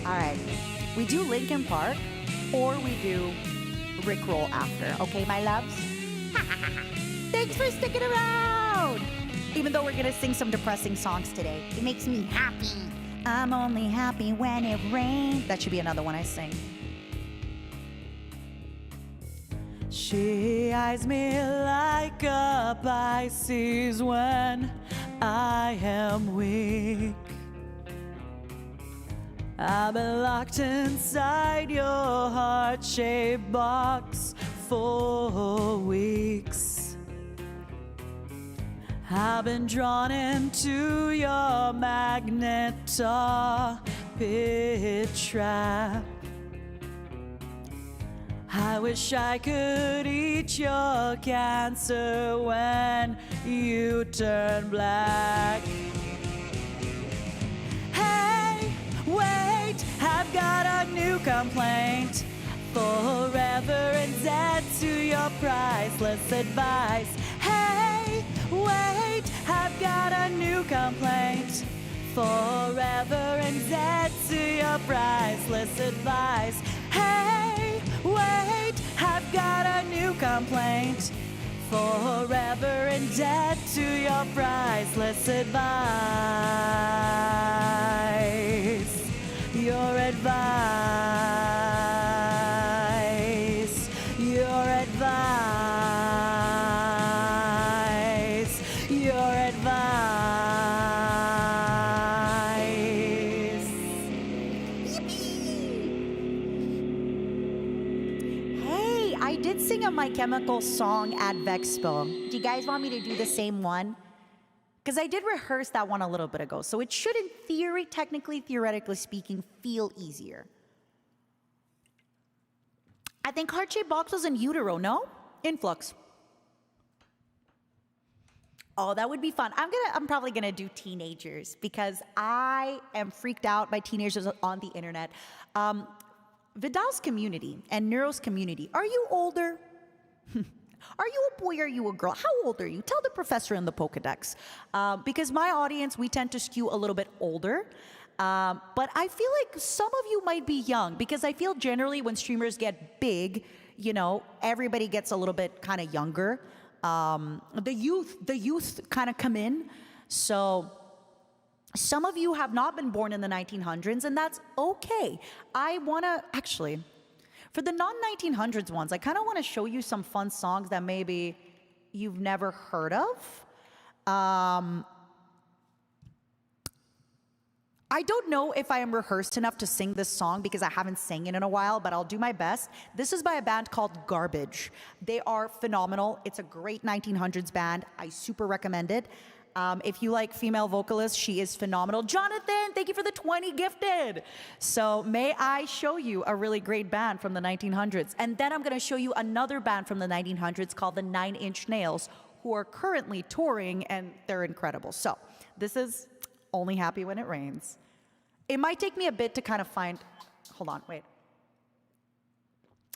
All right, we do Linkin Park or we do Rickroll after, okay, my loves? Thanks for sticking around! Even though we're gonna sing some depressing songs today, it makes me happy. I'm only happy when it rains. That should be another one I sing. She eyes me like a Pisces when I am weak. I've been locked inside your heart-shaped box for weeks. I've been drawn into your magnet pit trap. I wish I could eat your cancer when you turn black. Hey, wait, I've got a new complaint. Forever indebted to your priceless advice. Hey, wait, I've got a new complaint. Forever indebted to your priceless advice. Hey, wait, I've got a new complaint. Forever indebted to your priceless advice. Your advice. Your advice. Your advice. Hey, I did sing a My Chemical song at Vexpo. Do you guys want me to do the same one? Because I did rehearse that one a little bit ago, so it should, in theory, theoretically speaking, feel easier. I think heart-shaped box was in utero, no? Influx. Oh, that would be fun. I'm probably gonna do teenagers because I am freaked out by teenagers on the internet. Vidal's community and Neuro's community. Are you older? Are you a boy? Are you a girl? How old are you? Tell the professor in the Pokedex. Because my audience, we tend to skew a little bit older. But I feel like some of you might be young because I feel generally when streamers get big, you know, everybody gets a little bit kind of younger. The youth kind of come in. So some of you have not been born in the 1900s, and that's okay. I want to actually, for the non-1900s ones, I kind of want to show you some fun songs that maybe you've never heard of. I don't know if I am rehearsed enough to sing this song because I haven't sang it in a while, but I'll do my best. This is by a band called Garbage. They are phenomenal. It's a great 1900s band. I super recommend it. If you like female vocalists, she is phenomenal. Jonathan, thank you for the 20 gifted. So may I show you a really great band from the 1900s. And then I'm going to show you another band from the 1900s called the 9 Inch Nails, who are currently touring, and they're incredible. So this is Only Happy When It Rains. It might take me a bit to kind of find, hold on, wait.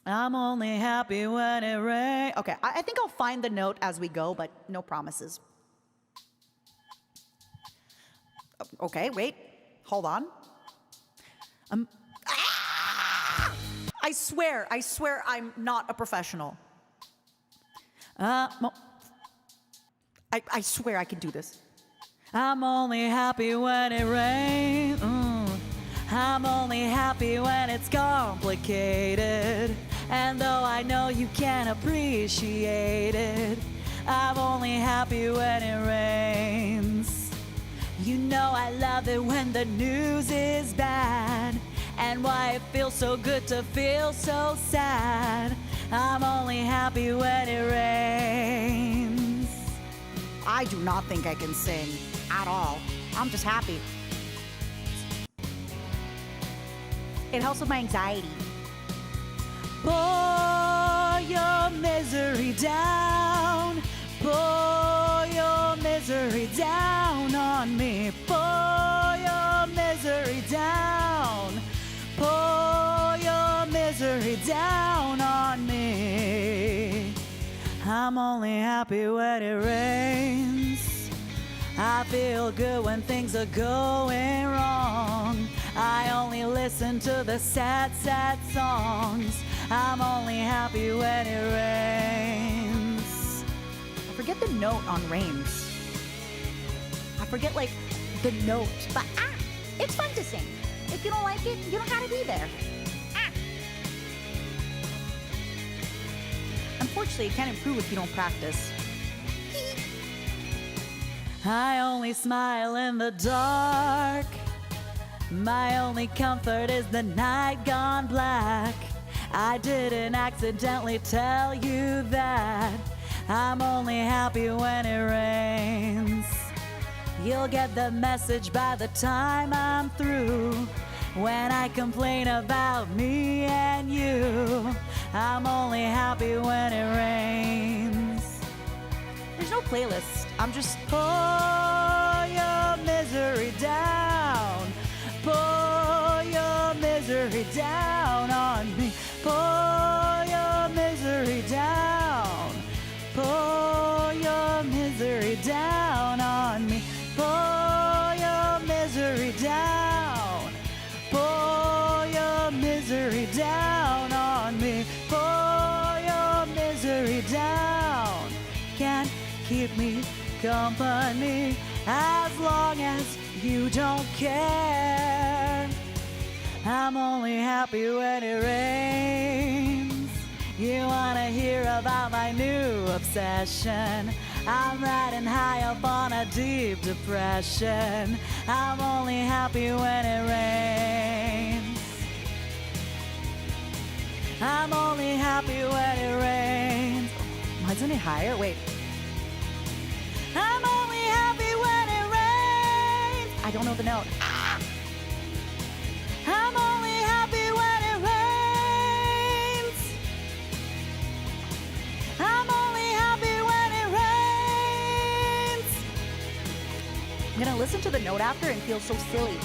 I'm only happy when it rains. Okay, I think I'll find the note as we go, but no promises. Okay, wait, hold on. I swear I'm not a professional. I swear I can do this. I'm only happy when it rains. I'm only happy when it's complicated. And though I know you can't appreciate it, I'm only happy when it rains. You know I love it when the news is bad, and why it feels so good to feel so sad. I'm only happy when it rains. I do not think I can sing at all. I'm just happy. It helps with my anxiety. Pour your misery down. Pour your misery down on me. Pour your misery down. Pour your misery down on me. I'm only happy when it rains. I feel good when things are going wrong. I only listen to the sad, sad songs. I'm only happy when it rains. I forget the note on rains. I forget, like, the note. But It's fun to sing. If you don't like it, you don't have to be there. Ah. Unfortunately, it can't improve if you don't practice. I only smile in the dark. My only comfort is the night gone black. I didn't accidentally tell you that I'm only happy when it rains. You'll get the message by the time I'm through. When I complain about me and you, I'm only happy when it rains. There's no playlist. I'm just pour your misery down. Pour your misery down on me. Pour your misery down. Pour your misery down on me. Pour your misery down. Pour your misery down on me. Pour your misery down. Can't keep me company as long as you don't care. I'm only happy when it rains. You wanna hear about my new obsession? I'm riding high up on a deep depression. I'm only happy when it rains. I'm only happy when it rains. Why isn't it higher? Wait. I'm only happy when it rains. I don't know the note. Ah! I'm only happy when it rains. I'm only happy when it rains. I'm gonna listen to the note after and feel so silly.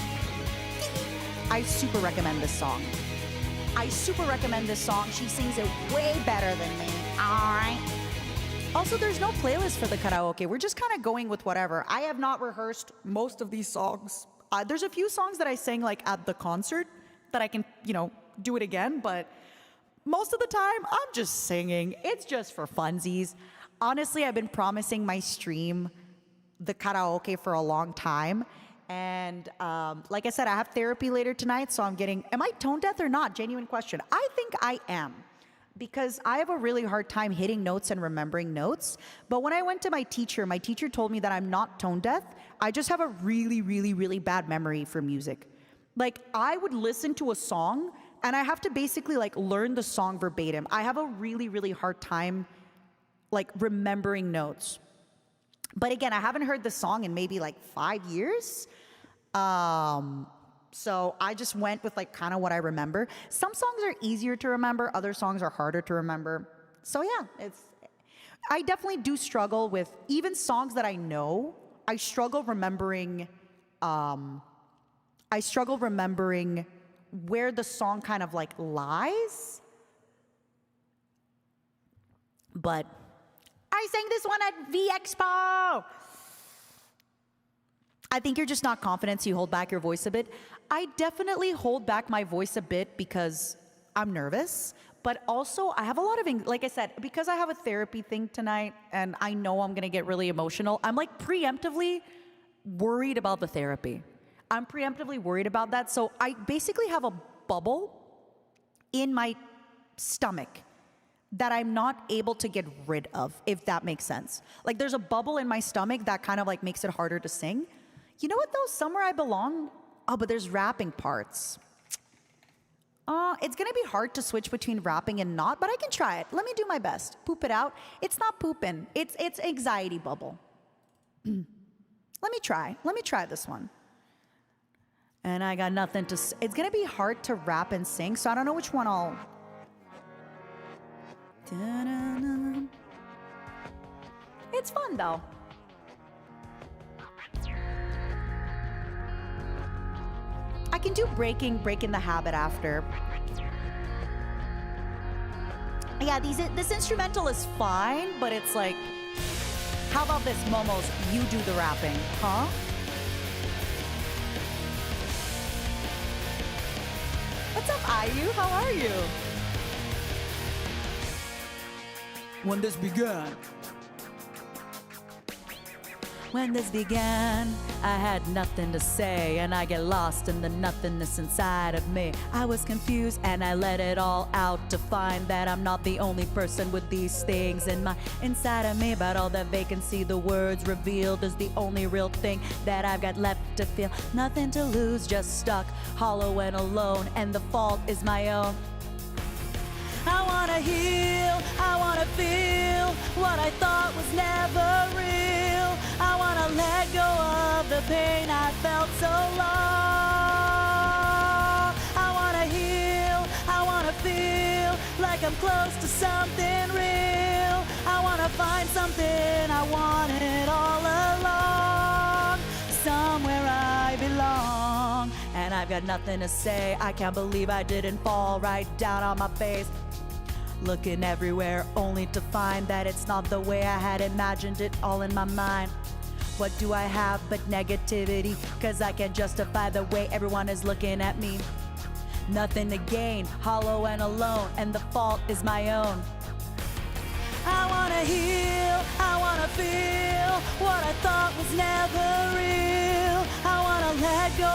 I super recommend this song. I super recommend this song. She sings it way better than me. All right. Also, there's no playlist for the karaoke. We're just kind of going with whatever. I have not rehearsed most of these songs. There's a few songs that I sang like at the concert that I can, do it again. But most of the time, I'm just singing. It's just for funsies. Honestly, I've been promising my stream the karaoke for a long time. And like I said, I have therapy later tonight, so am I tone deaf or not? Genuine question. I think I am, because I have a really hard time hitting notes and remembering notes. But when I went to my teacher told me that I'm not tone deaf. I just have a really, really, really bad memory for music. Like, I would listen to a song, and I have to basically, learn the song verbatim. I have a really, really hard time, remembering notes. But again, I haven't heard the song in maybe 5 years. So I just went with kind of what I remember. Some songs are easier to remember, other songs are harder to remember. So yeah, I definitely do struggle with even songs that I know. I struggle remembering where the song kind of lies. But I sang this one at V-Expo. I think you're just not confident, so you hold back your voice a bit. I definitely hold back my voice a bit because I'm nervous, but also I have a lot of, like I said, because I have a therapy thing tonight and I know I'm gonna get really emotional, I'm preemptively worried about the therapy. I'm preemptively worried about that, so I basically have a bubble in my stomach that I'm not able to get rid of, if that makes sense. There's a bubble in my stomach that kind of makes it harder to sing. You know what though? Somewhere I belong. Oh, but there's rapping parts. It's gonna be hard to switch between rapping and not, but I can try it. Let me do my best. Poop it out. It's not pooping. It's anxiety bubble. Let me try this one. And I got nothing to say. It's gonna be hard to rap and sing, so I don't know which one I'll. It's fun though. I can do breaking the habit after. Yeah, this instrumental is fine, but it's how about this, Momos? You do the rapping, huh? What's up, Ayu? How are you? When this began, When this began, I had nothing to say, and I get lost in the nothingness inside of me. I was confused and I let it all out to find that I'm not the only person with these things inside of me. But all the vacancy the words revealed is the only real thing that I've got left to feel. Nothing to lose, just stuck, hollow and alone, and the fault is my own. I wanna heal, I wanna feel what I thought was never real. I wanna let go of the pain I felt so long. I wanna heal, I wanna feel like I'm close to something real. I wanna find something I wanted all along. Somewhere I belong, and I've got nothing to say. I can't believe I didn't fall right down on my face, looking everywhere only to find that it's not the way I had imagined it, all in my mind. What do I have but negativity? Cause I can't justify the way everyone is looking at me. Nothing to gain, hollow and alone, and the fault is my own. I wanna heal, I wanna feel what I thought was never real. I wanna let go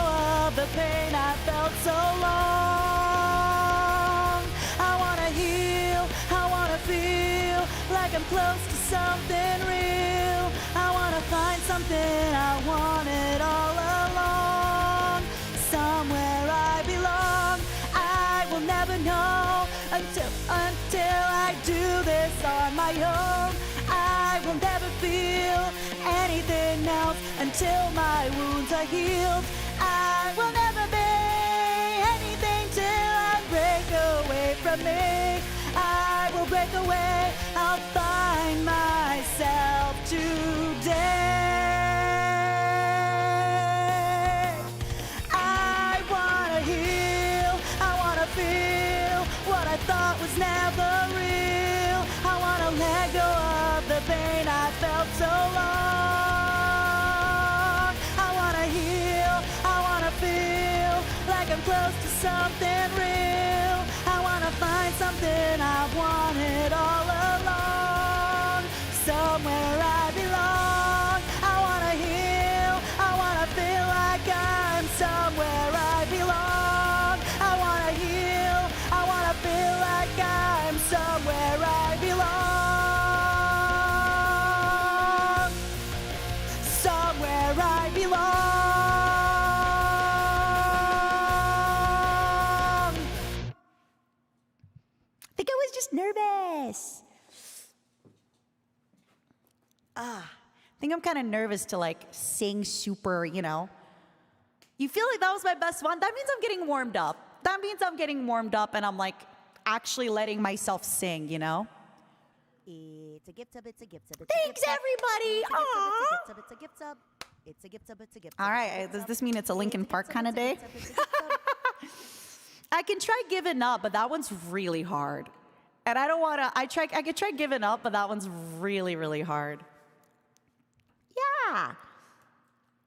of the pain I felt so long. I wanna heal, I wanna feel like I'm close to something real. I wanna find something I wanted all along. Somewhere I belong. I will never know until I do this on my own. I will never feel anything else until my wounds are healed. I will never be anything till I break away from me. I will break away, I'll find myself today. I wanna heal, I wanna feel what I thought was never real. I wanna let go of the pain I felt so long. I wanna heal, I wanna feel like I'm close to something real. I wanna find something I wanted all along. Somewhere I belong. I wanna heal, I wanna feel like I'm somewhere I belong. I wanna heal, I wanna feel like I'm somewhere I belong. Somewhere I belong. I think I was just nervous. I think I'm kind of nervous to like sing super, you know. You feel like that was my best one? That means I'm getting warmed up. That means I'm getting warmed up and I'm like actually letting myself sing, you know? It's a gift sub, it's a gift sub, Thanks, everybody. Aww. it's a gift sub, it's a gift sub, it's a gift sub. All right, does this mean it's a Linkin Park kind of day? I can try giving up, but that one's really hard. And I don't want to, I could try giving up, but that one's really, really hard. Yeah.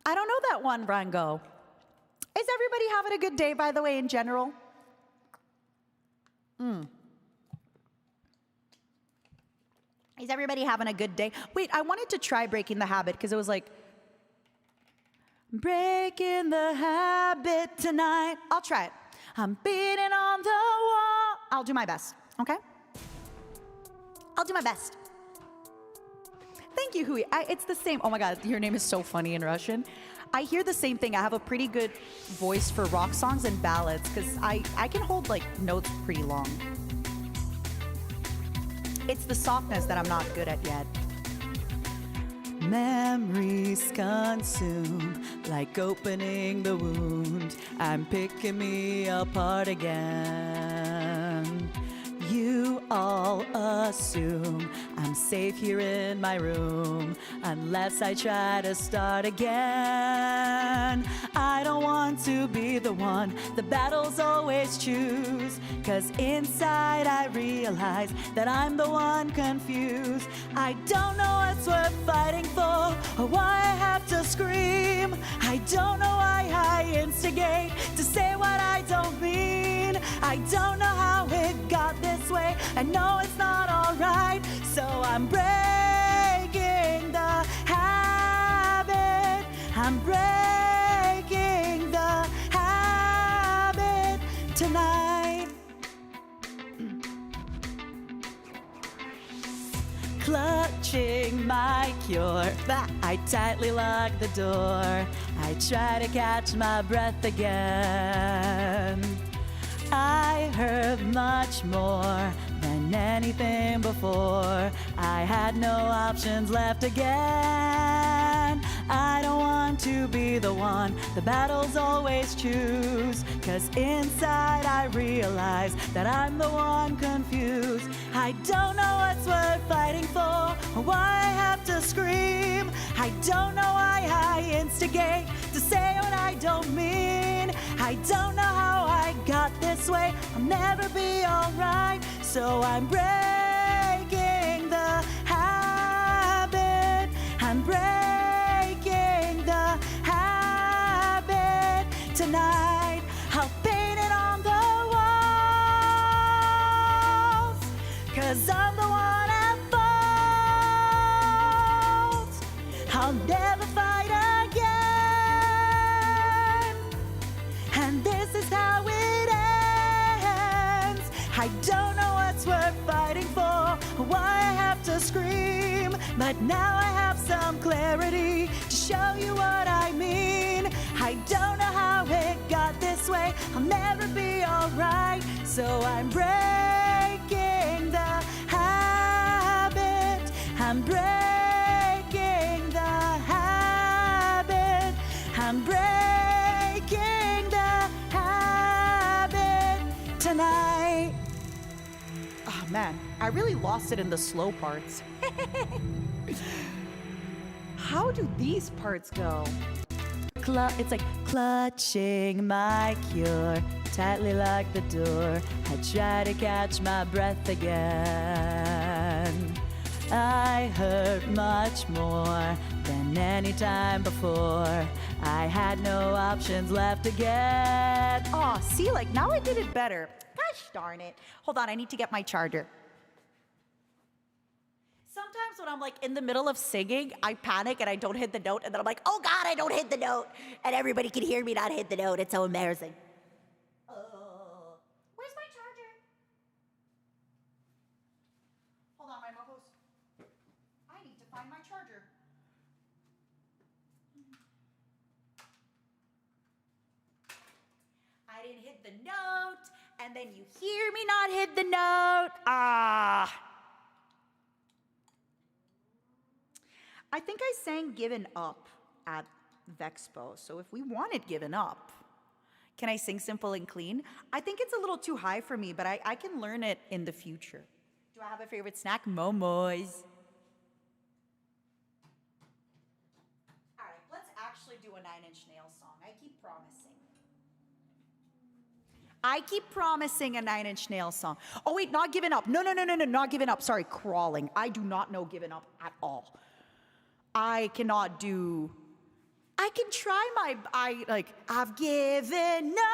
I don't know that one, Rango. Is everybody having a good day, by the way, in general? Is everybody having a good day? Wait, I wanted to try breaking the habit because it was like, breaking the habit tonight. I'll try it. I'm beating on the wall. I'll do my best, okay? I'll do my best. Thank you, Hui. It's the same. Oh my God, your name is so funny in Russian. I hear the same thing. I have a pretty good voice for rock songs and ballads because I can hold like notes pretty long. It's the softness that I'm not good at yet. Memories consume, like opening the wound. I'm picking me apart again. You all assume I'm safe here in my room unless I try to start again. I don't want to be the one the battles always choose, 'cause inside I realize that I'm the one confused. I don't know what's worth fighting for or why I have to scream. I don't know why I instigate to say what I don't mean. I don't know how it got this way. I know it's not alright, so I'm breaking the habit I'm breaking the habit tonight. Clutching my cure, I tightly lock the door. I try to catch my breath again. I heard much more than anything before. I had no options left again. I don't want to be the one the battles always choose, 'cause inside I realize that I'm the one confused. I don't know what's worth fighting for, or why I have to scream. I don't know why I instigate to say what I don't mean. I don't know how I got this way. I'll never be alright. So I'm breaking the habit. I'm breaking the habit tonight. I'll paint it on the walls, 'cause I'm the one at fault. I'll never fight again, and this is how it ends. I don't know what's worth fighting for, or why I have to scream, but now I have some clarity to show you what I mean. I don't know how it got this way. I'll never be alright. So I'm breaking the habit. I'm breaking the habit. I'm breaking the habit tonight. Oh man, I really lost it in the slow parts. How do these parts go? It's like clutching my cure, tightly lock the door. I try to catch my breath again. I hurt much more than any time before. I had no options left again. Oh, see, like now I did it better. Gosh darn it. Hold on, I need to get my charger. Sometimes when I'm like in the middle of singing, I panic and I don't hit the note, and then I'm like, oh God, I don't hit the note. And everybody can hear me not hit the note. It's so embarrassing. Where's my charger? Hold on, my mocos. I need to find my charger. I didn't hit the note, and then you hear me not hit the note. I think I sang Given Up at Vexpo, so if we wanted Given Up, can I sing Simple and Clean? I think it's a little too high for me, but I can learn it in the future. Do I have a favorite snack? Momos. All right, let's actually do a Nine Inch Nails song. I keep promising a Nine Inch Nails song. Oh wait, not Given Up. No, not Given Up. Sorry, Crawling. I do not know Given Up at all. I can try I've given up.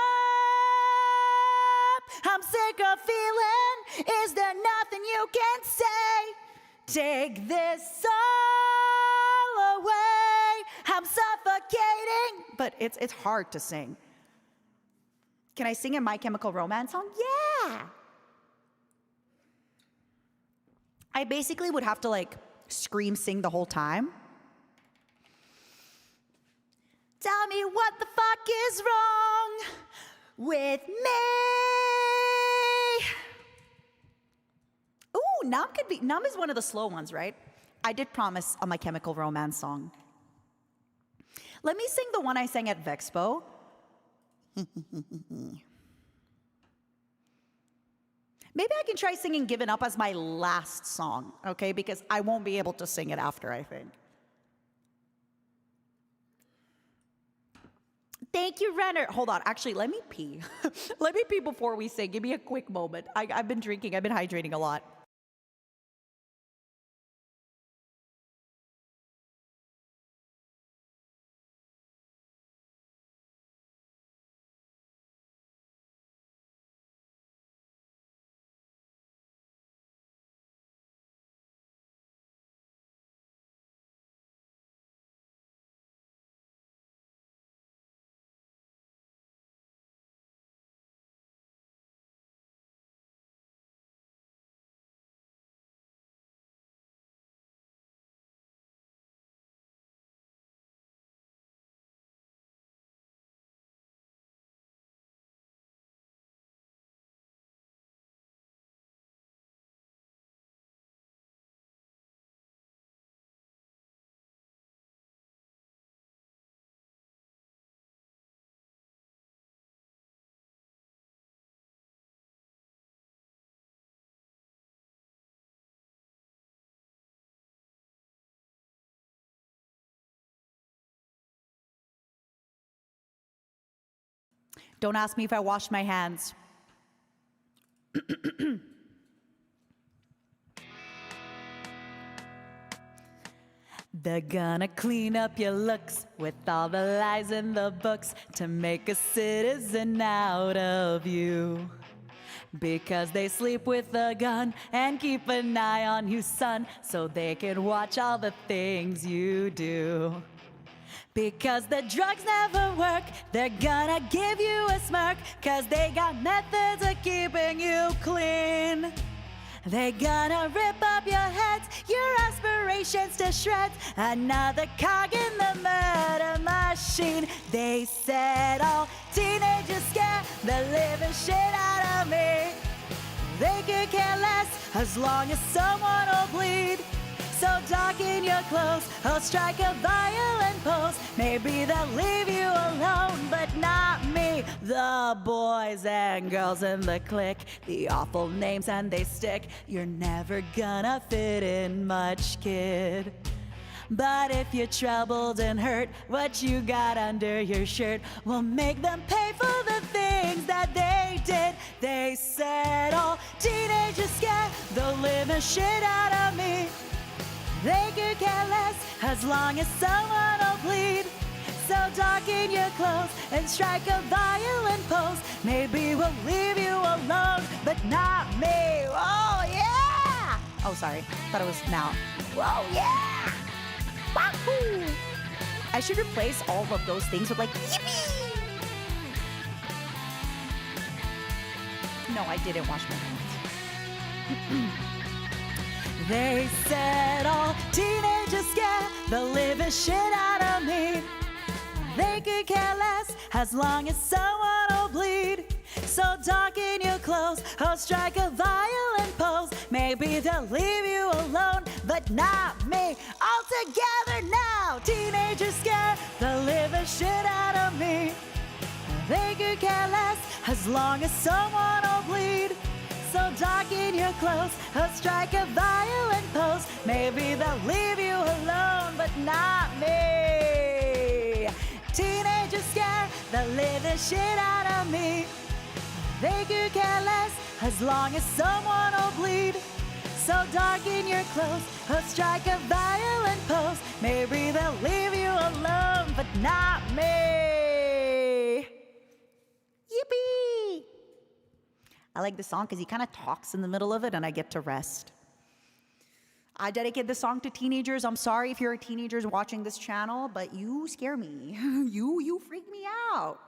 I'm sick of feeling. Is there nothing you can say? Take this all away. I'm suffocating. But it's hard to sing. Can I sing a My Chemical Romance song? Yeah. I basically would have to like scream sing the whole time. Tell me what the fuck is wrong with me. Ooh, Numb is one of the slow ones, right? I did promise a My Chemical Romance song. Let me sing the one I sang at Vexpo. Maybe I can try singing Given Up as my last song, okay? Because I won't be able to sing it after, I think. Thank you, Renner. Hold on. Actually, let me pee. Let me pee before we sing. Give me a quick moment. I've been drinking. I've been hydrating a lot. Don't ask me if I washed my hands. They're gonna clean up your looks with all the lies in the books to make a citizen out of you. Because they sleep with a gun and keep an eye on you, son, so they can watch all the things you do. Because the drugs never work, they're gonna give you a smirk, 'cause they got methods of keeping you clean. They gonna rip up your heads, your aspirations to shreds, another cog in the murder machine. They said all teenagers scare the living shit out of me. They could care less as long as someone will bleed. So darken your clothes, or strike a violent pose. Maybe they'll leave you alone, but not me. The boys and girls in the clique, the awful names and they stick. You're never gonna fit in much, kid. But if you're troubled and hurt, what you got under your shirt will make them pay for the things that they did. They said all teenagers scare the living shit out of me. They could care less as long as someone will bleed. So darken your clothes and strike a violent pose. Maybe we'll leave you alone, but not me. Oh yeah! Oh, sorry. Thought it was now. Whoa, yeah! Wahoo! I should replace all of those things with like yippee! No, I didn't wash my hands. They said all teenagers scare the living shit out of me. They could care less as long as someone will bleed. So darken your clothes or strike a violent pose. Maybe they'll leave you alone, but not me. All together now, teenagers scare the living shit out of me. They could care less as long as someone will bleed. So darken your clothes or strike a violent pose. Maybe they'll leave you alone, but not me. Teenagers scare the living shit out of me. They could care less as long as someone will bleed. So darken your clothes or strike a violent pose. Maybe they'll leave you alone, but not me. Yippee! I like this song because he kind of talks in the middle of it and I get to rest. I dedicate this song to teenagers. I'm sorry if you're a teenager watching this channel, but you scare me. You freak me out.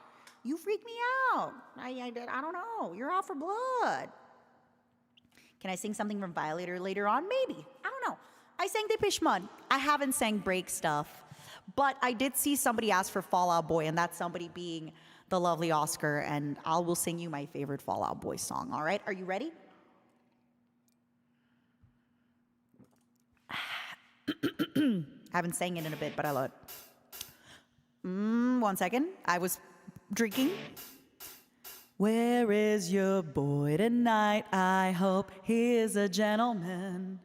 You freak me out. I don't know. You're out for blood. Can I sing something from Violator later on? Maybe. I don't know. I sang Depeche Mode. I haven't sang Break Stuff, but I did see somebody ask for Fall Out Boy, and that's somebody being the lovely Oscar, and I will sing you my favorite Fall Out Boy song, all right? Are you ready? Haven't sang it in a bit, but I love it. 1 second. I was drinking. Where is your boy tonight? I hope he is a gentleman.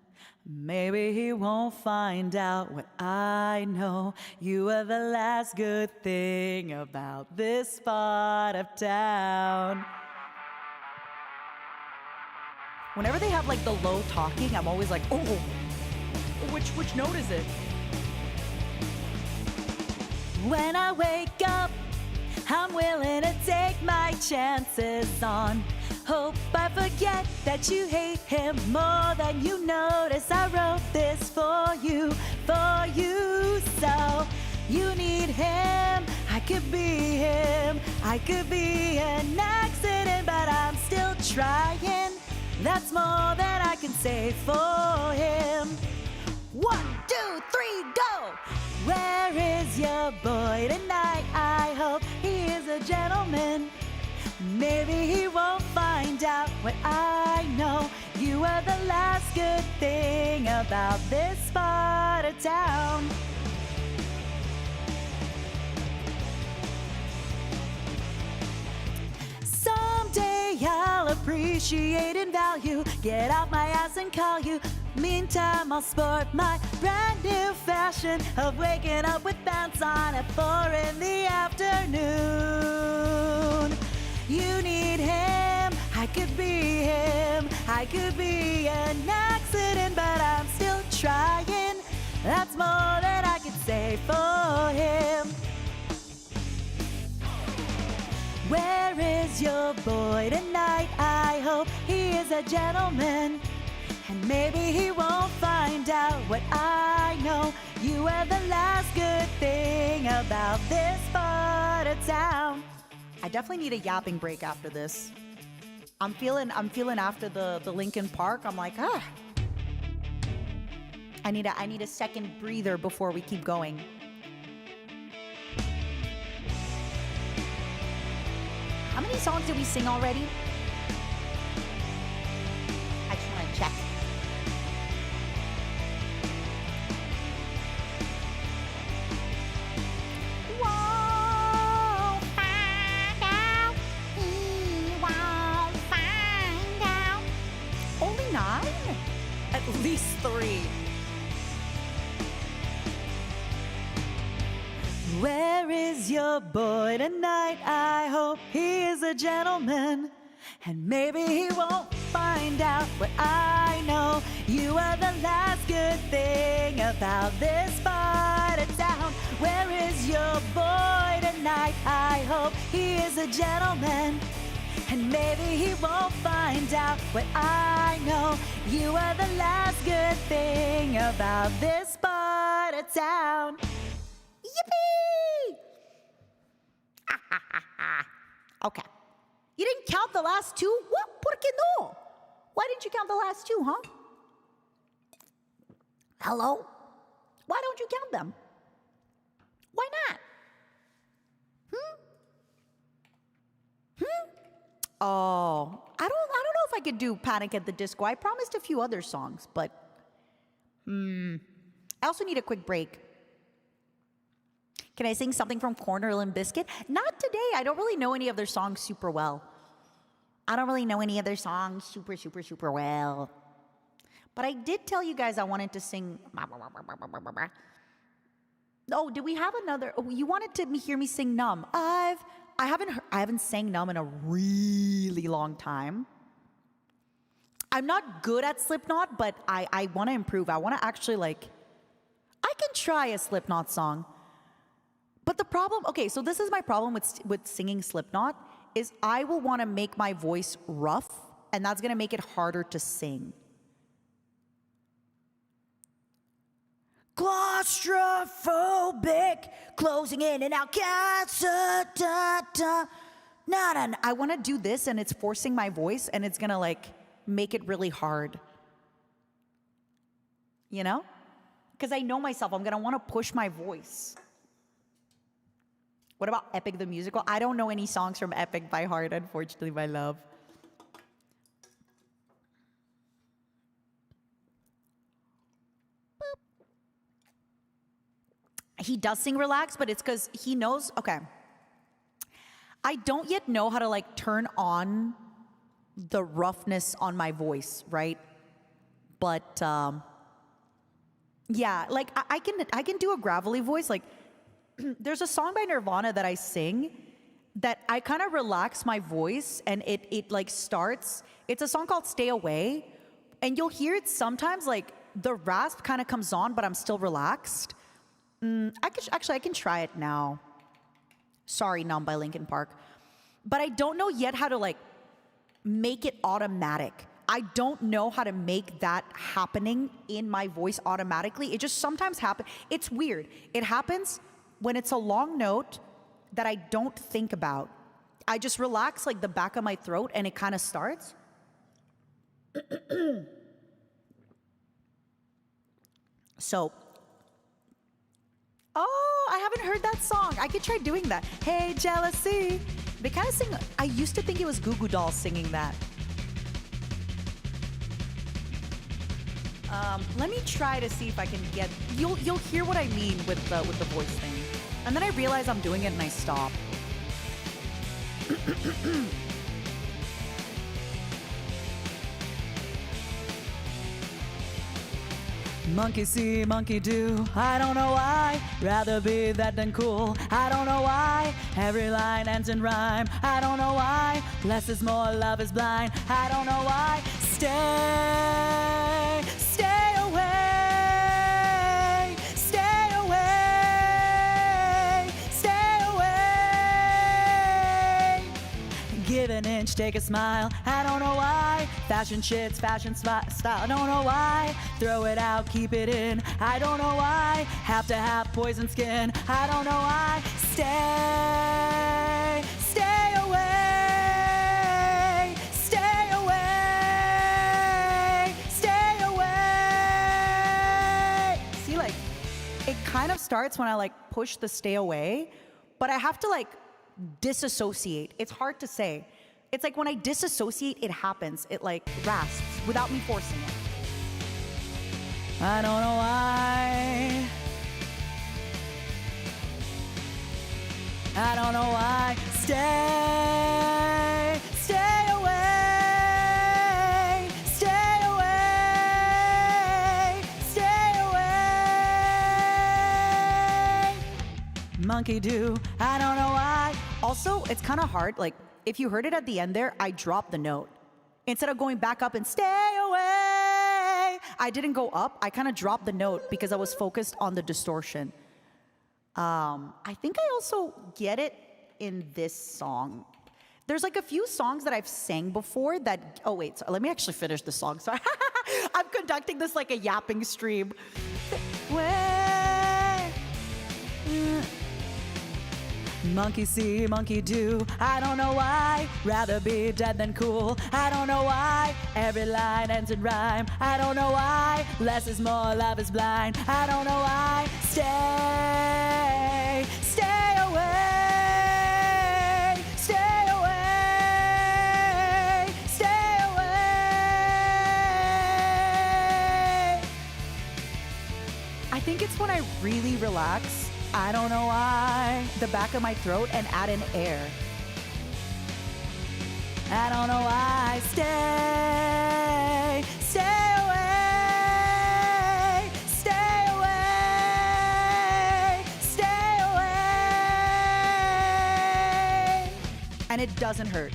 Maybe he won't find out what I know. You are the last good thing about this part of town. Whenever they have like the low talking, I'm always like, oh, which note is it? When I wake up, I'm willing to take my chances on. Hope I forget that you hate him more than you notice. I wrote this for you, so you need him. I could be him, I could be an accident, but I'm still trying. That's more than I can say for him. 1, 2, 3, go! Where is your boy tonight? I hope he is a gentleman. Maybe he won't find out what I know. You are the last good thing about this part of town. Someday I'll appreciate and value. Get off my ass and call you. Meantime, I'll sport my brand new fashion of waking up with pants on at 4 in the afternoon. I could be an accident, but I'm still trying. That's more than I could say for him. Where is your boy tonight? I hope he is a gentleman. And maybe he won't find out what I know. You are the last good thing about this part of town. I definitely need a yapping break after this. I'm feeling after the Linkin Park. I'm like, I need a second breather before we keep going. How many songs did we sing already? I just want to check. Won't find out. He won't find out. Only 9? At least 3. Where is your boy tonight? I hope he is a gentleman. And maybe he won't find out what I know. You are the last good thing about this part of town. Where is your boy tonight? I hope he is a gentleman. And maybe he won't find out what I know. You are the last good thing about this part of town. Yippee! Okay. You didn't count the last 2? What? ¿Por qué no? Why didn't you count the last 2, huh? Hello? Why don't you count them? Why not? Oh, I don't know if I could do Panic at the Disco. I promised a few other songs, but I also need a quick break. Can I sing something from Corner Limp Bizkit? Not today. I don't really know any of their songs super well. Super well. But I did tell you guys I wanted to sing. Oh, did we have another? Oh, you wanted to hear me sing Numb. I haven't sang Numb in a really long time. I'm not good at Slipknot, but I want to improve. I want to actually I can try a Slipknot song. But the problem, okay, so this is my problem with singing Slipknot, is I will want to make my voice rough, and that's going to make it harder to sing. Claustrophobic, closing in and out, I want to do this, and it's forcing my voice, and it's going to, make it really hard. You know? Because I know myself, I'm going to want to push my voice. What about Epic the Musical? I don't know any songs from Epic by heart, unfortunately, my love. Boop. He does sing Relax, but it's because he knows, okay. I don't yet know how to turn on the roughness on my voice, right? But yeah, I can do a gravelly voice, there's a song by Nirvana that I sing that I kind of relax my voice, and it starts. It's a song called Stay Away, and you'll hear it sometimes the rasp kind of comes on, but I'm still relaxed. I can try it now. Sorry, Numb by Linkin Park. But I don't know yet how to make it automatic. I don't know how to make that happening in my voice automatically. It just sometimes happens. It's weird. It happens when it's a long note that I don't think about. I just relax the back of my throat, and it kind of starts. So, oh, I haven't heard that song. I could try doing that. Hey, Jealousy. They kind of sing, I used to think it was Goo Goo Dolls singing that. Let me try to see if I can get, you'll hear what I mean with the voice thing. And then I realize I'm doing it and I stop. Monkey see, monkey do. I don't know why. Rather be that than cool. I don't know why. Every line ends in rhyme. I don't know why. Less is more, love is blind. I don't know why. Stay, stay away, stay away, stay away. Give an inch, take a smile. I don't know why. Fashion shits, fashion style. I don't know why. Throw it out, keep it in. I don't know why. Have to have poison skin. I don't know why. Stay, stay away, stay away, stay away. See, like, it kind of starts when I like push the stay away, but I have to like disassociate. It's hard to say. It's like when I disassociate, it happens. It like rasps without me forcing it. I don't know why. I don't know why. Stay, stay away, stay away, stay away. Monkey do. I don't know why. Also, it's kind of hard. Like, if you heard it at the end there, I dropped the note. Instead of going back up and stay away, I didn't go up. I kind of dropped the note because I was focused on the distortion. I think I also get it in this song. There's like a few songs that I've sang before that, oh wait, so let me actually finish the song. Sorry, I'm conducting this like a yapping stream. Monkey see, monkey do. I don't know why. Rather be dead than cool. I don't know why. Every line ends in rhyme. I don't know why. Less is more, love is blind. I don't know why. Stay, stay away, stay away, stay away. I think it's when I really relax. I don't know why. The back of my throat and add in air. I don't know why. Stay, stay away, stay away, stay away. And it doesn't hurt.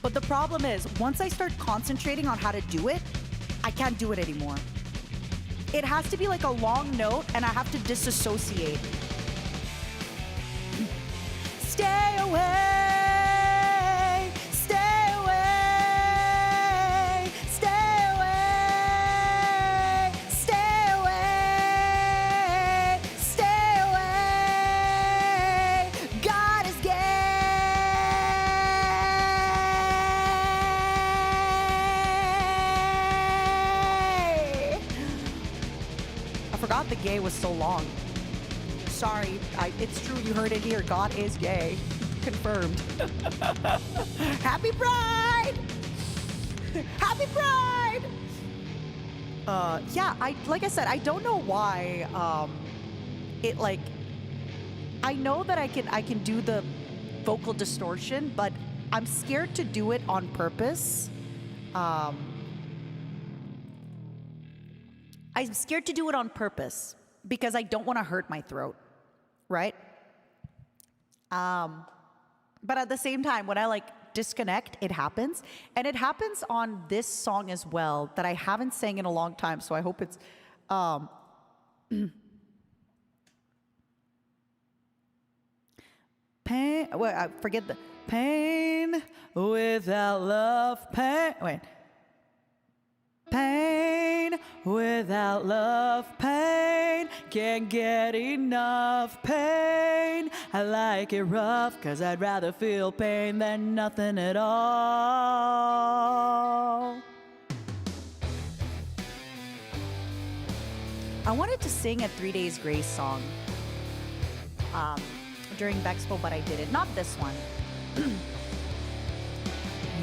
But the problem is, once I start concentrating on how to do it, I can't do it anymore. It has to be like a long note and I have to disassociate. Stay away, stay away, stay away, stay away, stay away. God is gay. I forgot the gay was so long. Sorry, it's true, you heard it here. God is gay. Confirmed. Happy Pride! Happy Pride! Yeah, like I said, I don't know why it like, I know that I can do the vocal distortion, but I'm scared to do it on purpose. I'm scared to do it on purpose because I don't want to hurt my throat. Right? But at the same time, when I like disconnect, it happens. And it happens on this song as well that I haven't sang in a long time. So I hope it's, pain, wait, I forget the, pain without love, pain, wait. Pain without love, pain, can't get enough pain. I like it rough, 'cause I'd rather feel pain than nothing at all. I wanted to sing a 3 Days Grace song during Bexpo, but I didn't. Not this one.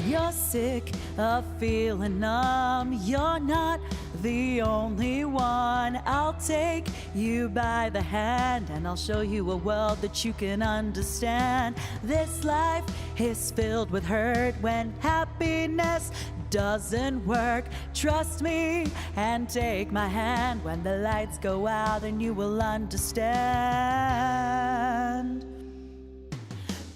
You're sick of feeling numb. You're not the only one. I'll take you by the hand and I'll show you a world that you can understand. This life is filled with hurt when happiness doesn't work. Trust me and take my hand. When the lights go out, then you will understand.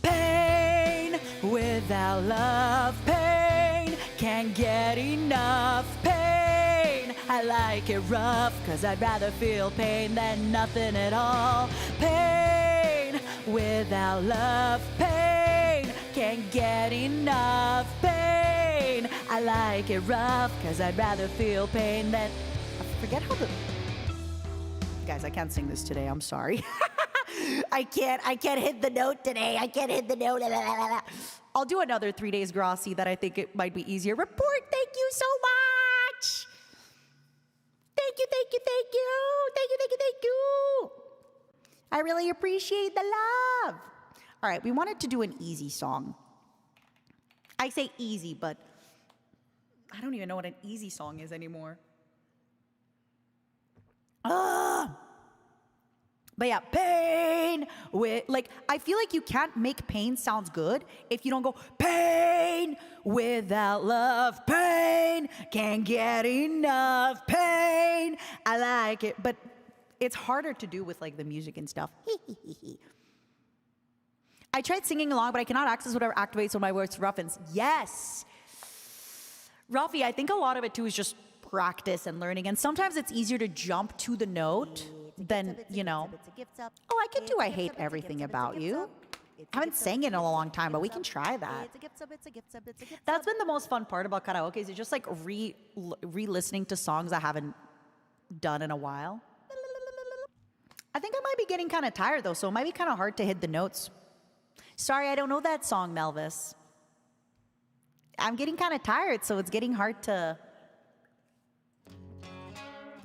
Pain without love, pain, can't can't get enough pain. I like it rough, cause I'd rather feel pain than nothing at all. Pain without love, pain, can't get enough pain. I like it rough, cause I'd rather feel pain than... I forget how the... Guys, I can't sing this today, I'm sorry. I can't hit the note today. I can't hit the note. I'll do another 3 days Grossi that I think it might be easier. Report, thank you so much. Thank you, thank you, thank you. Thank you, thank you, thank you. I really appreciate the love. All right, we wanted to do an easy song. I say easy, but I don't even know what an easy song is anymore. But yeah, pain with, like, I feel like you can't make pain sounds good if you don't go pain without love, pain, can't get enough pain. I like it, but it's harder to do with like the music and stuff. I tried singing along, but I cannot access whatever activates when my voice roughens. Yes. Rafi, I think a lot of it too is just practice and learning, and sometimes it's easier to jump to the note than, you know. Oh, I can do I Hate Everything About You. I haven't sang it in a long time, but we can try that. That's been the most fun part about karaoke, is just like re-listening to songs I haven't done in a while. I think I might be getting kind of tired though, so it might be kind of hard to hit the notes. Sorry, I don't know that song, Melvis. I'm getting kind of tired, so it's getting hard to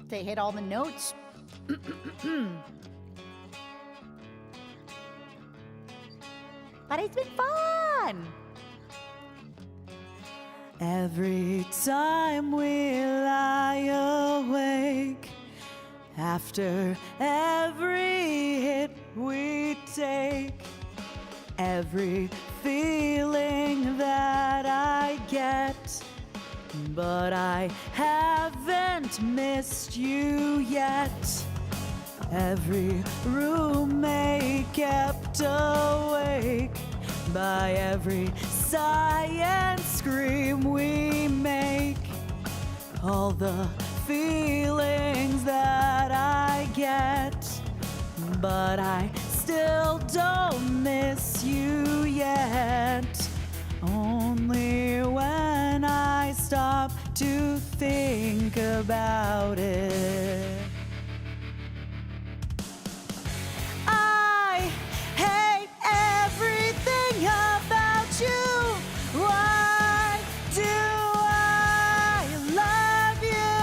hit all the notes. But it's been fun. Every time we lie awake, after every hit we take, every feeling that I get, but I haven't missed you yet. Every roommate kept awake by every sigh and scream we make. All the feelings that I get, but I still don't miss you yet. Only when I stop to think about it. I hate everything about you. Why do I love you?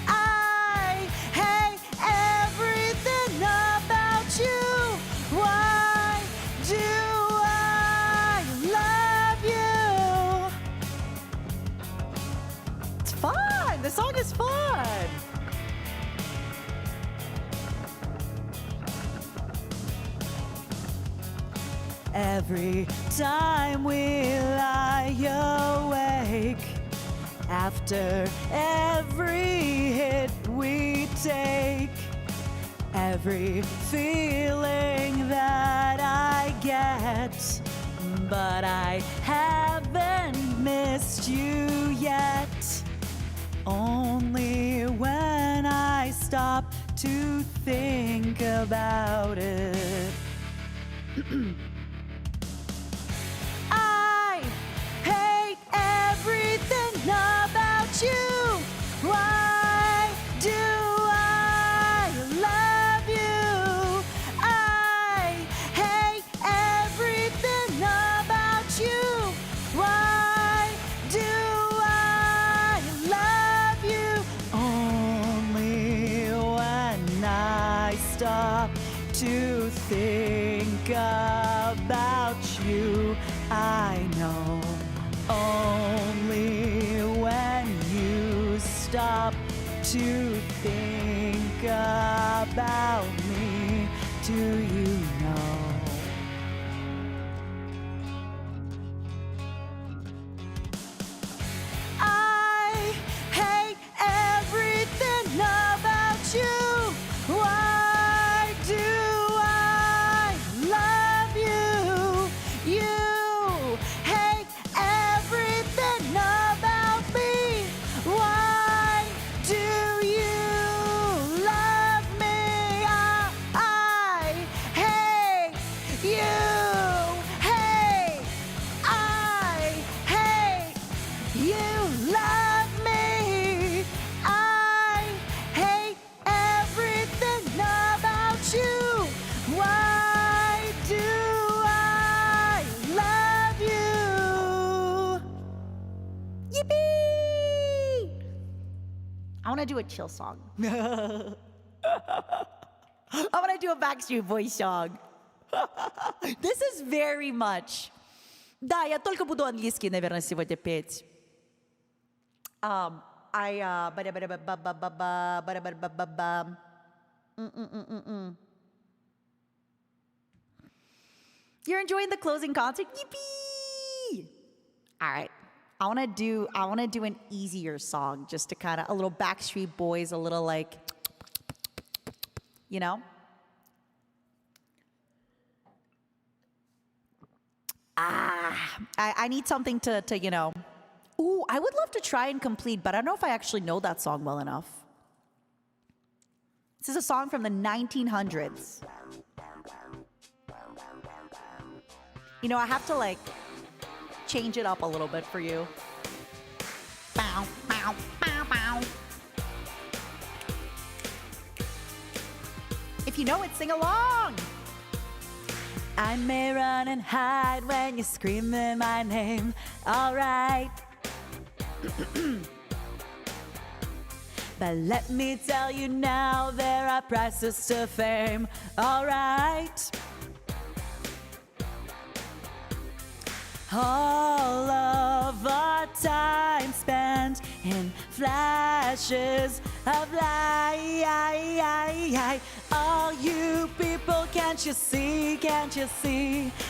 I hate everything about you. Why do I love you? It's fun. The song is fun. Every time we lie awake, after every hit we take, every feeling that I get, but I haven't missed you yet. Only when I stop to think about it. I hate everything about you. Why do I love you? I hate everything about you. Why do I love you? Only when I stop to think about you. I know only when you stop to think about me do you know. I hate everything about you. Why do I love you? You hate everything about you. Hey, I hate you. Love me. I hate everything about you. Why do I love you? Yippee! I want to do a chill song. I want to do a Backstreet Boys song. This is very much. Да, я только буду английский, наверное, сегодня петь. You're enjoying the closing concert? Yippee! All right. I want to do an easier song just to kind of a little Backstreet Boys, a little like, you know? I need something to you know. Ooh, I would love to try and complete, but I don't know if I actually know that song well enough. This is a song from the 1900s. You know, I have to like change it up a little bit for you. Bow, bow, bow, bow. If you know it, sing along. I may run and hide when you're screaming my name. All right. But let me tell you now, there are prices to fame. All right. All of our time spent in flashes of light. All you people, can't you see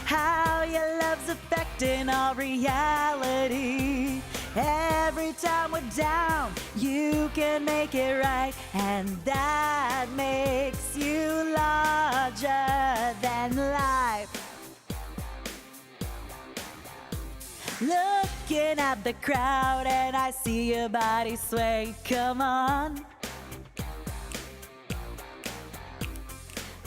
how your love's affecting our reality? Every time we're down, you can make it right, and that makes you larger than life. Looking at the crowd and I see your body sway. Come on.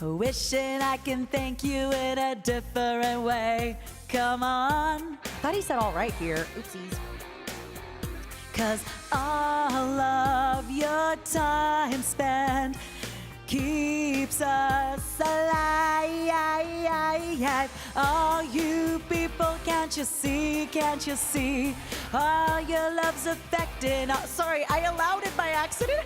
Wishing I can thank you in a different way. Come on. Thought he said all right here. Oopsies. 'Cause all of your time spent keeps us alive. All you people, can't you see? All your love's affecting. Sorry, I allowed it by accident.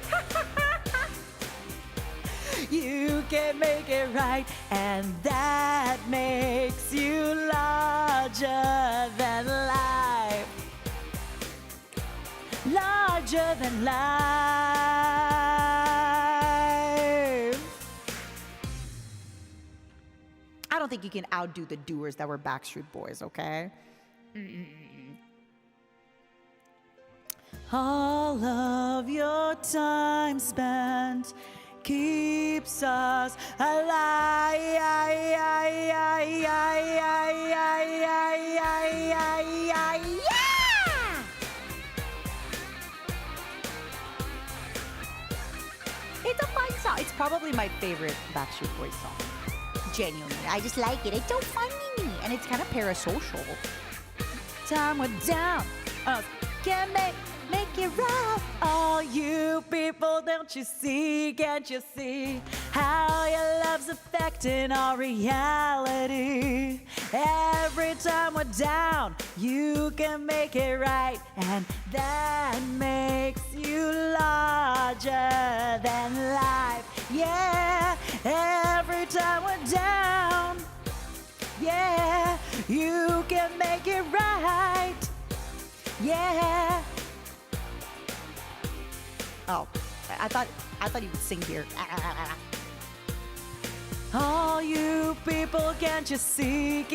You can make it right, and that makes you larger than life. Larger than life. I don't think you can outdo the doers that were Backstreet Boys, okay? All of your time spent keeps us alive. It's a fun song. It's probably my favorite Backstreet Boys song. Genuinely. I just like it. It's so funny. And it's kind of parasocial. Time we're down. Can make it right. All you people, don't you see? Can't you see how your love's affecting our reality? Every time we're down, you can make it right, and that makes you larger than life. Yeah, every time we're down, yeah, you can make it right. Yeah. Oh, I thought you would sing here. All you people, can't you see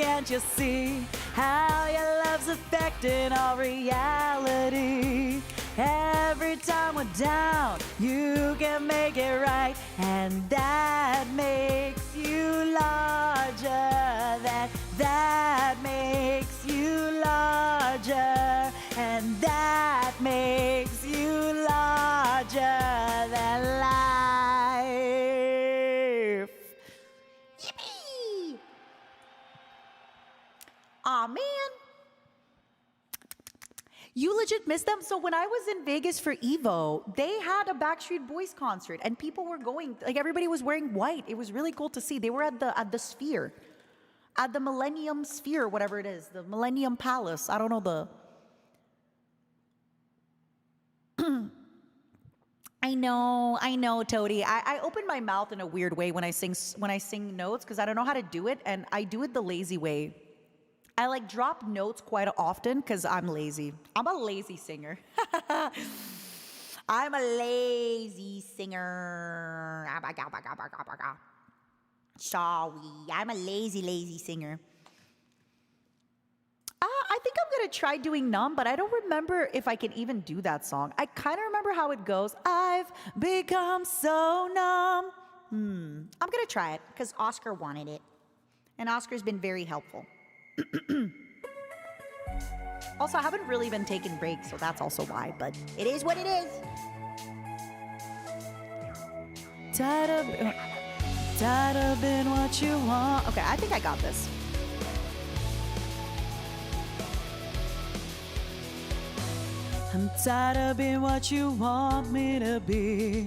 how your love's affecting our reality? Every time we're down, you can make it right, and that makes you larger. That makes you larger, and that makes you larger than life. Yippee! Aw, man. You legit missed them? So when I was in Vegas for Evo, they had a Backstreet Boys concert and people were going, like everybody was wearing white. It was really cool to see. They were at the Sphere, at the Millennium Sphere, whatever it is, the Millennium Palace. I don't know the... I know, Toady. I open my mouth in a weird way when I sing notes because I don't know how to do it, and I do it the lazy way. I like drop notes quite often because I'm lazy. I'm a lazy singer. I'm a lazy singer. Sorry, I'm a lazy singer. I think I'm gonna try doing Numb, but I don't remember if I can even do that song. I kind of remember how it goes. I've become so numb. I'm gonna try it because Oscar wanted it, and Oscar's been very helpful. Also, I haven't really been taking breaks, so that's also why, but it is what it is. Tired of being what you want. Okay, I think I got this. I'm tired of being what you want me to be.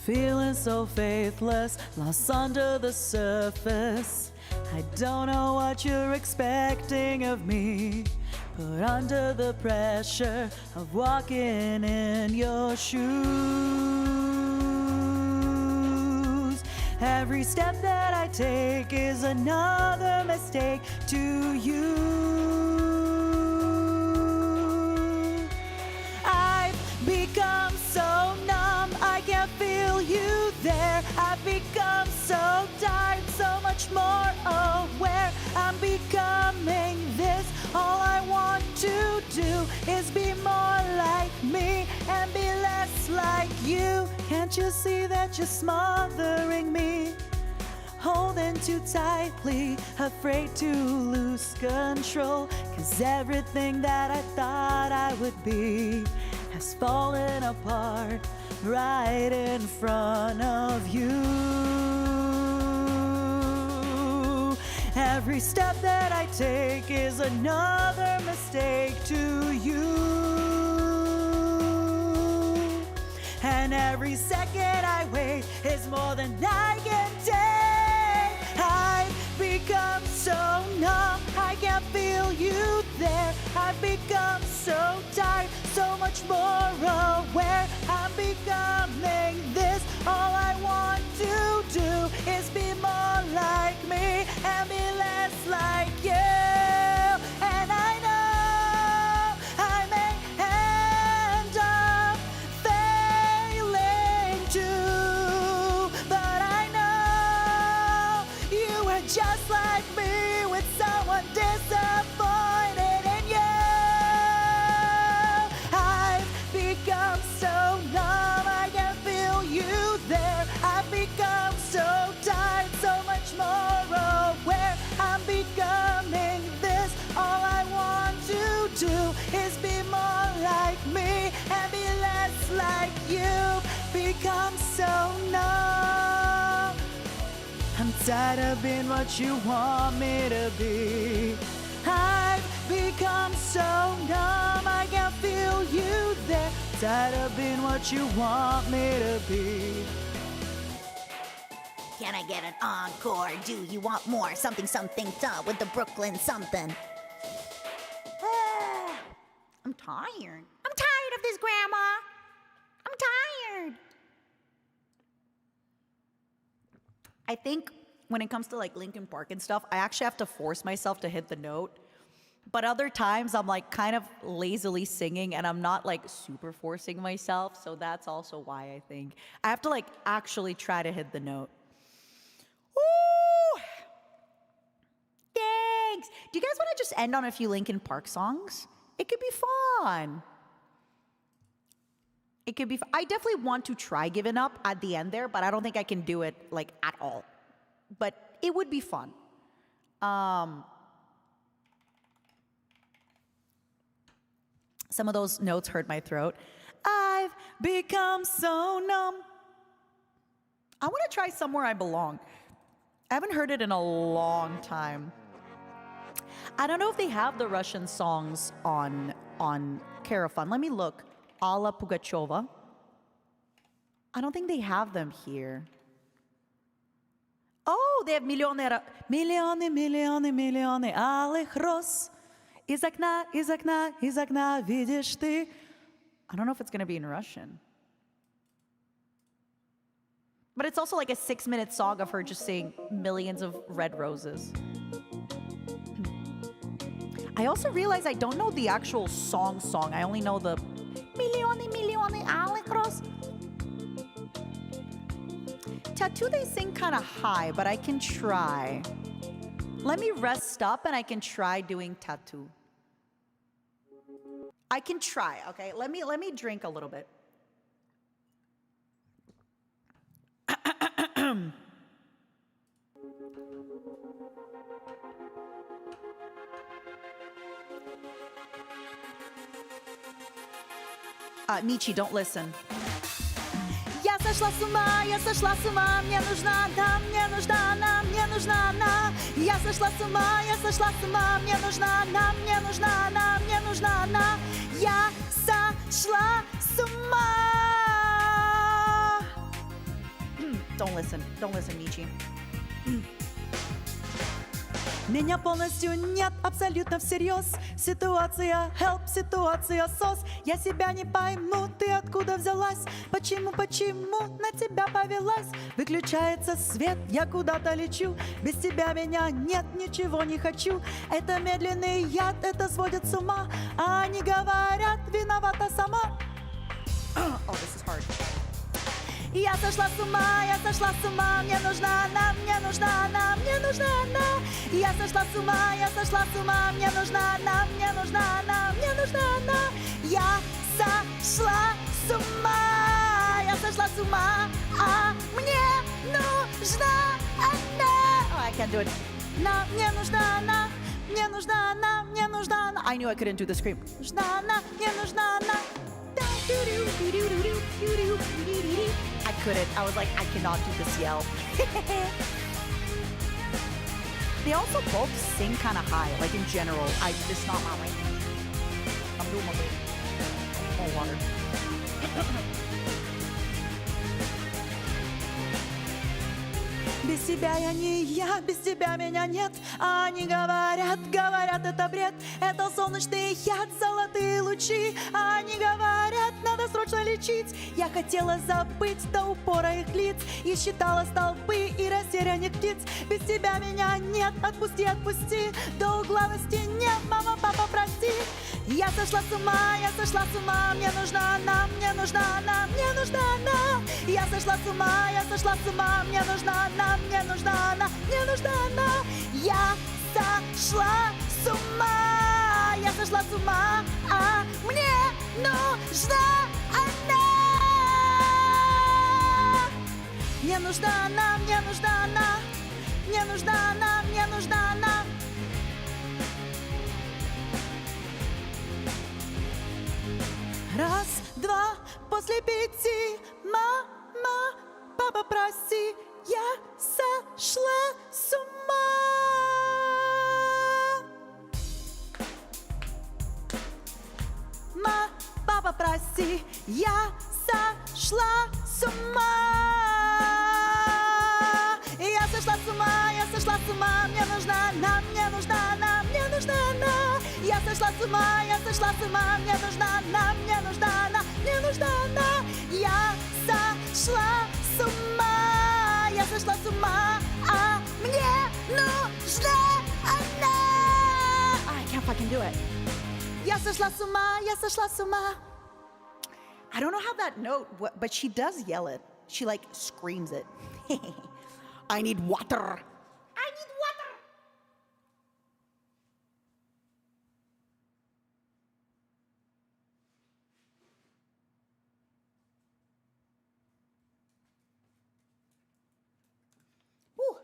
Feeling so faithless, lost under the surface. I don't know what you're expecting of me. Put under the pressure of walking in your shoes. Every step that I take is another mistake to you. I've become so numb, I can't feel you there. I've become so tired, so much more aware. I'm becoming this. All I want to do is be more like me and be less like you. Can't you see that you're smothering me? Holding too tightly, afraid to lose control. 'Cause everything that I thought I would be has fallen apart right in front of you. Every step that I take is another mistake to you. And every second I wait is more than I can take. I've become so numb, I can't feel you there. I've become so tired, so much more aware. I'm becoming this. All I want to do is be more like me and be less like you. And I know I may end up failing too, but I know you were just like me with someone disappointed in you. I've become so numb, I can't feel you there. I've become so tired, so much more aware. I'm becoming this. All I want to do is be more like me and be less like you. Become so numb. I'm tired of being what you want me to be. I've become so numb, I can't feel you there. Tired of being what you want me to be. Can I get an encore? Do you want more? Something, something, with the Brooklyn something. I'm tired. I'm tired of this, Grandma. I'm tired. I think when it comes to like Linkin Park and stuff, I actually have to force myself to hit the note. But other times I'm like kind of lazily singing and I'm not like super forcing myself. So that's also why I think I have to like actually try to hit the note. Ooh! Thanks. Do you guys want to just end on a few Linkin Park songs? It could be fun. It could be I definitely want to try giving up at the end there, but I don't think I can do it like at all. But it would be fun. Some of those notes hurt my throat. I've become so numb. I want to try Somewhere I Belong. I haven't heard it in a long time. I don't know if they have the Russian songs on Carafun. Let me look. Alla Pugacheva. I don't think they have them here. Oh, they have миллионы, миллионы, миллионы, миллионы алых роз. Из окна, из окна, из окна видишь ты. I don't know if it's going to be in Russian. But it's also like a 6-minute song of her just saying millions of red roses. I also realized I don't know the actual song. I only know the миллионы, миллионы алых роз. Tattoo, they sing kind of high, but I can try. Let me rest up and I can try doing tattoo. I can try, okay? Let me drink a little bit. Michi, don't listen. Я сошла с ума, мне нужна она, мне нужна она, мне нужна она. Я сошла с ума, мне нужна она, мне нужна она, мне нужна она. Я сошла с ума. Don't listen, Michi. Меня полностью нет, абсолютно всерьез. Ситуация help, ситуация сос. Я себя не пойму, ты откуда взялась? Почему на тебя повелась? Выключается свет, я куда-то лечу. Без тебя меня нет, ничего не хочу. Это медленный яд, это сводит с ума. А они говорят, виновата сама. Oh, this is hard. Я сошла с ума, мне нужна она, мне нужна она, мне нужна она. Я сошла с ума, мне нужна она, мне нужна она, мне нужна она. Я сошла с ума, а мне нужна она. Oh, I can't do it. Мне нужна она, мне нужна она, мне нужна она. I knew I couldn't do the scream. Нужна она, мне нужна она. I couldn't. I was like, I cannot do this yell. They also both sing kind of high, like in general. It's not my range. I'm doing my best. Oh, water. Без тебя я не я, без тебя меня нет. А они говорят, это бред. Это солнечный яд, золотые лучи. А они говорят, надо срочно лечить. Я хотела забыть до упора их лиц. И считала столбы и растерянных птиц. Без тебя меня нет, отпусти, отпусти. До угла на стене, мама, папа, прости. Я сошла с ума, мне нужна она, мне нужна она, мне нужна она. Я сошла с ума, мне нужна она, мне нужна она, мне нужна она. Я сошла с ума, а мне нужна она. Мне нужна она, мне нужна она, мне нужна она, мне нужна она. Раз, два, после 5, мама, папа, прости, я сошла с ума. Папа, прости, я сошла с ума. Я сошла с ума, мне нужна она, мне нужна она, мне нужна она. Я сошла с ума, мне нужна она, мне нужна она, мне нужна она. Я сошла с ума, а мне нужна она. I can't fucking do it. Я сошла с ума. I don't know how that note, but she does yell it. She like screams it. I need water. I need water. Ooh.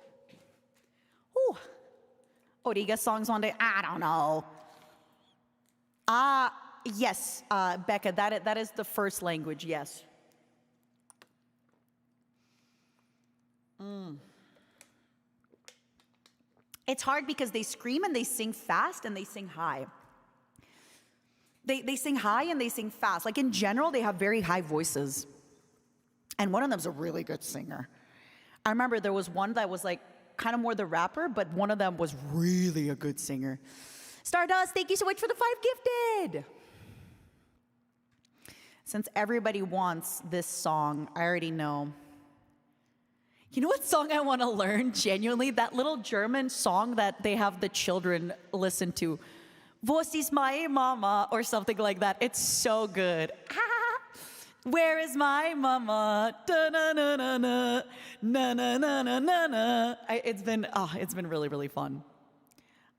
Ooh. Origa songs one day. I don't know. Yes, Becca, that is the first language, yes. It's hard because they scream and they sing fast and they sing high. They sing high and they sing fast. Like in general, they have very high voices. And one of them's a really good singer. I remember there was one that was like kind of more the rapper, but one of them was really a good singer. Stardust, thank you so much for the 5 gifted. Since everybody wants this song, I already know. You know what song I want to learn genuinely? That little German song that they have the children listen to. Was ist my mama? Or something like that. It's so good. Where is my mama? Da na na na na na na na na na na. It's been really, really fun.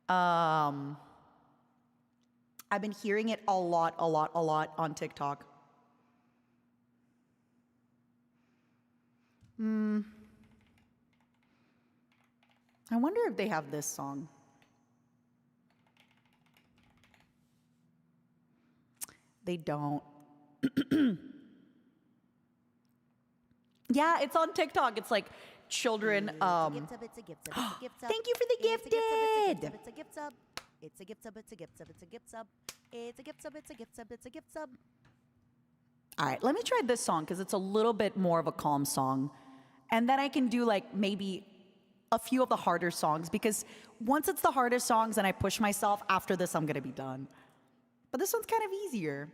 I've been hearing it a lot on TikTok. I wonder if they have this song. They don't. Yeah, it's on TikTok. It's like children. Thank you for the gifted. It's a gift sub. It's a gift sub. It's a gift sub. It's a gift sub. It's a gift sub. It's a gift sub. It's a gift sub. All right, let me try this song because it's a little bit more of a calm song. And then I can do like maybe a few of the harder songs because once it's the hardest songs and I push myself, after this I'm gonna be done. But this one's kind of easier.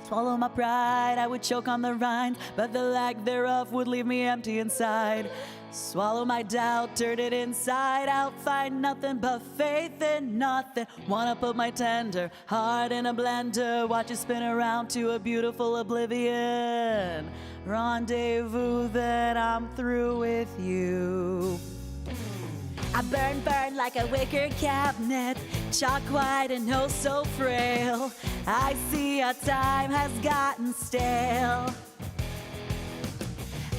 Swallow my pride, I would choke on the rind, but the lack thereof would leave me empty inside. Swallow my doubt, turn it inside out, find nothing but faith in nothing. Wanna put my tender heart in a blender, watch it spin around to a beautiful oblivion. Rendezvous, then I'm through with you. I burn like a wicker cabinet, chalk white and oh so frail. I see our time has gotten stale.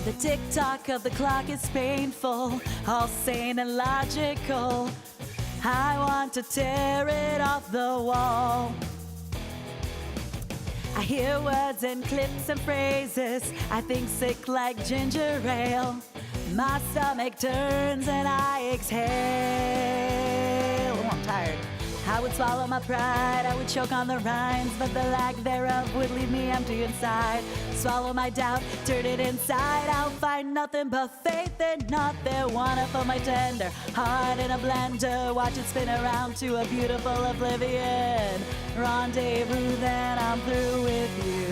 The tick-tock of the clock is painful, all sane and logical. I want to tear it off the wall. I hear words and clips and phrases, I think sick like ginger ale. My stomach turns and I exhale. Oh, I'm tired. I would swallow my pride, I would choke on the rinds, but the lack thereof would leave me empty inside. Swallow my doubt, turn it inside out, find nothing but faith in nothing. Wanna put my tender heart in a blender, watch it spin around to a beautiful oblivion. Rendezvous, then I'm through with you.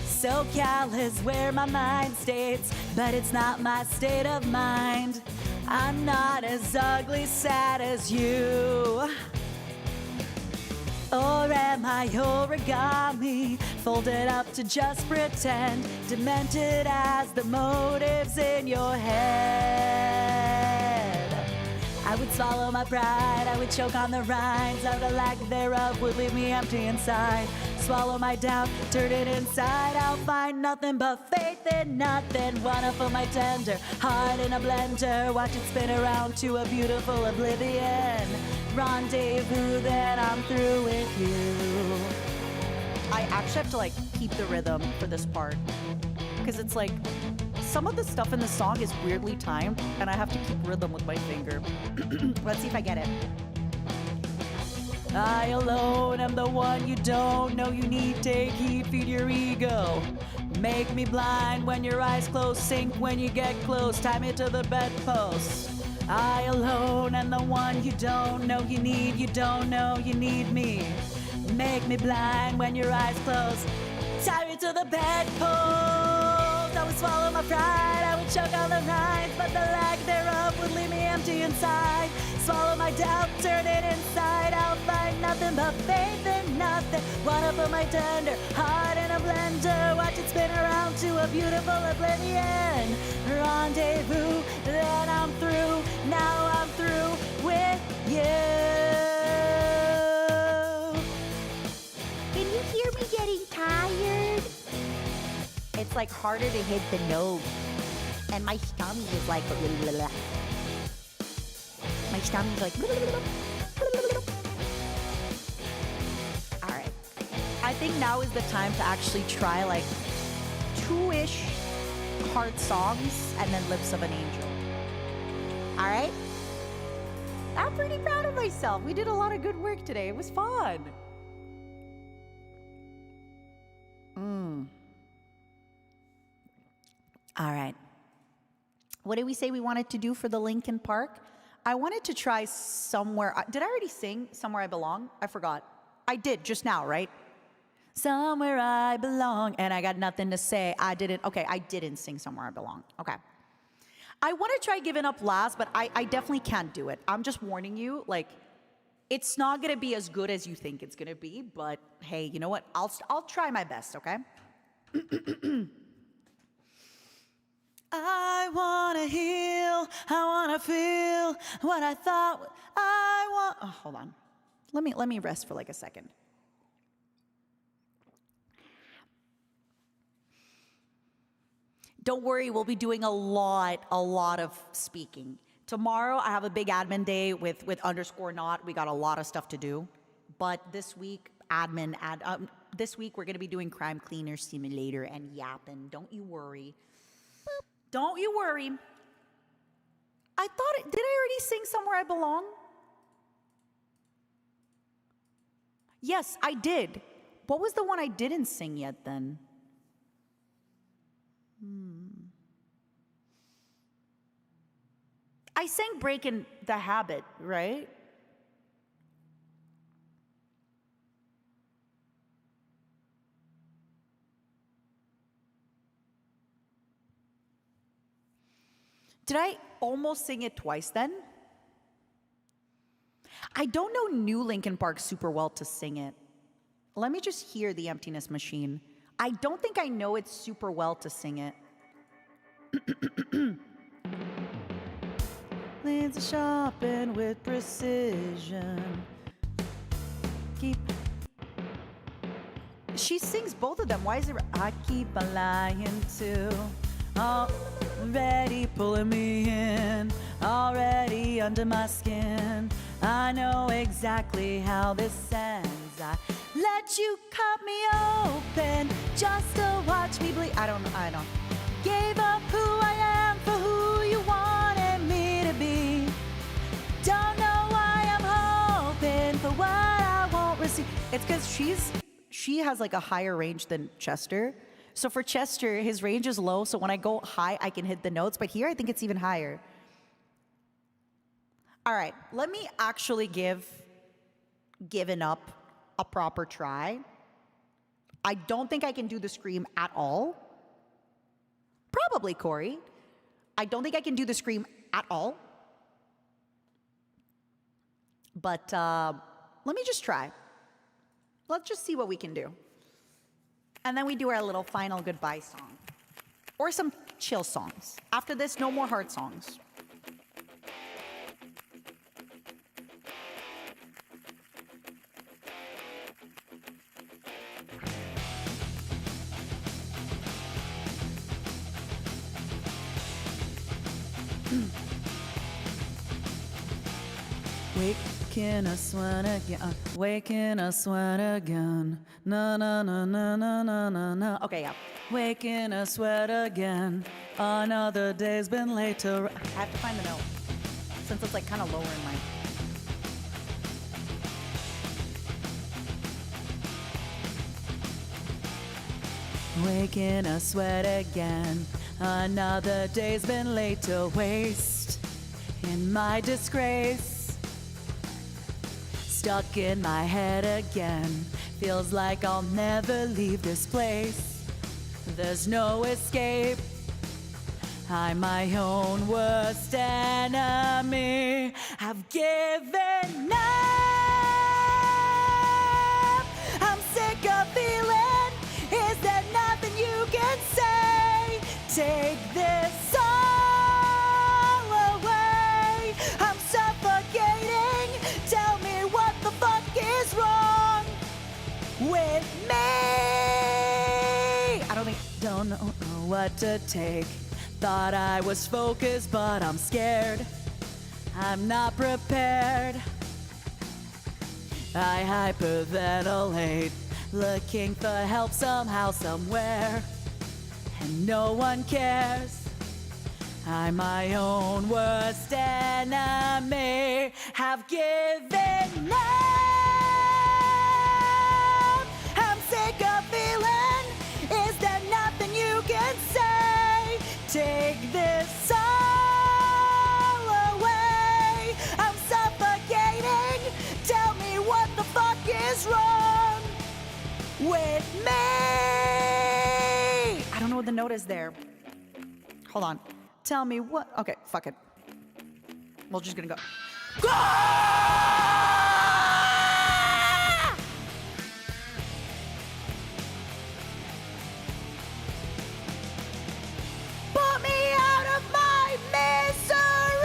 SoCal is where my mind stays, but it's not my state of mind. I'm not as ugly sad as you. Or am I origami, folded up to just pretend, demented as the motives in your head? I would swallow my pride, I would choke on the rinds, or the lack thereof would leave me empty inside. Swallow my doubt, turn it inside out, find nothing but faith in nothing. Wanna put my tender heart in a blender, watch it spin around to a beautiful oblivion. Rendezvous, then I'm through with you. I actually have to like keep the rhythm for this part because it's like some of the stuff in the song is weirdly timed and I have to keep rhythm with my finger. Let's see if I get it. I alone am the one you don't know you need. Take heed, feed your ego. Make me blind when your eyes close, sink when you get close, tie me to the bedpost. I alone am the one you don't know you need, you don't know you need me. Make me blind when your eyes close, tie me to the bedpost. I would swallow my pride, I would choke on the rinds, but the lack thereof would leave me empty inside. Swallow my doubt, turn it inside out, find nothing but faith in nothing. Wanna put my tender heart in a blender, watch it spin around to a beautiful oblivion. Rendezvous, then I'm through, now I'm through with you. Can you hear me getting tired? It's like harder to hit the note. And my stomach is like blah, blah, blah. My stomach is like blah, blah, blah, blah, blah. All right. I think now is the time to actually try like 2-ish hard songs and then Lips of an Angel. All right? I'm pretty proud of myself. We did a lot of good work today. It was fun. All right. What did we say we wanted to do for the Lincoln Park? I wanted to try Somewhere. Did I already sing Somewhere I Belong? I forgot. I did just now, right? Somewhere I belong, and I got nothing to say. I didn't sing Somewhere I Belong. Okay. I want to try Giving Up Last, but I definitely can't do it. I'm just warning you, like, it's not going to be as good as you think it's going to be, but hey, you know what? I'll try my best, okay? I want to heal, I want to feel what I thought I want. Oh, hold on. Let me rest for like a second. Don't worry, we'll be doing a lot of speaking. Tomorrow, I have a big admin day with _not. We got a lot of stuff to do. But this week, this week, we're going to be doing Crime Cleaner Simulator and yapping. Don't you worry. Boop. Don't you worry. Did I already sing Somewhere I Belong? Yes, I did. What was the one I didn't sing yet then? I sang Breaking the Habit, right? Did I almost sing it twice then? I don't know new Linkin Park super well to sing it. Let me just hear The Emptiness Machine. I don't think I know it super well to sing it. Leads to shopping with precision. She sings both of them. Why is it? I keep a lying too. Already pulling me in. Already under my skin. I know exactly how this ends. I let you cut me open just to watch me bleed. I don't. Gave up who I am for who you wanted me to be. Don't know why I'm hoping for what I won't receive. It's because she has like a higher range than Chester. So for Chester, his range is low. So when I go high, I can hit the notes. But here, I think it's even higher. All right, let me actually give Giving Up a proper try. I don't think I can do the scream at all. Probably Corey. I don't think I can do the scream at all. But let me just try. Let's just see what we can do. And then we do our little final goodbye song. Or some chill songs. After this, no more hard songs. Waking us when again, waking us when again, na na na na na na na na. Okay, yeah. Waking us sweat again. Another day's been late to. I have to find the note since it's like kind of lower in my. Waking us sweat again. Another day's been laid to waste in my disgrace. Stuck in my head again. Feels like I'll never leave this place. There's no escape. I'm my own worst enemy. I've given up. I'm sick of feeling. Is there nothing you can say? Take this all away. I'm suffocating. Tell me what the fuck is wrong with me. I don't know what to take. Thought I was focused, but I'm scared. I'm not prepared. I hyperventilate, looking for help somehow, somewhere, and no one cares. I'm my own worst enemy. Have given up. I'm sick of feeling. Is there nothing you can say? Take this all away. I'm suffocating. Tell me what the fuck is wrong with me. I don't know what the note is there. Hold on. Tell me what. Okay, fuck it. We're just gonna go. Put me out of my misery.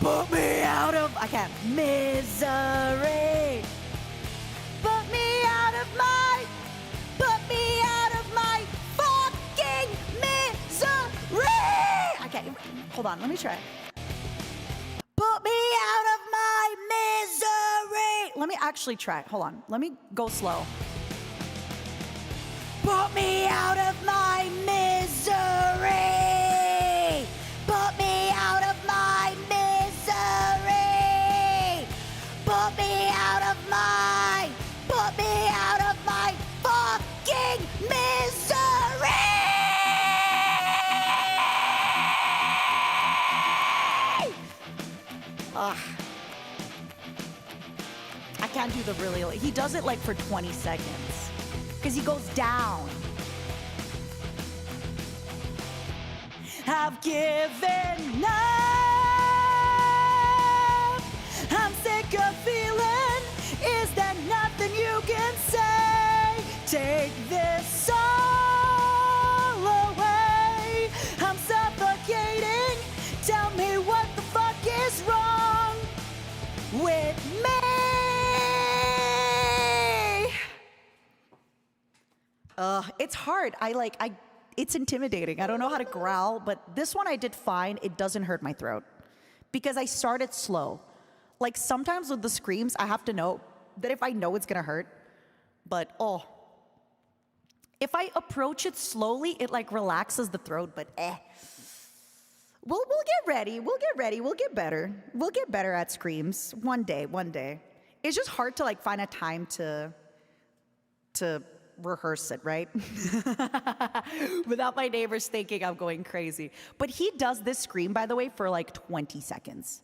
Put me out of. I can't. Misery. Put me out of my. Put me out of my fucking misery. I can't. Hold on. Let me try. Put me out of my misery. Let me actually try. Hold on. Let me go slow. Put me out of my misery. Put me out of my misery. Put me out of my. Put me out of my fucking misery. Ugh. I can't do the really. He does it like for 20 seconds. Because he goes down. I've given up. I'm sick of feeling. Is there nothing you can say? Take this all away. I'm suffocating. Tell me what the fuck is wrong with me. It's hard. It's intimidating. I don't know how to growl, but this one I did fine. It doesn't hurt my throat because I started slow. Like sometimes with the screams, I have to know that if I know it's gonna hurt, but if I approach it slowly, it like relaxes the throat, but We'll get ready. We'll get ready. We'll get better. We'll get better at screams one day. It's just hard to like find a time to rehearse it, right? Without my neighbors thinking I'm going crazy. But he does this scream, by the way, for like 20 seconds.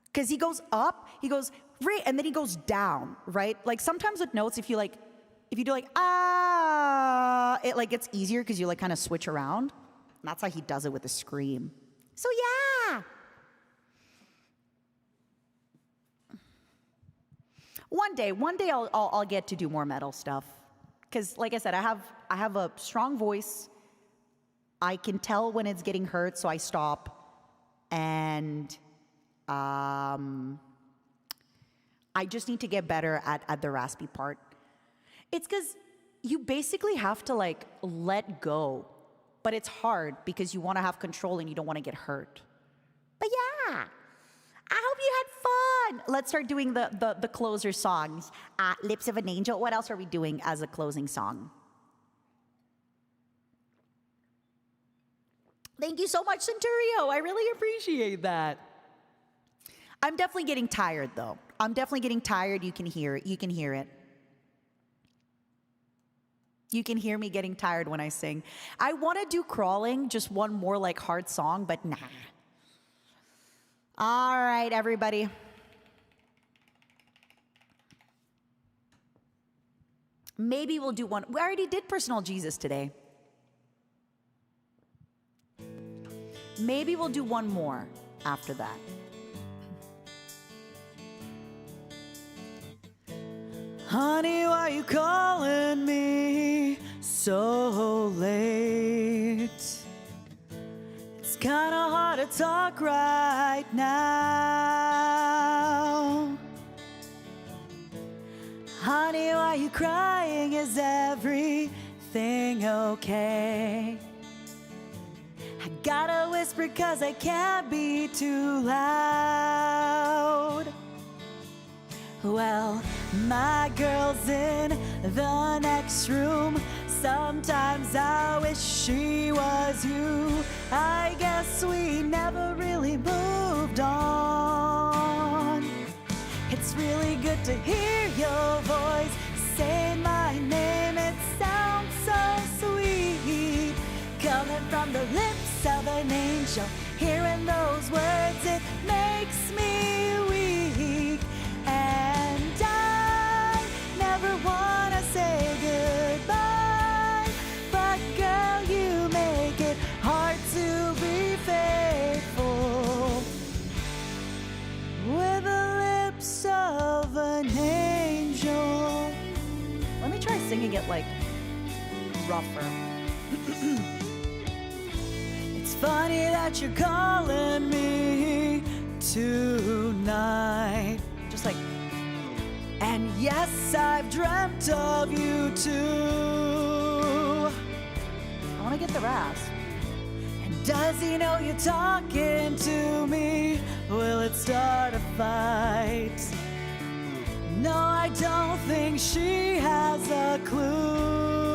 Because he goes up, he goes, right, and then he goes down, right? Like sometimes with notes, if you do like, ah, it like gets easier because you like kind of switch around. And that's how he does it with the scream. So yeah. One day I'll get to do more metal stuff. Because like I said, I have a strong voice. I can tell when it's getting hurt, so I stop. And I just need to get better at the raspy part. It's because you basically have to like let go. But it's hard because you want to have control and you don't want to get hurt. But yeah, I hope you had fun. Let's start doing the closer songs. Lips of an Angel. What else are we doing as a closing song? Thank you so much, Centurio. I really appreciate that. I'm definitely getting tired, though. I'm definitely getting tired. You can hear it. You can hear it. You can hear me getting tired when I sing. I want to do Crawling, just one more like hard song, but nah. All right, everybody. Maybe we'll do one. We already did Personal Jesus today. Maybe we'll do one more after that. Honey, why you calling me so late? It's kinda hard to talk right now. Honey, why you crying? Is everything okay? I gotta whisper 'cause I can't be too loud. Well, my girl's in the next room Sometimes I wish she was you. I guess we never really moved on. It's really good to hear your voice say my name. It sounds so sweet, coming from the lips of an angel. Hearing those words, it makes me weak. And I never wanna say goodbye, but girl, you make it hard to be faithful with the lips of an angel. Let me try singing it like rougher. It's funny that you're calling me tonight. Just like, And yes, I've dreamt of you too. I want to get the rasp. And does he know you're talking to me? Will it start a fight? No, I don't think she has a clue.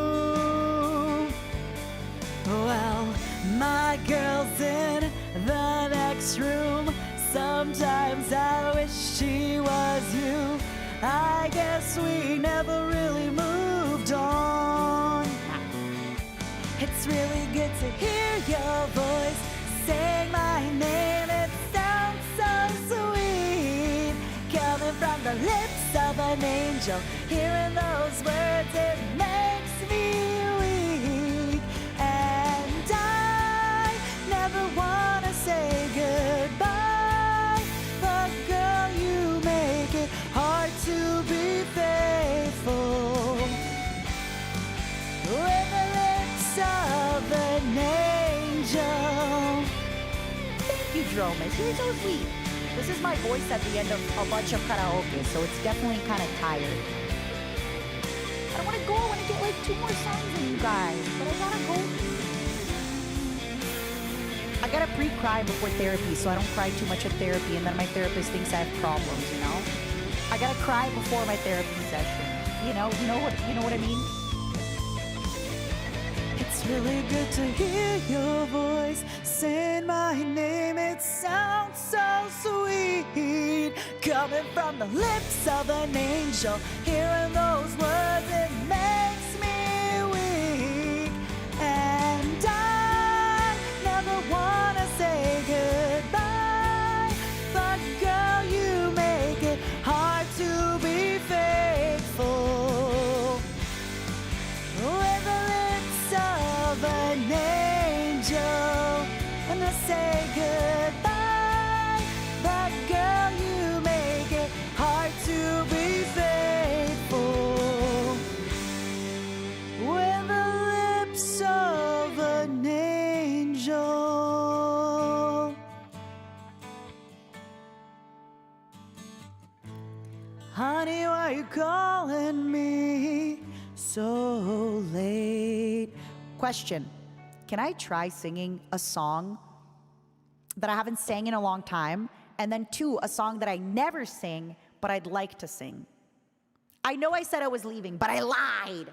Well, my girl's in the next room. Sometimes I wish she was you. I guess we never really moved on. It's really good to hear your voice saying my name. It sounds so sweet, coming from the lips of an angel. Hearing those words, it makes me weak. And I never wanna say goodbye, but girl, you make it hard to be faithful with the lips of an angel. Thank you, Dromas. You're so sweet. This is my voice at the end of a bunch of karaoke, so it's definitely kind of tired. I don't want to go. I want to get like 2 more songs in, you guys. But I gotta go. I gotta pre-cry before therapy, so I don't cry too much at therapy, and then my therapist thinks I have problems. You know, I gotta cry before my therapy session. You know what I mean? It's really good to hear your voice saying my name. It sounds so sweet, coming from the lips of an angel. Hearing those words, it makes me weak. And I never wanna say goodbye, but girl, you make it hard to be faithful with the lips of an angel. And I say goodbye, but girl, you make it hard to be faithful with the lips of an angel. Honey, why are you calling me so late? Question. Can I try singing a song that I haven't sang in a long time? And then 2, a song that I never sing, but I'd like to sing. I know I said I was leaving, but I lied.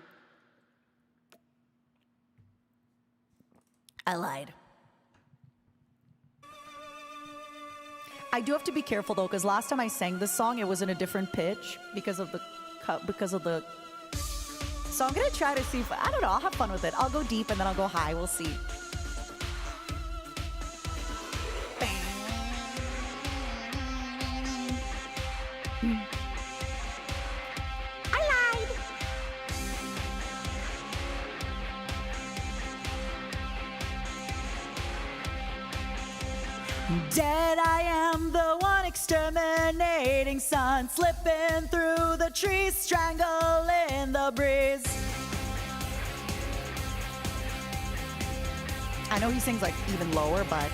I lied. I do have to be careful though, because last time I sang this song, it was in a different pitch because of the So I'm gonna try to see if, I don't know, I'll have fun with it. I'll go deep and then I'll go high, we'll see. I lied. Dead I am, the one exterminating sun, slipping through the trees, strangling the breeze. I know he sings like even lower, but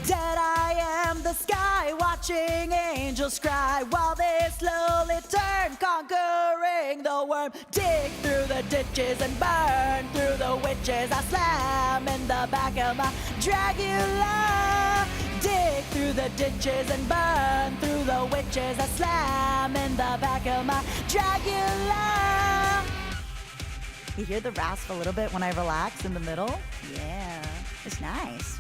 Dead I am, the sky, watching angels cry, while they slowly turn, conquering the worm. Dig through the ditches and burn through the witches. I slam in the back of my Dracula. Dig through the ditches and burn through the witches. I slam in the back of my Dracula. You hear the rasp a little bit when I relax in the middle? Yeah, it's nice.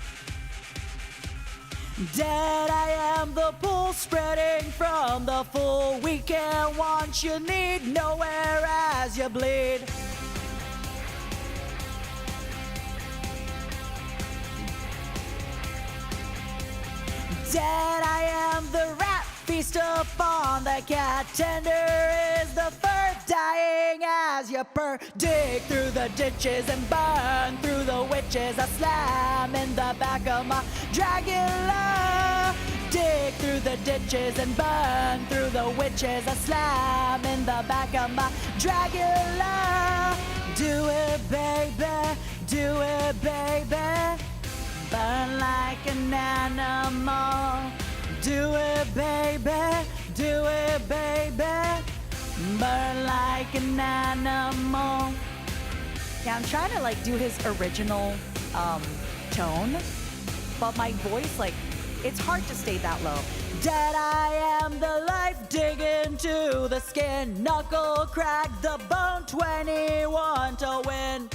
Dead I am, the pool spreading from the full weekend. Want you need nowhere as you bleed. Dead I am, the rat feast upon the cat. Tender is the fur, dying as you purr. Dig through the ditches and burn through the witches. I slam in the back of my Dracula. Dig through the ditches and burn through the witches. I slam in the back of my Dracula. Do it, baby, do it, baby. Burn like an animal. Do it, baby, do it, baby. Burn like an animal. Yeah, I'm trying to like do his original tone, but my voice, like, it's hard to stay that low. Dead I am, the life dig into the skin. Knuckle crack the bone, 21 to win.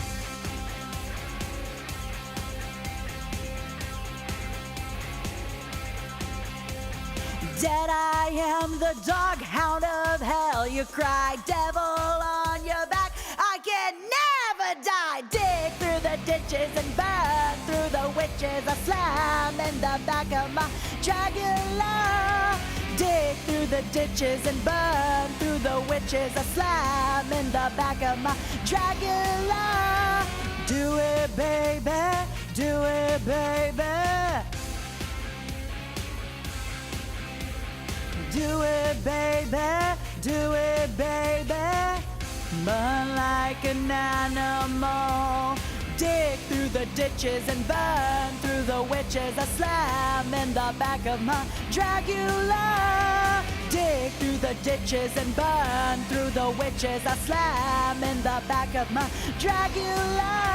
Dead I am, the dog hound of hell. You cry, devil on your back. I can never die. Dig through the ditches and burn through the witches. I slam in the back of my Dracula. Dig through the ditches and burn through the witches. I slam in the back of my Dracula. Do it, baby, do it, baby. Do it, baby, do it, baby. Burn like an animal. Dig through the ditches and burn through the witches. I slam in the back of my Dracula. Dig through the ditches and burn through the witches. I slam in the back of my Dracula.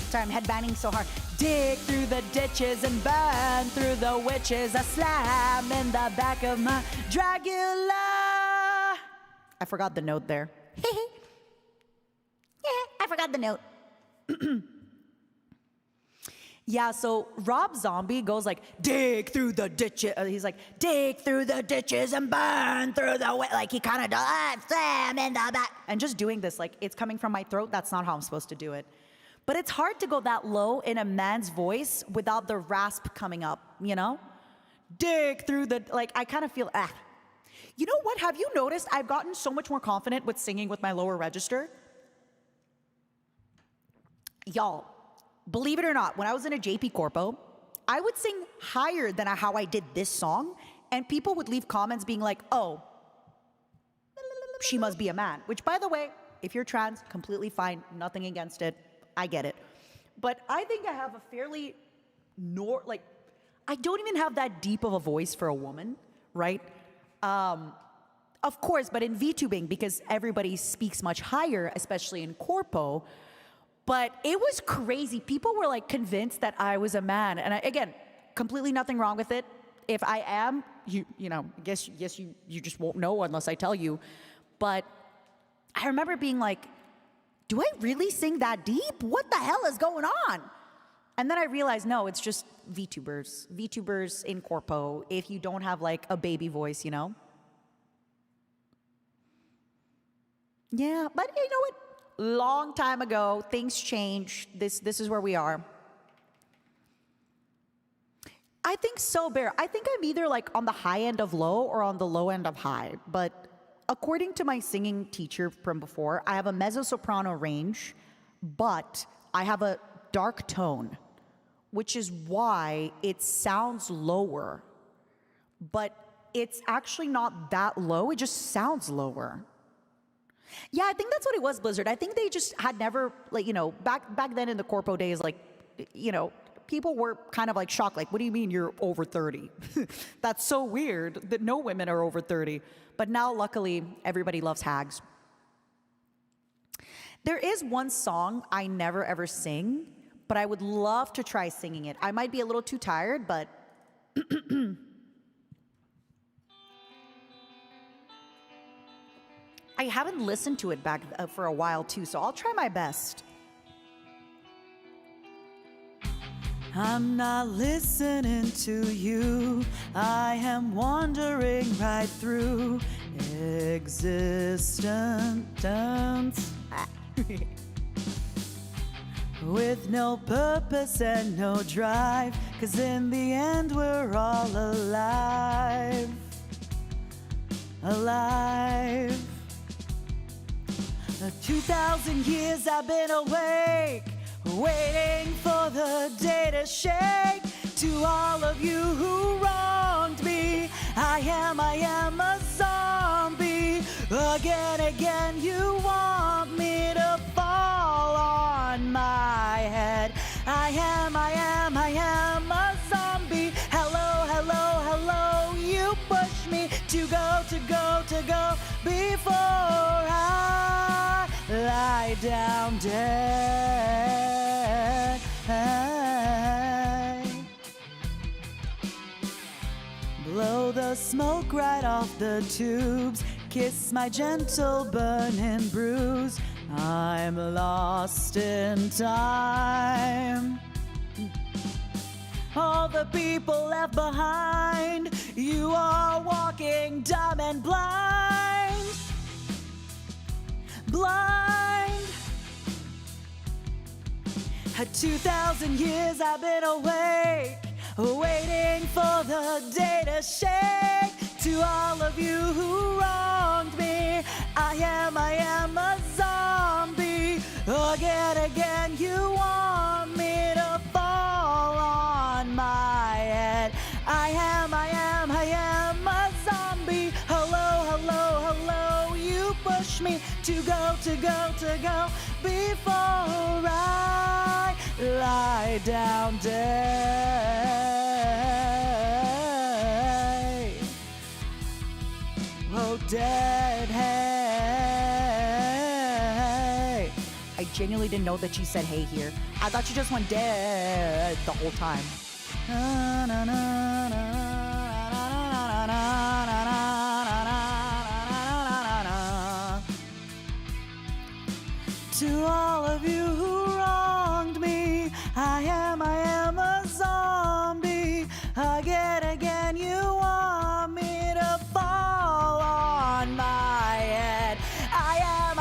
Sorry, I'm headbanging so hard. Dig through the ditches and burn through the witches. I slam in the back of my Dracula. I forgot the note there. I forgot the note. Yeah, so Rob Zombie goes like, dig through the ditches. He's like, dig through the ditches and burn through the like he kind of does, slam in the back. And just doing this, like, it's coming from my throat. That's not how I'm supposed to do it. But it's hard to go that low in a man's voice without the rasp coming up, you know? Dig through the, like, I kind of feel, ah. You know what? Have you noticed I've gotten so much more confident with singing with my lower register? Y'all, believe it or not, when I was in a JP Corpo, I would sing higher than how I did this song, and people would leave comments being like, oh, she must be a man. Which, by the way, if you're trans, completely fine, nothing against it. I get it. But I think I have a fairly, I don't even have that deep of a voice for a woman, right? Of course, but in VTubing, because everybody speaks much higher, especially in Corpo, but it was crazy. People were like convinced that I was a man. And again, completely nothing wrong with it. If I am, you know, I guess you just won't know unless I tell you. But I remember being like, do I really sing that deep? What the hell is going on? And then I realized, no, it's just VTubers. VTubers in Corpo, if you don't have like a baby voice, you know? Yeah, but you know what? Long time ago, things changed. This is where we are. I think so, Bear. I think I'm either like on the high end of low or on the low end of high. But according to my singing teacher from before, I have a mezzo-soprano range, but I have a dark tone, which is why it sounds lower. But it's actually not that low. It just sounds lower. Yeah, I think that's what it was, Blizzard. I think they just had never, like, you know, back then in the Corpo days, like, you know, people were kind of like shocked. Like, what do you mean you're over 30? That's so weird that no women are over 30. But now, luckily, everybody loves hags. There is one song I never ever sing, but I would love to try singing it. I might be a little too tired, but I haven't listened to it back for a while too, so I'll try my best. I'm not listening to you. I am wandering right through existence. With no purpose and no drive, 'cause in the end we're all alive. Alive. 2,000 years I've been awake, waiting for the day to shake. To all of you who wronged me, I am a zombie. Again, you want me to fall on my head. I am a zombie. Hello, you push me to go before I lie down dead. Blow the smoke right off the tubes, kiss my gentle burning bruise. I'm lost in time. All the people left behind, you are walking dumb and blind. Blind. 2,000 years I've been awake, waiting for the day to shake. To all of you who wronged me, I am a zombie. Again, you want me to fall on my head. I am a zombie. Hello, you push me to go before I lie down dead. Oh, dead, hey. I genuinely didn't know that she said hey here. I thought she just went dead the whole time. To all of you who wronged me, I am a zombie. Again, you want me to fall on my head. I am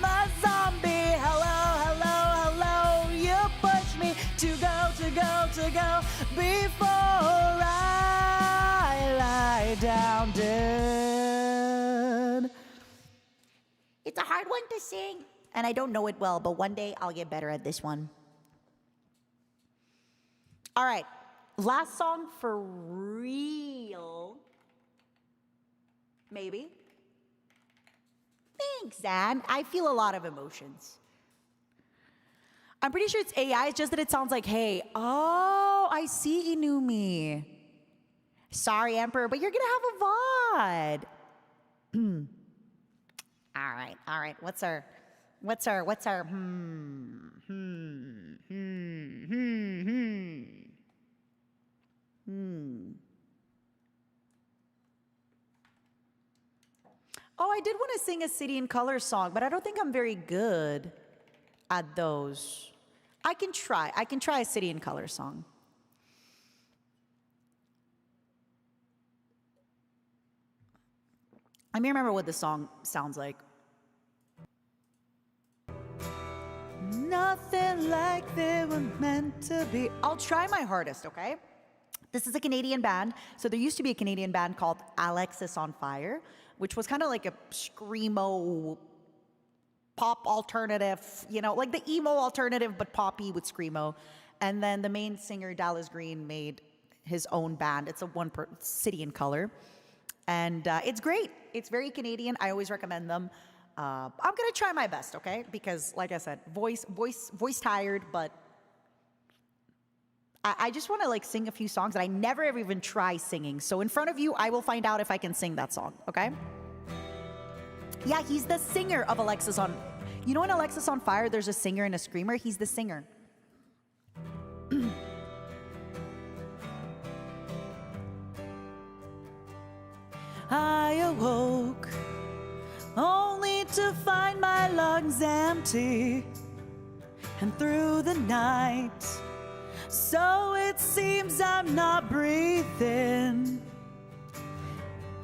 a zombie. Hello, you push me to go before I lie down dead. It's a hard one to sing, and I don't know it well, but one day I'll get better at this one. All right, last song for real. Maybe. Thanks, Zan. I feel a lot of emotions. I'm pretty sure it's AI, it's just that it sounds like, hey, oh, I see Inumi. Sorry, Emperor, but you're gonna have a VOD. All right. What's our Oh, I did want to sing a City in Color song, but I don't think I'm very good at those. I can try a City in Color song. Let me remember what the song sounds like. Nothing like they were meant to be. I'll try my hardest, okay? This is a Canadian band. So there used to be a Canadian band called Alexis on Fire, which was kind of like a screamo pop alternative, like the emo alternative, but poppy with screamo. And then the main singer, Dallas Green, made his own band. It's a City in Color. And it's great. It's very Canadian. I always recommend them. I'm gonna try my best, okay? Because, like I said, voice tired, but I just want to sing a few songs that I never ever even try singing. So in front of you, I will find out if I can sing that song, okay? Yeah, he's the singer of Alexis on. In Alexis on Fire, there's a singer and a screamer. He's the singer. I awoke only to find my lungs empty and through the night. So it seems I'm not breathing.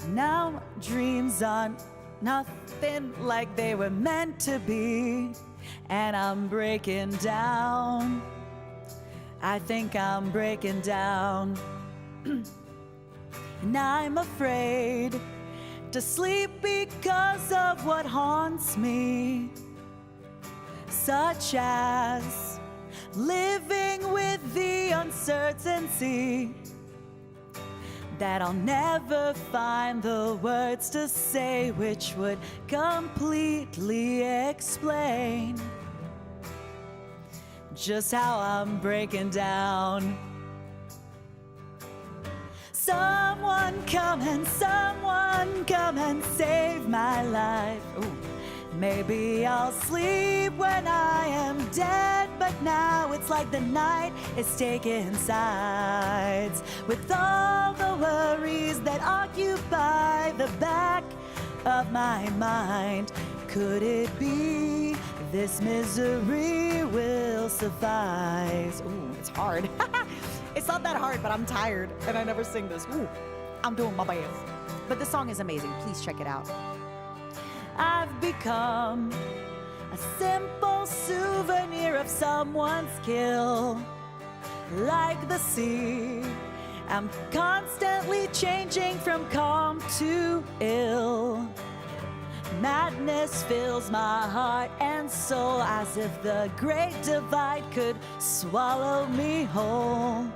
Now dreams are nothing like they were meant to be, and I'm breaking down. I think I'm breaking down. And I'm afraid to sleep because of what haunts me, such as living with the uncertainty that I'll never find the words to say which would completely explain just how I'm breaking down. Someone come and save my life. Ooh. Maybe I'll sleep when I am dead, but now it's like the night is taking sides with all the worries that occupy the back of my mind. Could it be this misery will suffice? Ooh, it's hard. It's not that hard, but I'm tired and I never sing this. Ooh, I'm doing my best. But the song is amazing. Please check it out. I've become a simple souvenir of someone's kill. Like the sea, I'm constantly changing from calm to ill. Madness fills my heart and soul, as if the great divide could swallow me whole.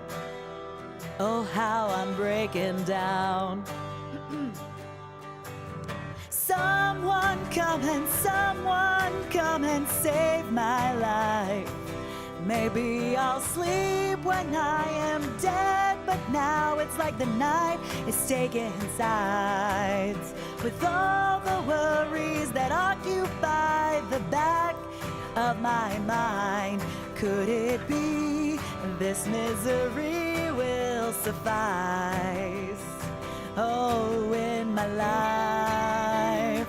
Oh, how I'm breaking down. Someone come and save my life. Maybe I'll sleep when I am dead, but now it's like the night is taking sides with all the worries that occupy the back of my mind. Could it be this misery will suffice? Oh, in my life.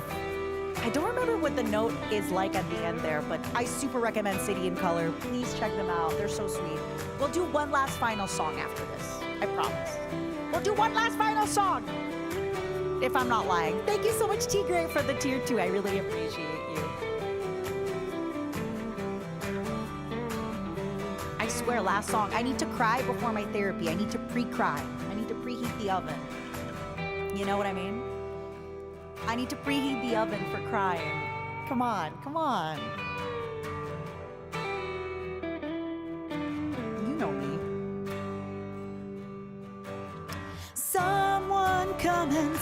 I don't remember what the note is like at the end there, but I super recommend City in Color. Please check them out. They're so sweet. We'll do one last final song after this. I promise. We'll do one last final song, if I'm not lying. Thank you so much, T. Gray, for the tier 2. I really appreciate you. I swear, last song. I need to cry before my therapy. I need to pre-cry. I need to preheat the oven. You know what I mean? I need to preheat the oven for crying. Come on, come on. You know me. Someone come and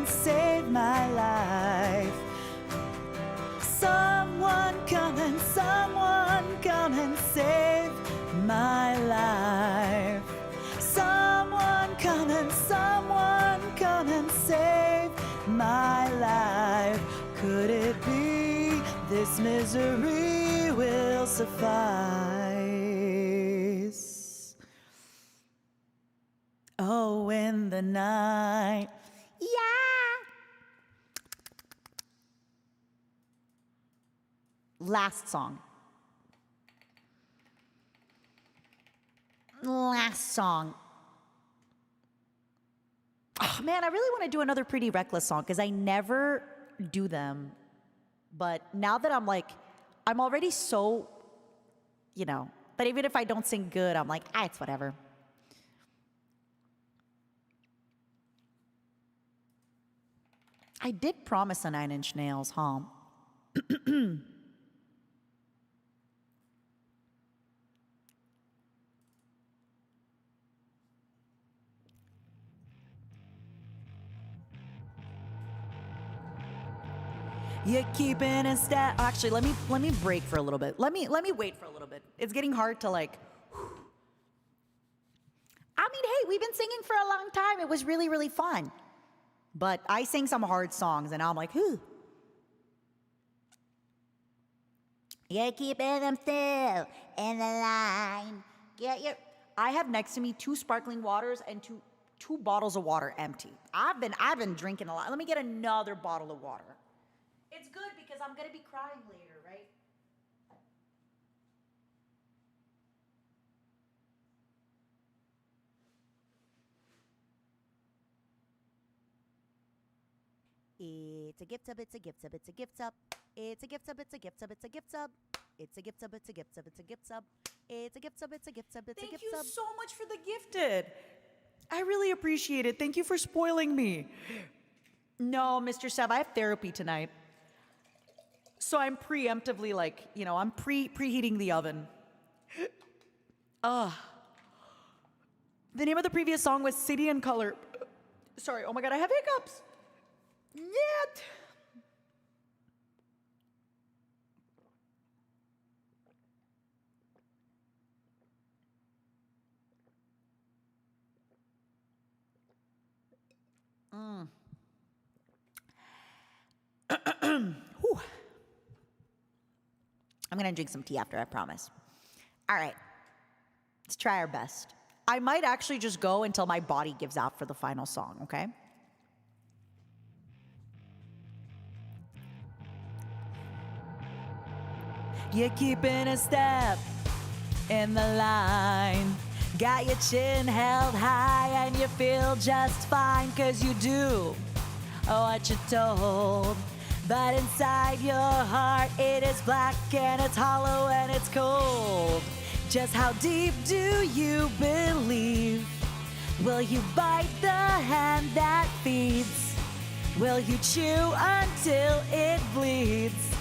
save my life. Someone come and save my life. Someone come and save my life. Could it be this misery will suffice? Oh, in the night. Yeah. Last song. Last song. Oh, man, I really want to do another Pretty Reckless song because I never do them. But now that I'm already so, but even if I don't sing good, I'm like, it's whatever. I did promise a 9 Inch Nails, huh? You're keeping it Actually, let me break for a little bit. Let me wait for a little bit. It's getting hard to hey, we've been singing for a long time. It was really, really fun. But I sing some hard songs, and now I'm like, whew. You're keeping them still in the line. I have next to me 2 sparkling waters and 2 2 bottles of water empty. I've been drinking a lot. Let me get another bottle of water. It's good because I'm gonna be crying later, right? It's a gift sub, it's a gift sub, it's a gift sub. It's a gift sub, it's a gift sub, it's a gift sub. It's a gift sub, it's a gift sub, it's a gift sub. It's a gift sub, it's a gift sub, it's a Thank gift you sub. so much for the gifted. I really appreciate it. Thank you for spoiling me. No, Mr. Seb, I have therapy tonight. So I'm preemptively I'm preheating the oven. The name of the previous song was City and Color. Sorry, oh my God, I have hiccups. Yet. Whew. I'm gonna drink some tea after, I promise. All right, let's try our best. I might actually just go until my body gives out for the final song, okay? You're keeping a step in the line. Got your chin held high and you feel just fine, 'cause you do what you're told. But inside your heart it is black and it's hollow and it's cold. Just how deep do you believe? Will you bite the hand that feeds? Will you chew until it bleeds?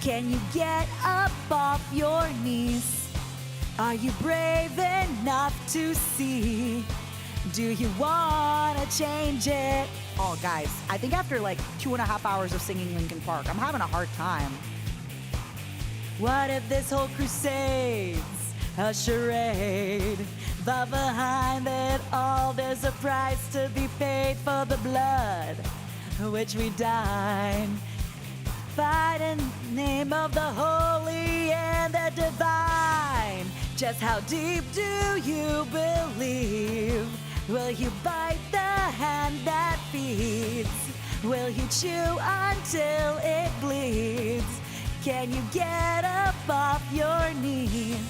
Can you get up off your knees? Are you brave enough to see? Do you wanna change it? Oh, guys, I think after like 2.5 hours of singing Linkin Park, I'm having a hard time. What if this whole crusade's a charade? But behind it all there's a price to be paid for the blood which we died. Fight in the name of the holy and the divine. Just how deep do you believe? Will you bite the hand that feeds? Will you chew until it bleeds? Can you get up off your knees?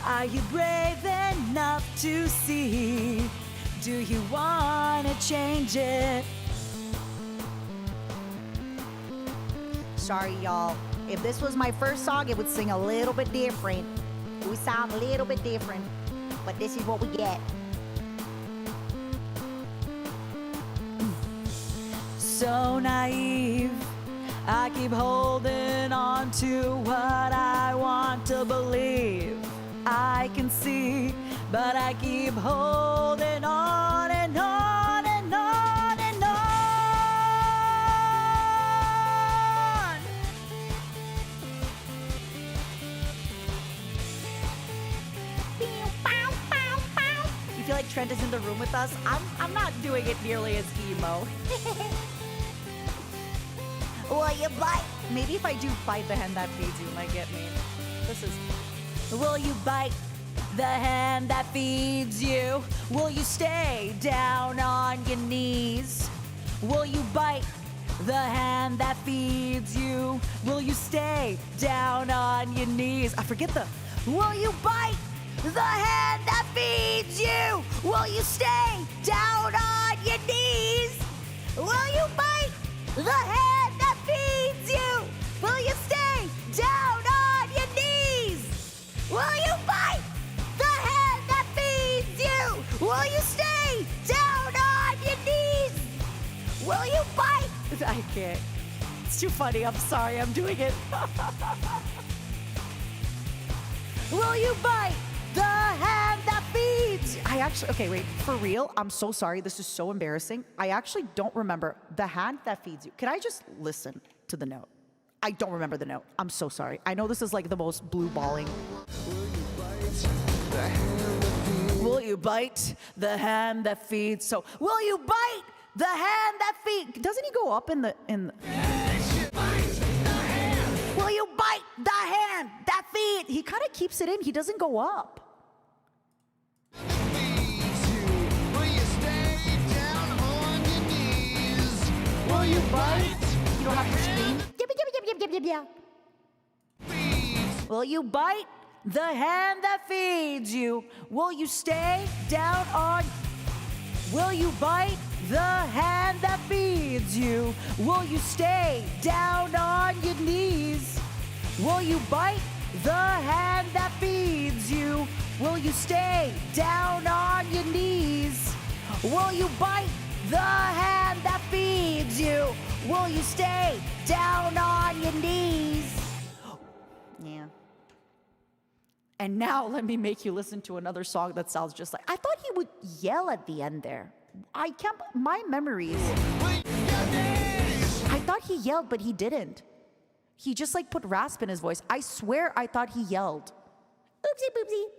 Are you brave enough to see? Do you wanna change it? Sorry, y'all. If this was my first song, it would sing a little bit different. It would sound a little bit different, but this is what we get. So naive, I keep holding on to what I want to believe I can see, but I keep holding on and on and on and on. You feel like Trent is in the room with us? I'm not doing it nearly as emo. Will you bite? Maybe if I do bite the hand that feeds you, it might get me. This is. Will you bite the hand that feeds you? Will you stay down on your knees? Will you bite the hand that feeds you? Will you stay down on your knees? I forget the. Will you bite the hand that feeds you? Will you stay down on your knees? Will you bite the hand that feeds you? Will you stay down on your knees? Will you bite the hand that feeds you? Will you stay down on your knees? Will you bite? I can't. It's too funny. I'm sorry. I'm doing it. Will you bite the hand that feeds? I actually, okay, wait, for real, I'm so sorry. This is so embarrassing. I actually don't remember the hand that feeds you. Can I just listen to the note? I don't remember the note. I'm so sorry. I know this is like the most blue balling. Will you bite the hand that feeds? So, will you bite the hand that feeds? Doesn't he go up in the... Will you bite the hand that feeds? He kind of keeps it in. He doesn't go up. Will you stay you bite? You don't have to scream. Yeah. Will you bite the hand that feeds you? Will you stay down on? Will you bite the hand that feeds you? Will you stay down on your knees? Will you bite the hand that feeds you? Will you stay down on your knees? Will you bite the hand that feeds you? Will you stay down on your knees? Yeah. And now let me make you listen to another song that sounds just like. I thought he would yell at the end there. I can't. My memories. I thought he yelled, but he didn't. He just like put rasp in his voice. I swear I thought he yelled. Oopsie boopsie.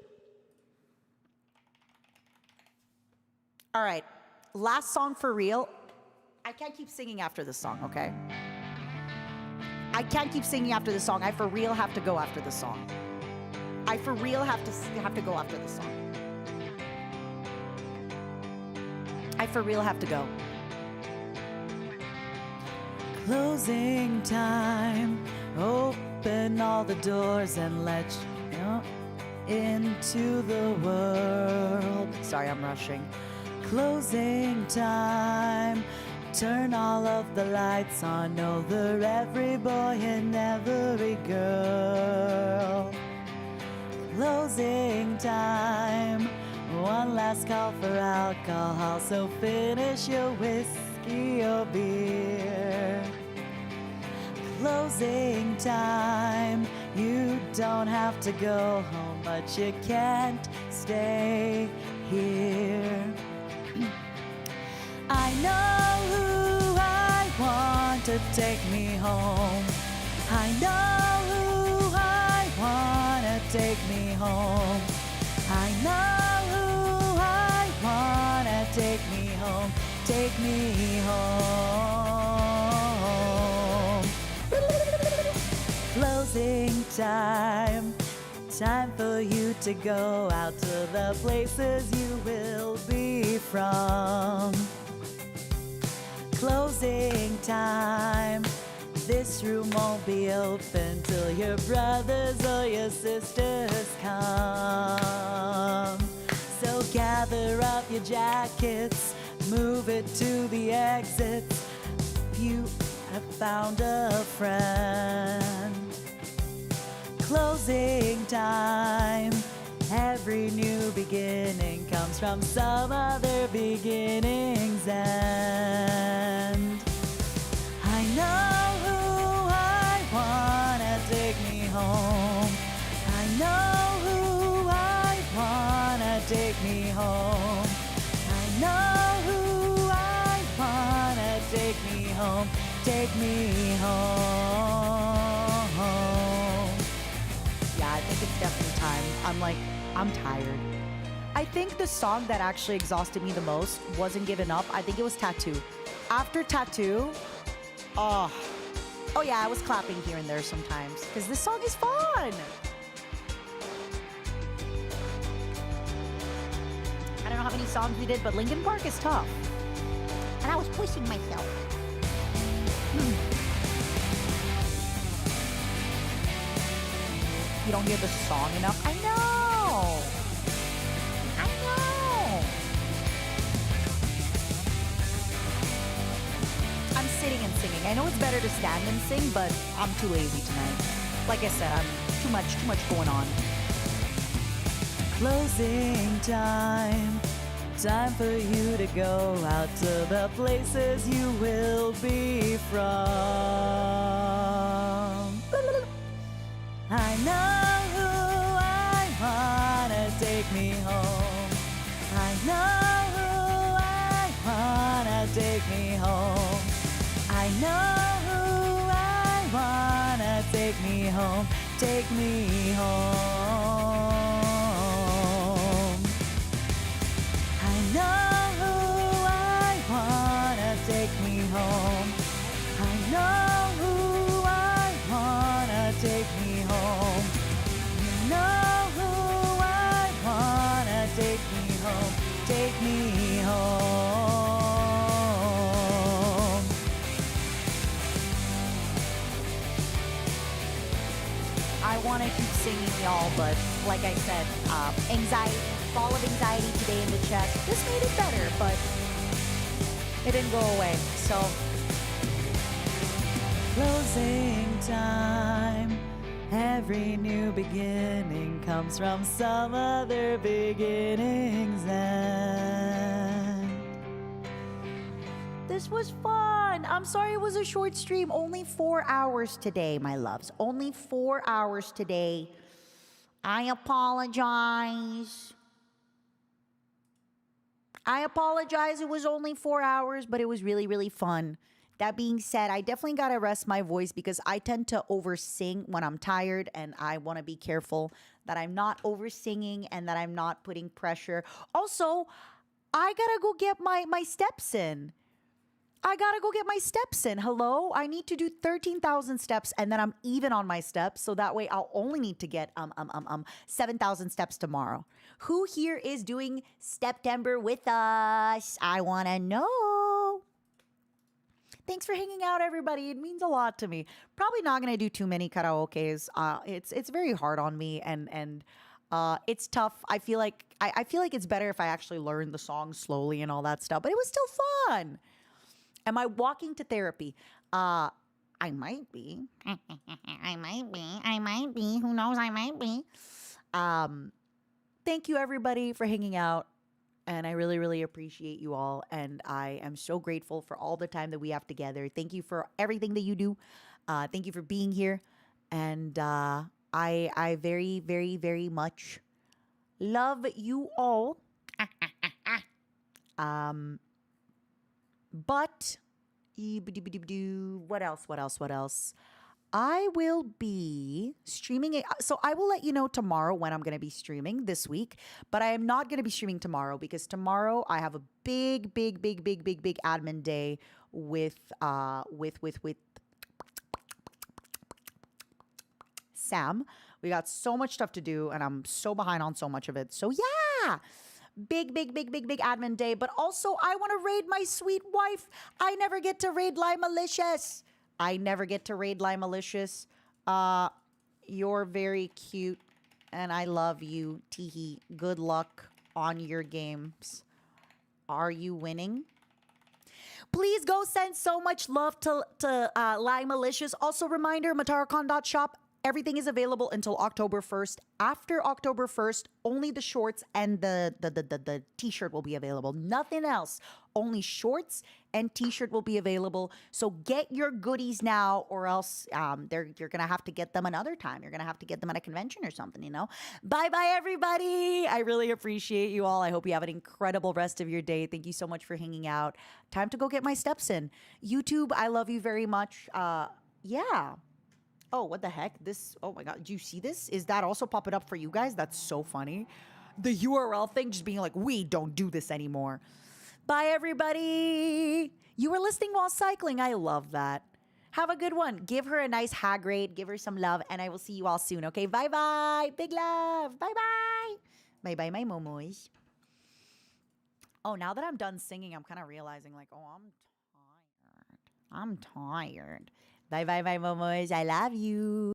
All right. Last song for real. I can't keep singing after this song, okay? I can't keep singing after this song. I for real have to go after this song. I for real have to go after this song. I for real have to go. Closing time. Open all the doors and let you into the world. Sorry, I'm rushing. Closing time. Turn all of the lights on over every boy and every girl. Closing time. One last call for alcohol, so finish your whiskey or beer. Closing time. You don't have to go home, but you can't stay here. I know who I want to take me home. I know who I want to take me home. I know who I want to take me home. Take me home. Closing time. Time for you to go out to the places you will be from. Closing time. This room won't be open till your brothers or your sisters come. So gather up your jackets, move it to the exits. You have found a friend. Closing time. Every new beginning comes from some other beginning's end. I know who I wanna take me home. I know who I wanna take me home. I know who I wanna take me home. Take me home. Yeah, I think it's definitely time. I'm tired. I think the song that actually exhausted me the most wasn't Given Up. I think it was Tattoo. After Tattoo, oh yeah, I was clapping here and there sometimes because this song is fun. I don't know how many songs we did, but Linkin Park is tough. And I was pushing myself. You don't hear the song enough. I know. I'm sitting and singing. I know it's better to stand and sing, but I'm too lazy tonight. Like I said, I'm too much going on. Closing time. Time for you to go out to the places you will be from. I know who I wanna take me home. I know who I wanna take me home. I know who I wanna take me home. Take me home. I know who I wanna take me home. I know who I wanna take me home. You know who I wanna take me home. Take me home. I want to keep singing, y'all, but like I said, anxiety, ball of anxiety today in the chest. This made it better, but it didn't go away. So, Closing time. Every new beginning comes from some other beginning's end. this was fun. I'm sorry it was a short stream. Only 4 hours today, my loves. Only 4 hours today. I apologize. It was only 4 hours, but it was really, really fun. That being said, I definitely got to rest my voice because I tend to over-sing when I'm tired, and I want to be careful that I'm not over-singing and that I'm not putting pressure. Also, I got to go get my steps in. Hello? I need to do 13,000 steps, and then I'm even on my steps, so that way I'll only need to get 7,000 steps tomorrow. Who here is doing September with us? I want to know. Thanks for hanging out, everybody. It means a lot to me. Probably not gonna do too many karaokes. It's very hard on me, and it's tough. I feel like it's better if I actually learn the song slowly and all that stuff. But it was still fun. Am I walking to therapy? I might be. I might be. Who knows? I might be. Thank you, everybody, for hanging out. And I really, really appreciate you all. And I am so grateful for all the time that we have together. Thank you for everything that you do. Thank you for being here. And I very, very, very much love you all. But what else? I will be streaming it. So I will let you know tomorrow when I'm going to be streaming this week. But I am not going to be streaming tomorrow because tomorrow I have a big admin day with Sam. We got so much stuff to do, and I'm so behind on so much of it. So yeah. Big admin day. But also, I want to raid my sweet wife. I never get to raid Lie Malicious. You're very cute, and I love you, Teehee. Good luck on your games. Are you winning? Please go send so much love to Lie Malicious. Also, reminder, mataracon.shop. Everything is available until October 1st. After October 1st, only the shorts and the t-shirt will be available. Nothing else. Only shorts and t-shirt will be available. So get your goodies now, or else you're going to have to get them another time. You're going to have to get them at a convention or something, you know? Bye-bye, everybody. I really appreciate you all. I hope you have an incredible rest of your day. Thank you so much for hanging out. Time to go get my steps in. YouTube, I love you very much. Yeah. Oh, what the heck? Oh my God. Do you see this? Is that also popping up for you guys? That's so funny. The URL thing just being like, we don't do this anymore. Bye, everybody. You were listening while cycling. I love that. Have a good one. Give her a nice hag rate. Give her some love. And I will see you all soon, okay? Bye-bye. Big love. Bye-bye. Bye-bye, my momos. Oh, now that I'm done singing, I'm kind of realizing like, oh, I'm tired. Bye, momos. I love you.